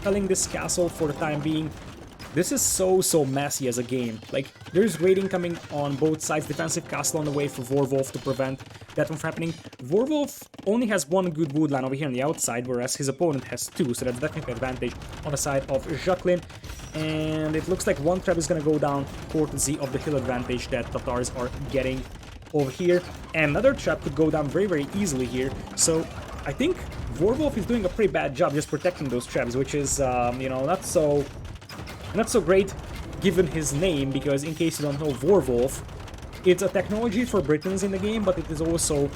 telling this castle for the time being. This is so messy as a game. Like, there's raiding coming on both sides. Defensive castle on the way for Warwolf to prevent that from happening. Warwolf only has 1 good wood line over here on the outside, whereas his opponent has 2, so that's definitely an advantage on the side of Jacqueline. And it looks like 1 trap is gonna go down, courtesy of the hill advantage that Tatars are getting over here. And another trap could go down very easily here. So I think Warwolf is doing a pretty bad job just protecting those traps, which is, you know, not so Not so great given his name, because in case you don't know, Warwolf, it's a technology for Britons in the game, but it is also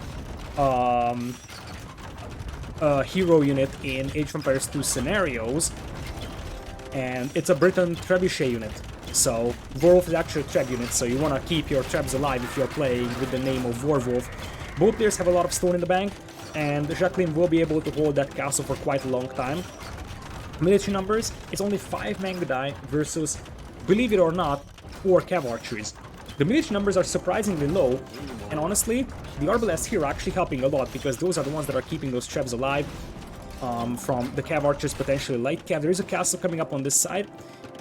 a hero unit in Age of Empires 2 scenarios, and it's a Briton trebuchet unit. So Warwolf is actually a treb unit, so you want to keep your trebs alive if you're playing with the name of Warwolf. Both players have a lot of stone in the bank, and Jacqueline will be able to hold that castle for quite a long time. Military numbers, it's only 5 Mangudai versus, believe it or not, 4 Cav archers. The military numbers are surprisingly low, and honestly, the Arbalests here are actually helping a lot, because those are the ones that are keeping those trebs alive from the Cav archers, potentially light Cav. There is a castle coming up on this side,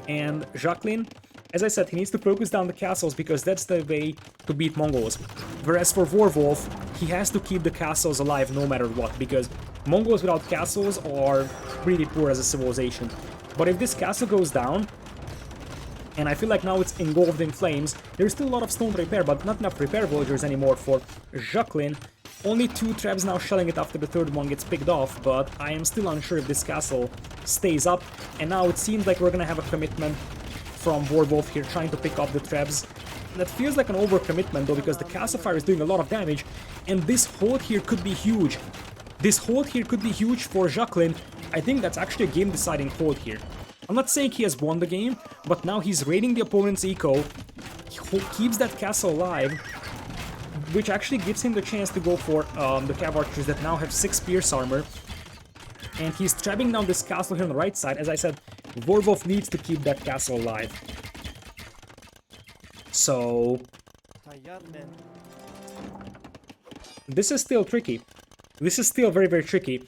and Jacqueline, as I said, he needs to focus down the castles because that's the way to beat Mongols. Whereas for Warwolf, he has to keep the castles alive no matter what, because Mongols without castles are pretty poor as a civilization. But if this castle goes down, and I feel like now it's engulfed in flames, there's still a lot of stone to repair, but not enough repair villagers anymore for Jacqueline. Only 2 trebs now shelling it after the third one gets picked off, but I am still unsure if this castle stays up. And now it seems like we're gonna have a commitment from Warwolf here, trying to pick off the trebs. That feels like an overcommitment though, because the castle fire is doing a lot of damage, and this hold here could be huge. This hold here could be huge for Jacqueline. I think that's actually a game-deciding hold here. I'm not saying he has won the game, but now he's raiding the opponent's eco, he keeps that castle alive, which actually gives him the chance to go for the Cav archers that now have 6 pierce armor. And he's trapping down this castle here on the right side. As I said, Warwolf needs to keep that castle alive. So this is still tricky. This is still very, very tricky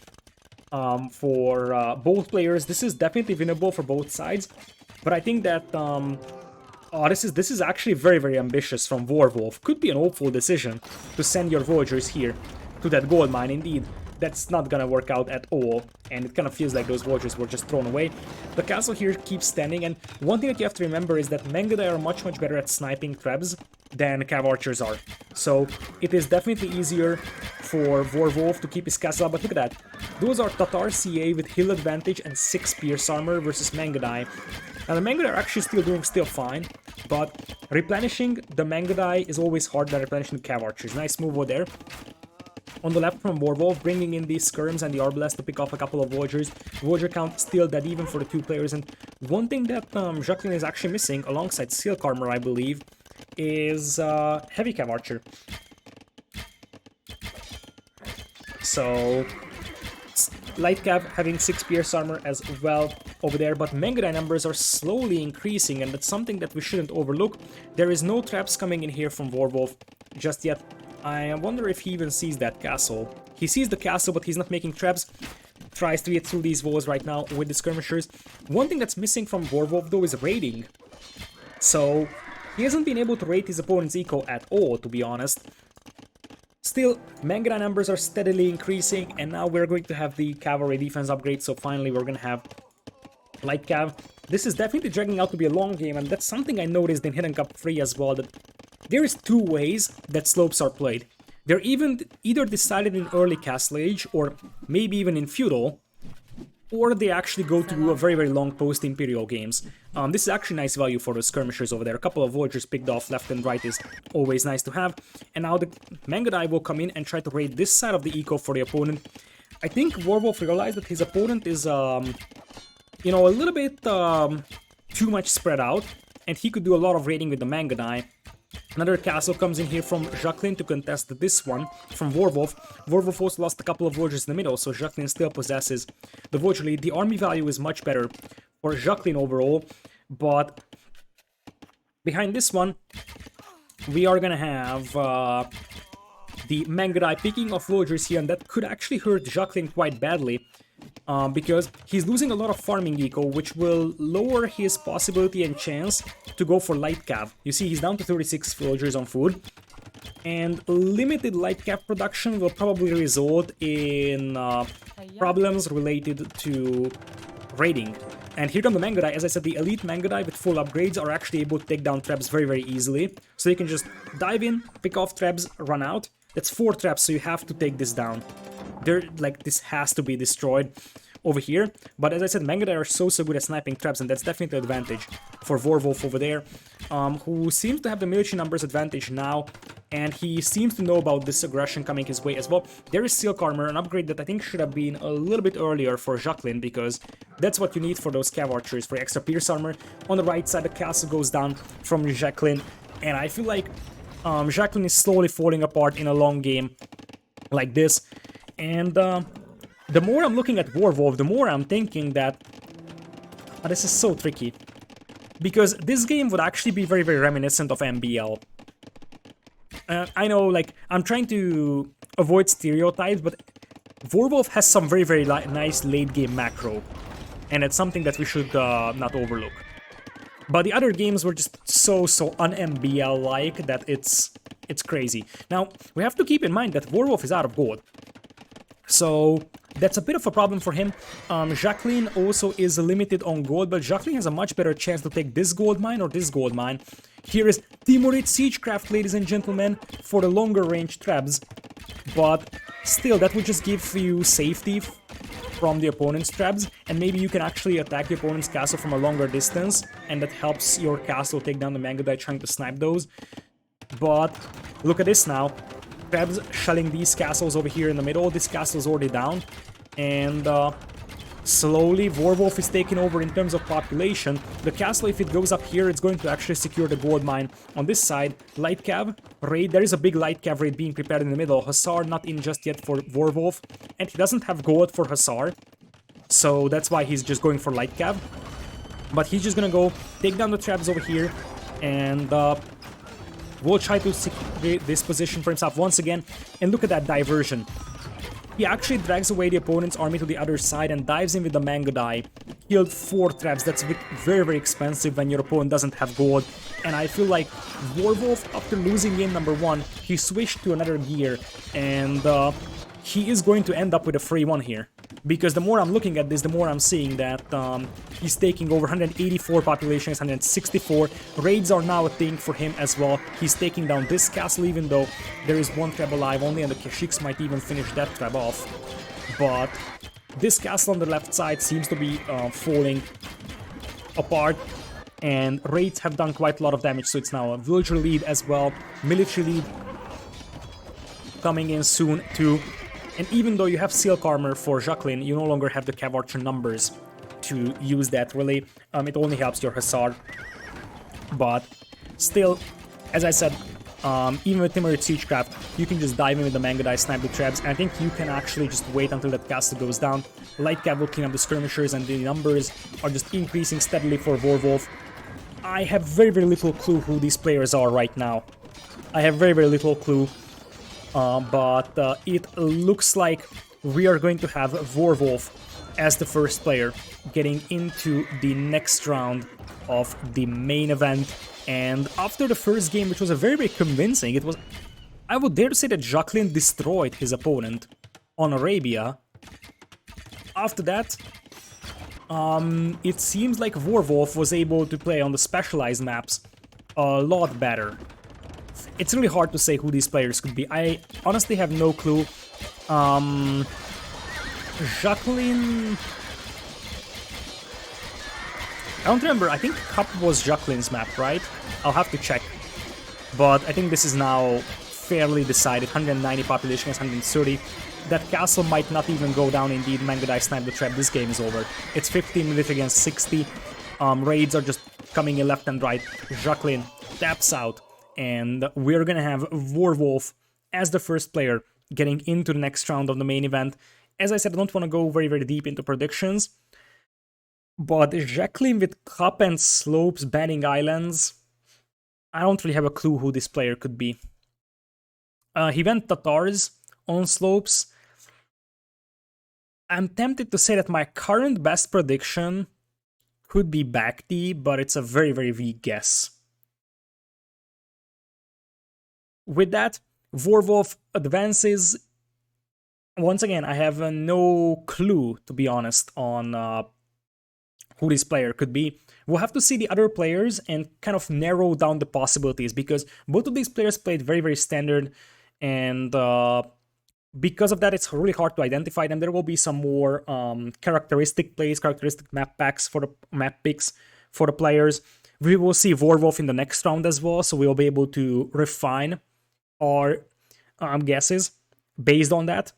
for both players. This is definitely winnable for both sides. But I think that this is actually very, very ambitious from Warwolf. Could be an awful decision to send your villagers here to that gold mine. Indeed, that's not gonna work out at all, and it kind of feels like those villagers were just thrown away. The castle here keeps standing, and one thing that you have to remember is that Mangudai are much, much better at sniping trebs than Cav archers are. So it is definitely easier for Warwolf to keep his castle up, but look at that. Those are Tatar CA with hill advantage and 6 pierce armor versus Mangudai. Now the Mangudai are actually still fine, but replenishing the Mangudai is always harder than replenishing the Cav archers. Nice move over there. On the left from Warwolf, bringing in these skirms and the Arbalest to pick off a couple of villagers. Villager count still dead even for the 2 players, and one thing that Jacqueline is actually missing, alongside Silk Armor I believe, is Heavy Cav Archer. So Light Cav having 6 pierce armor as well over there, but Mangudai numbers are slowly increasing, and that's something that we shouldn't overlook. There is no traps coming in here from Warwolf just yet. I wonder if he even sees that castle. He sees the castle, but he's not making traps. Tries to get through these walls right now with the skirmishers. One thing that's missing from Warwolf though is raiding. So he hasn't been able to raid his opponent's eco at all, to be honest. Still, Mangudai numbers are steadily increasing, and now we're going to have the cavalry defense upgrade, so finally we're going to have Light Cav. This is definitely dragging out to be a long game, and that's something I noticed in Hidden Cup 3 as well, that there is 2 ways that slopes are played. They're either decided in early Castle Age, or maybe even in Feudal, or they actually go to a very, very long post-Imperial games. This is actually nice value for the skirmishers over there. A couple of villagers picked off left and right is always nice to have. And now the Mangudai will come in and try to raid this side of the eco for the opponent. I think Warwolf realized that his opponent is, you know, a little bit too much spread out, and he could do a lot of raiding with the Mangudai. Another castle comes in here from Jacqueline to contest this one from Warwolf. Warwolf also lost a couple of villagers in the middle, so Jacqueline still possesses the villager lead. The army value is much better for Jacqueline overall, but behind this one, we are gonna have the Mangudai picking off villagers here, and that could actually hurt Jacqueline quite badly. Because he's losing a lot of farming eco, which will lower his possibility and chance to go for light cav. You see, he's down to 36 villagers on food, and limited light cav production will probably result in problems related to raiding. And here come the Mangudai. As I said, the elite Mangudai with full upgrades are actually able to take down traps very, very easily. So you can just dive in, pick off traps, run out. That's 4 traps, so you have to take this down. Like, this has to be destroyed. over here. But as I said, Mangudai are so good at sniping traps, and that's definitely an advantage for Warwolf over there, who seems to have the military numbers advantage now, and he seems to know about this aggression coming his way as well. There is Silk Armor, an upgrade that I think should have been a little bit earlier for Jacqueline, because that's what you need for those Cav Archers, for extra Pierce Armor. On the right side, the castle goes down from Jacqueline, and I feel like Jacqueline is slowly falling apart in a long game like this, and the more I'm looking at Warwolf, the more I'm thinking that this is so tricky, because this game would actually be very, very reminiscent of MBL. I know, like, I'm trying to avoid stereotypes, but Warwolf has some very, very nice late-game macro, and it's something that we should not overlook. But the other games were just so un-MBL-like that it's crazy. Now, we have to keep in mind that Warwolf is out of gold, so that's a bit of a problem for him. Jacqueline also is limited on gold, but Jacqueline has a much better chance to take this gold mine or this gold mine. Here is Timurid Siegecraft, ladies and gentlemen, for the longer range traps. But still, that would just give you safety from the opponent's traps, and maybe you can actually attack the opponent's castle from a longer distance, and that helps your castle take down the Mangudai trying to snipe those. But look at this now. Traps shelling these castles over here in the middle. This castle is already down, and slowly Warwolf is taking over in terms of population. The castle, if it goes up here, it's going to actually secure the gold mine. On this side, light cav raid. There is a big light cav raid being prepared in the middle. Hussar not in just yet for Warwolf, and he doesn't have gold for Hussar, so that's why he's just going for light cav. But he's just gonna go take down the traps over here, and will try to secure this position for himself once again. And look at that diversion. He actually drags away the opponent's army to the other side and dives in with the Mangudai. Killed 4 traps. That's very, very expensive when your opponent doesn't have gold. And I feel like Warwolf, after losing game number 1, he switched to another gear, and he is going to end up with a free one here. Because the more I'm looking at this, the more I'm seeing that he's taking over 184 populations, 164. Raids are now a thing for him as well. He's taking down this castle, even though there is 1 trap alive only, and the Kashyyyks might even finish that trap off. But this castle on the left side seems to be falling apart, and raids have done quite a lot of damage, so it's now a villager lead as well. Military lead coming in soon too. And even though you have Silk Armor for Jacqueline, you no longer have the Cav Archer numbers to use that, really. It only helps your Hussar. But still, as I said, even with Timurid Siegecraft, you can just dive in with the Mangudai, snipe the traps, and I think you can actually just wait until that castle goes down. Light Cav will clean up the skirmishers, and the numbers are just increasing steadily for Warwolf. I have very, very little clue who these players are right now. I have very, very little clue. But it looks like we are going to have Warwolf as the first player getting into the next round of the main event. And after the first game, which was a very, very convincing, it was, I would dare to say that Jacqueline destroyed his opponent on Arabia. After that, it seems like Warwolf was able to play on the specialized maps a lot better. It's really hard to say who these players could be. I honestly have no clue. Jacqueline... I don't remember. I think Cup was Jacqueline's map, right? I'll have to check. But I think this is now fairly decided. 190 population against 130. That castle might not even go down indeed. Mangudai sniped the trap. This game is over. It's 15 military against 60. Raids are just coming in left and right. Jacqueline taps out. And we're gonna have Warwolf as the first player getting into the next round of the main event. As I said, I don't want to go very, very deep into predictions, but Jacqueline with Cup and Slopes banning islands, I don't really have a clue who this player could be. He went Tatars on Slopes. I'm tempted to say that my current best prediction could be Bhakti, but it's a very, very weak guess. With that, Warwolf advances. Once again, I have no clue, to be honest, on who this player could be. We'll have to see the other players and kind of narrow down the possibilities, because both of these players played very, very standard, and Because of that, it's really hard to identify them. There will be some more characteristic plays, characteristic map packs for the map picks for the players. We will see Warwolf in the next round as well, so we'll be able to refine our guesses based on that.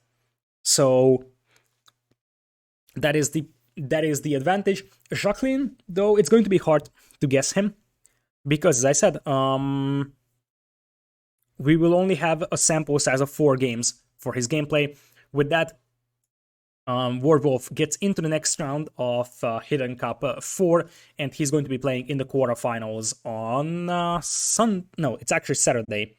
So that is the advantage. Jacqueline, though, it's going to be hard to guess him because, as I said, we will only have a sample size of 4 games for his gameplay. With that, Warwolf gets into the next round of Hidden Cup 4, and he's going to be playing in the quarterfinals on it's actually Saturday.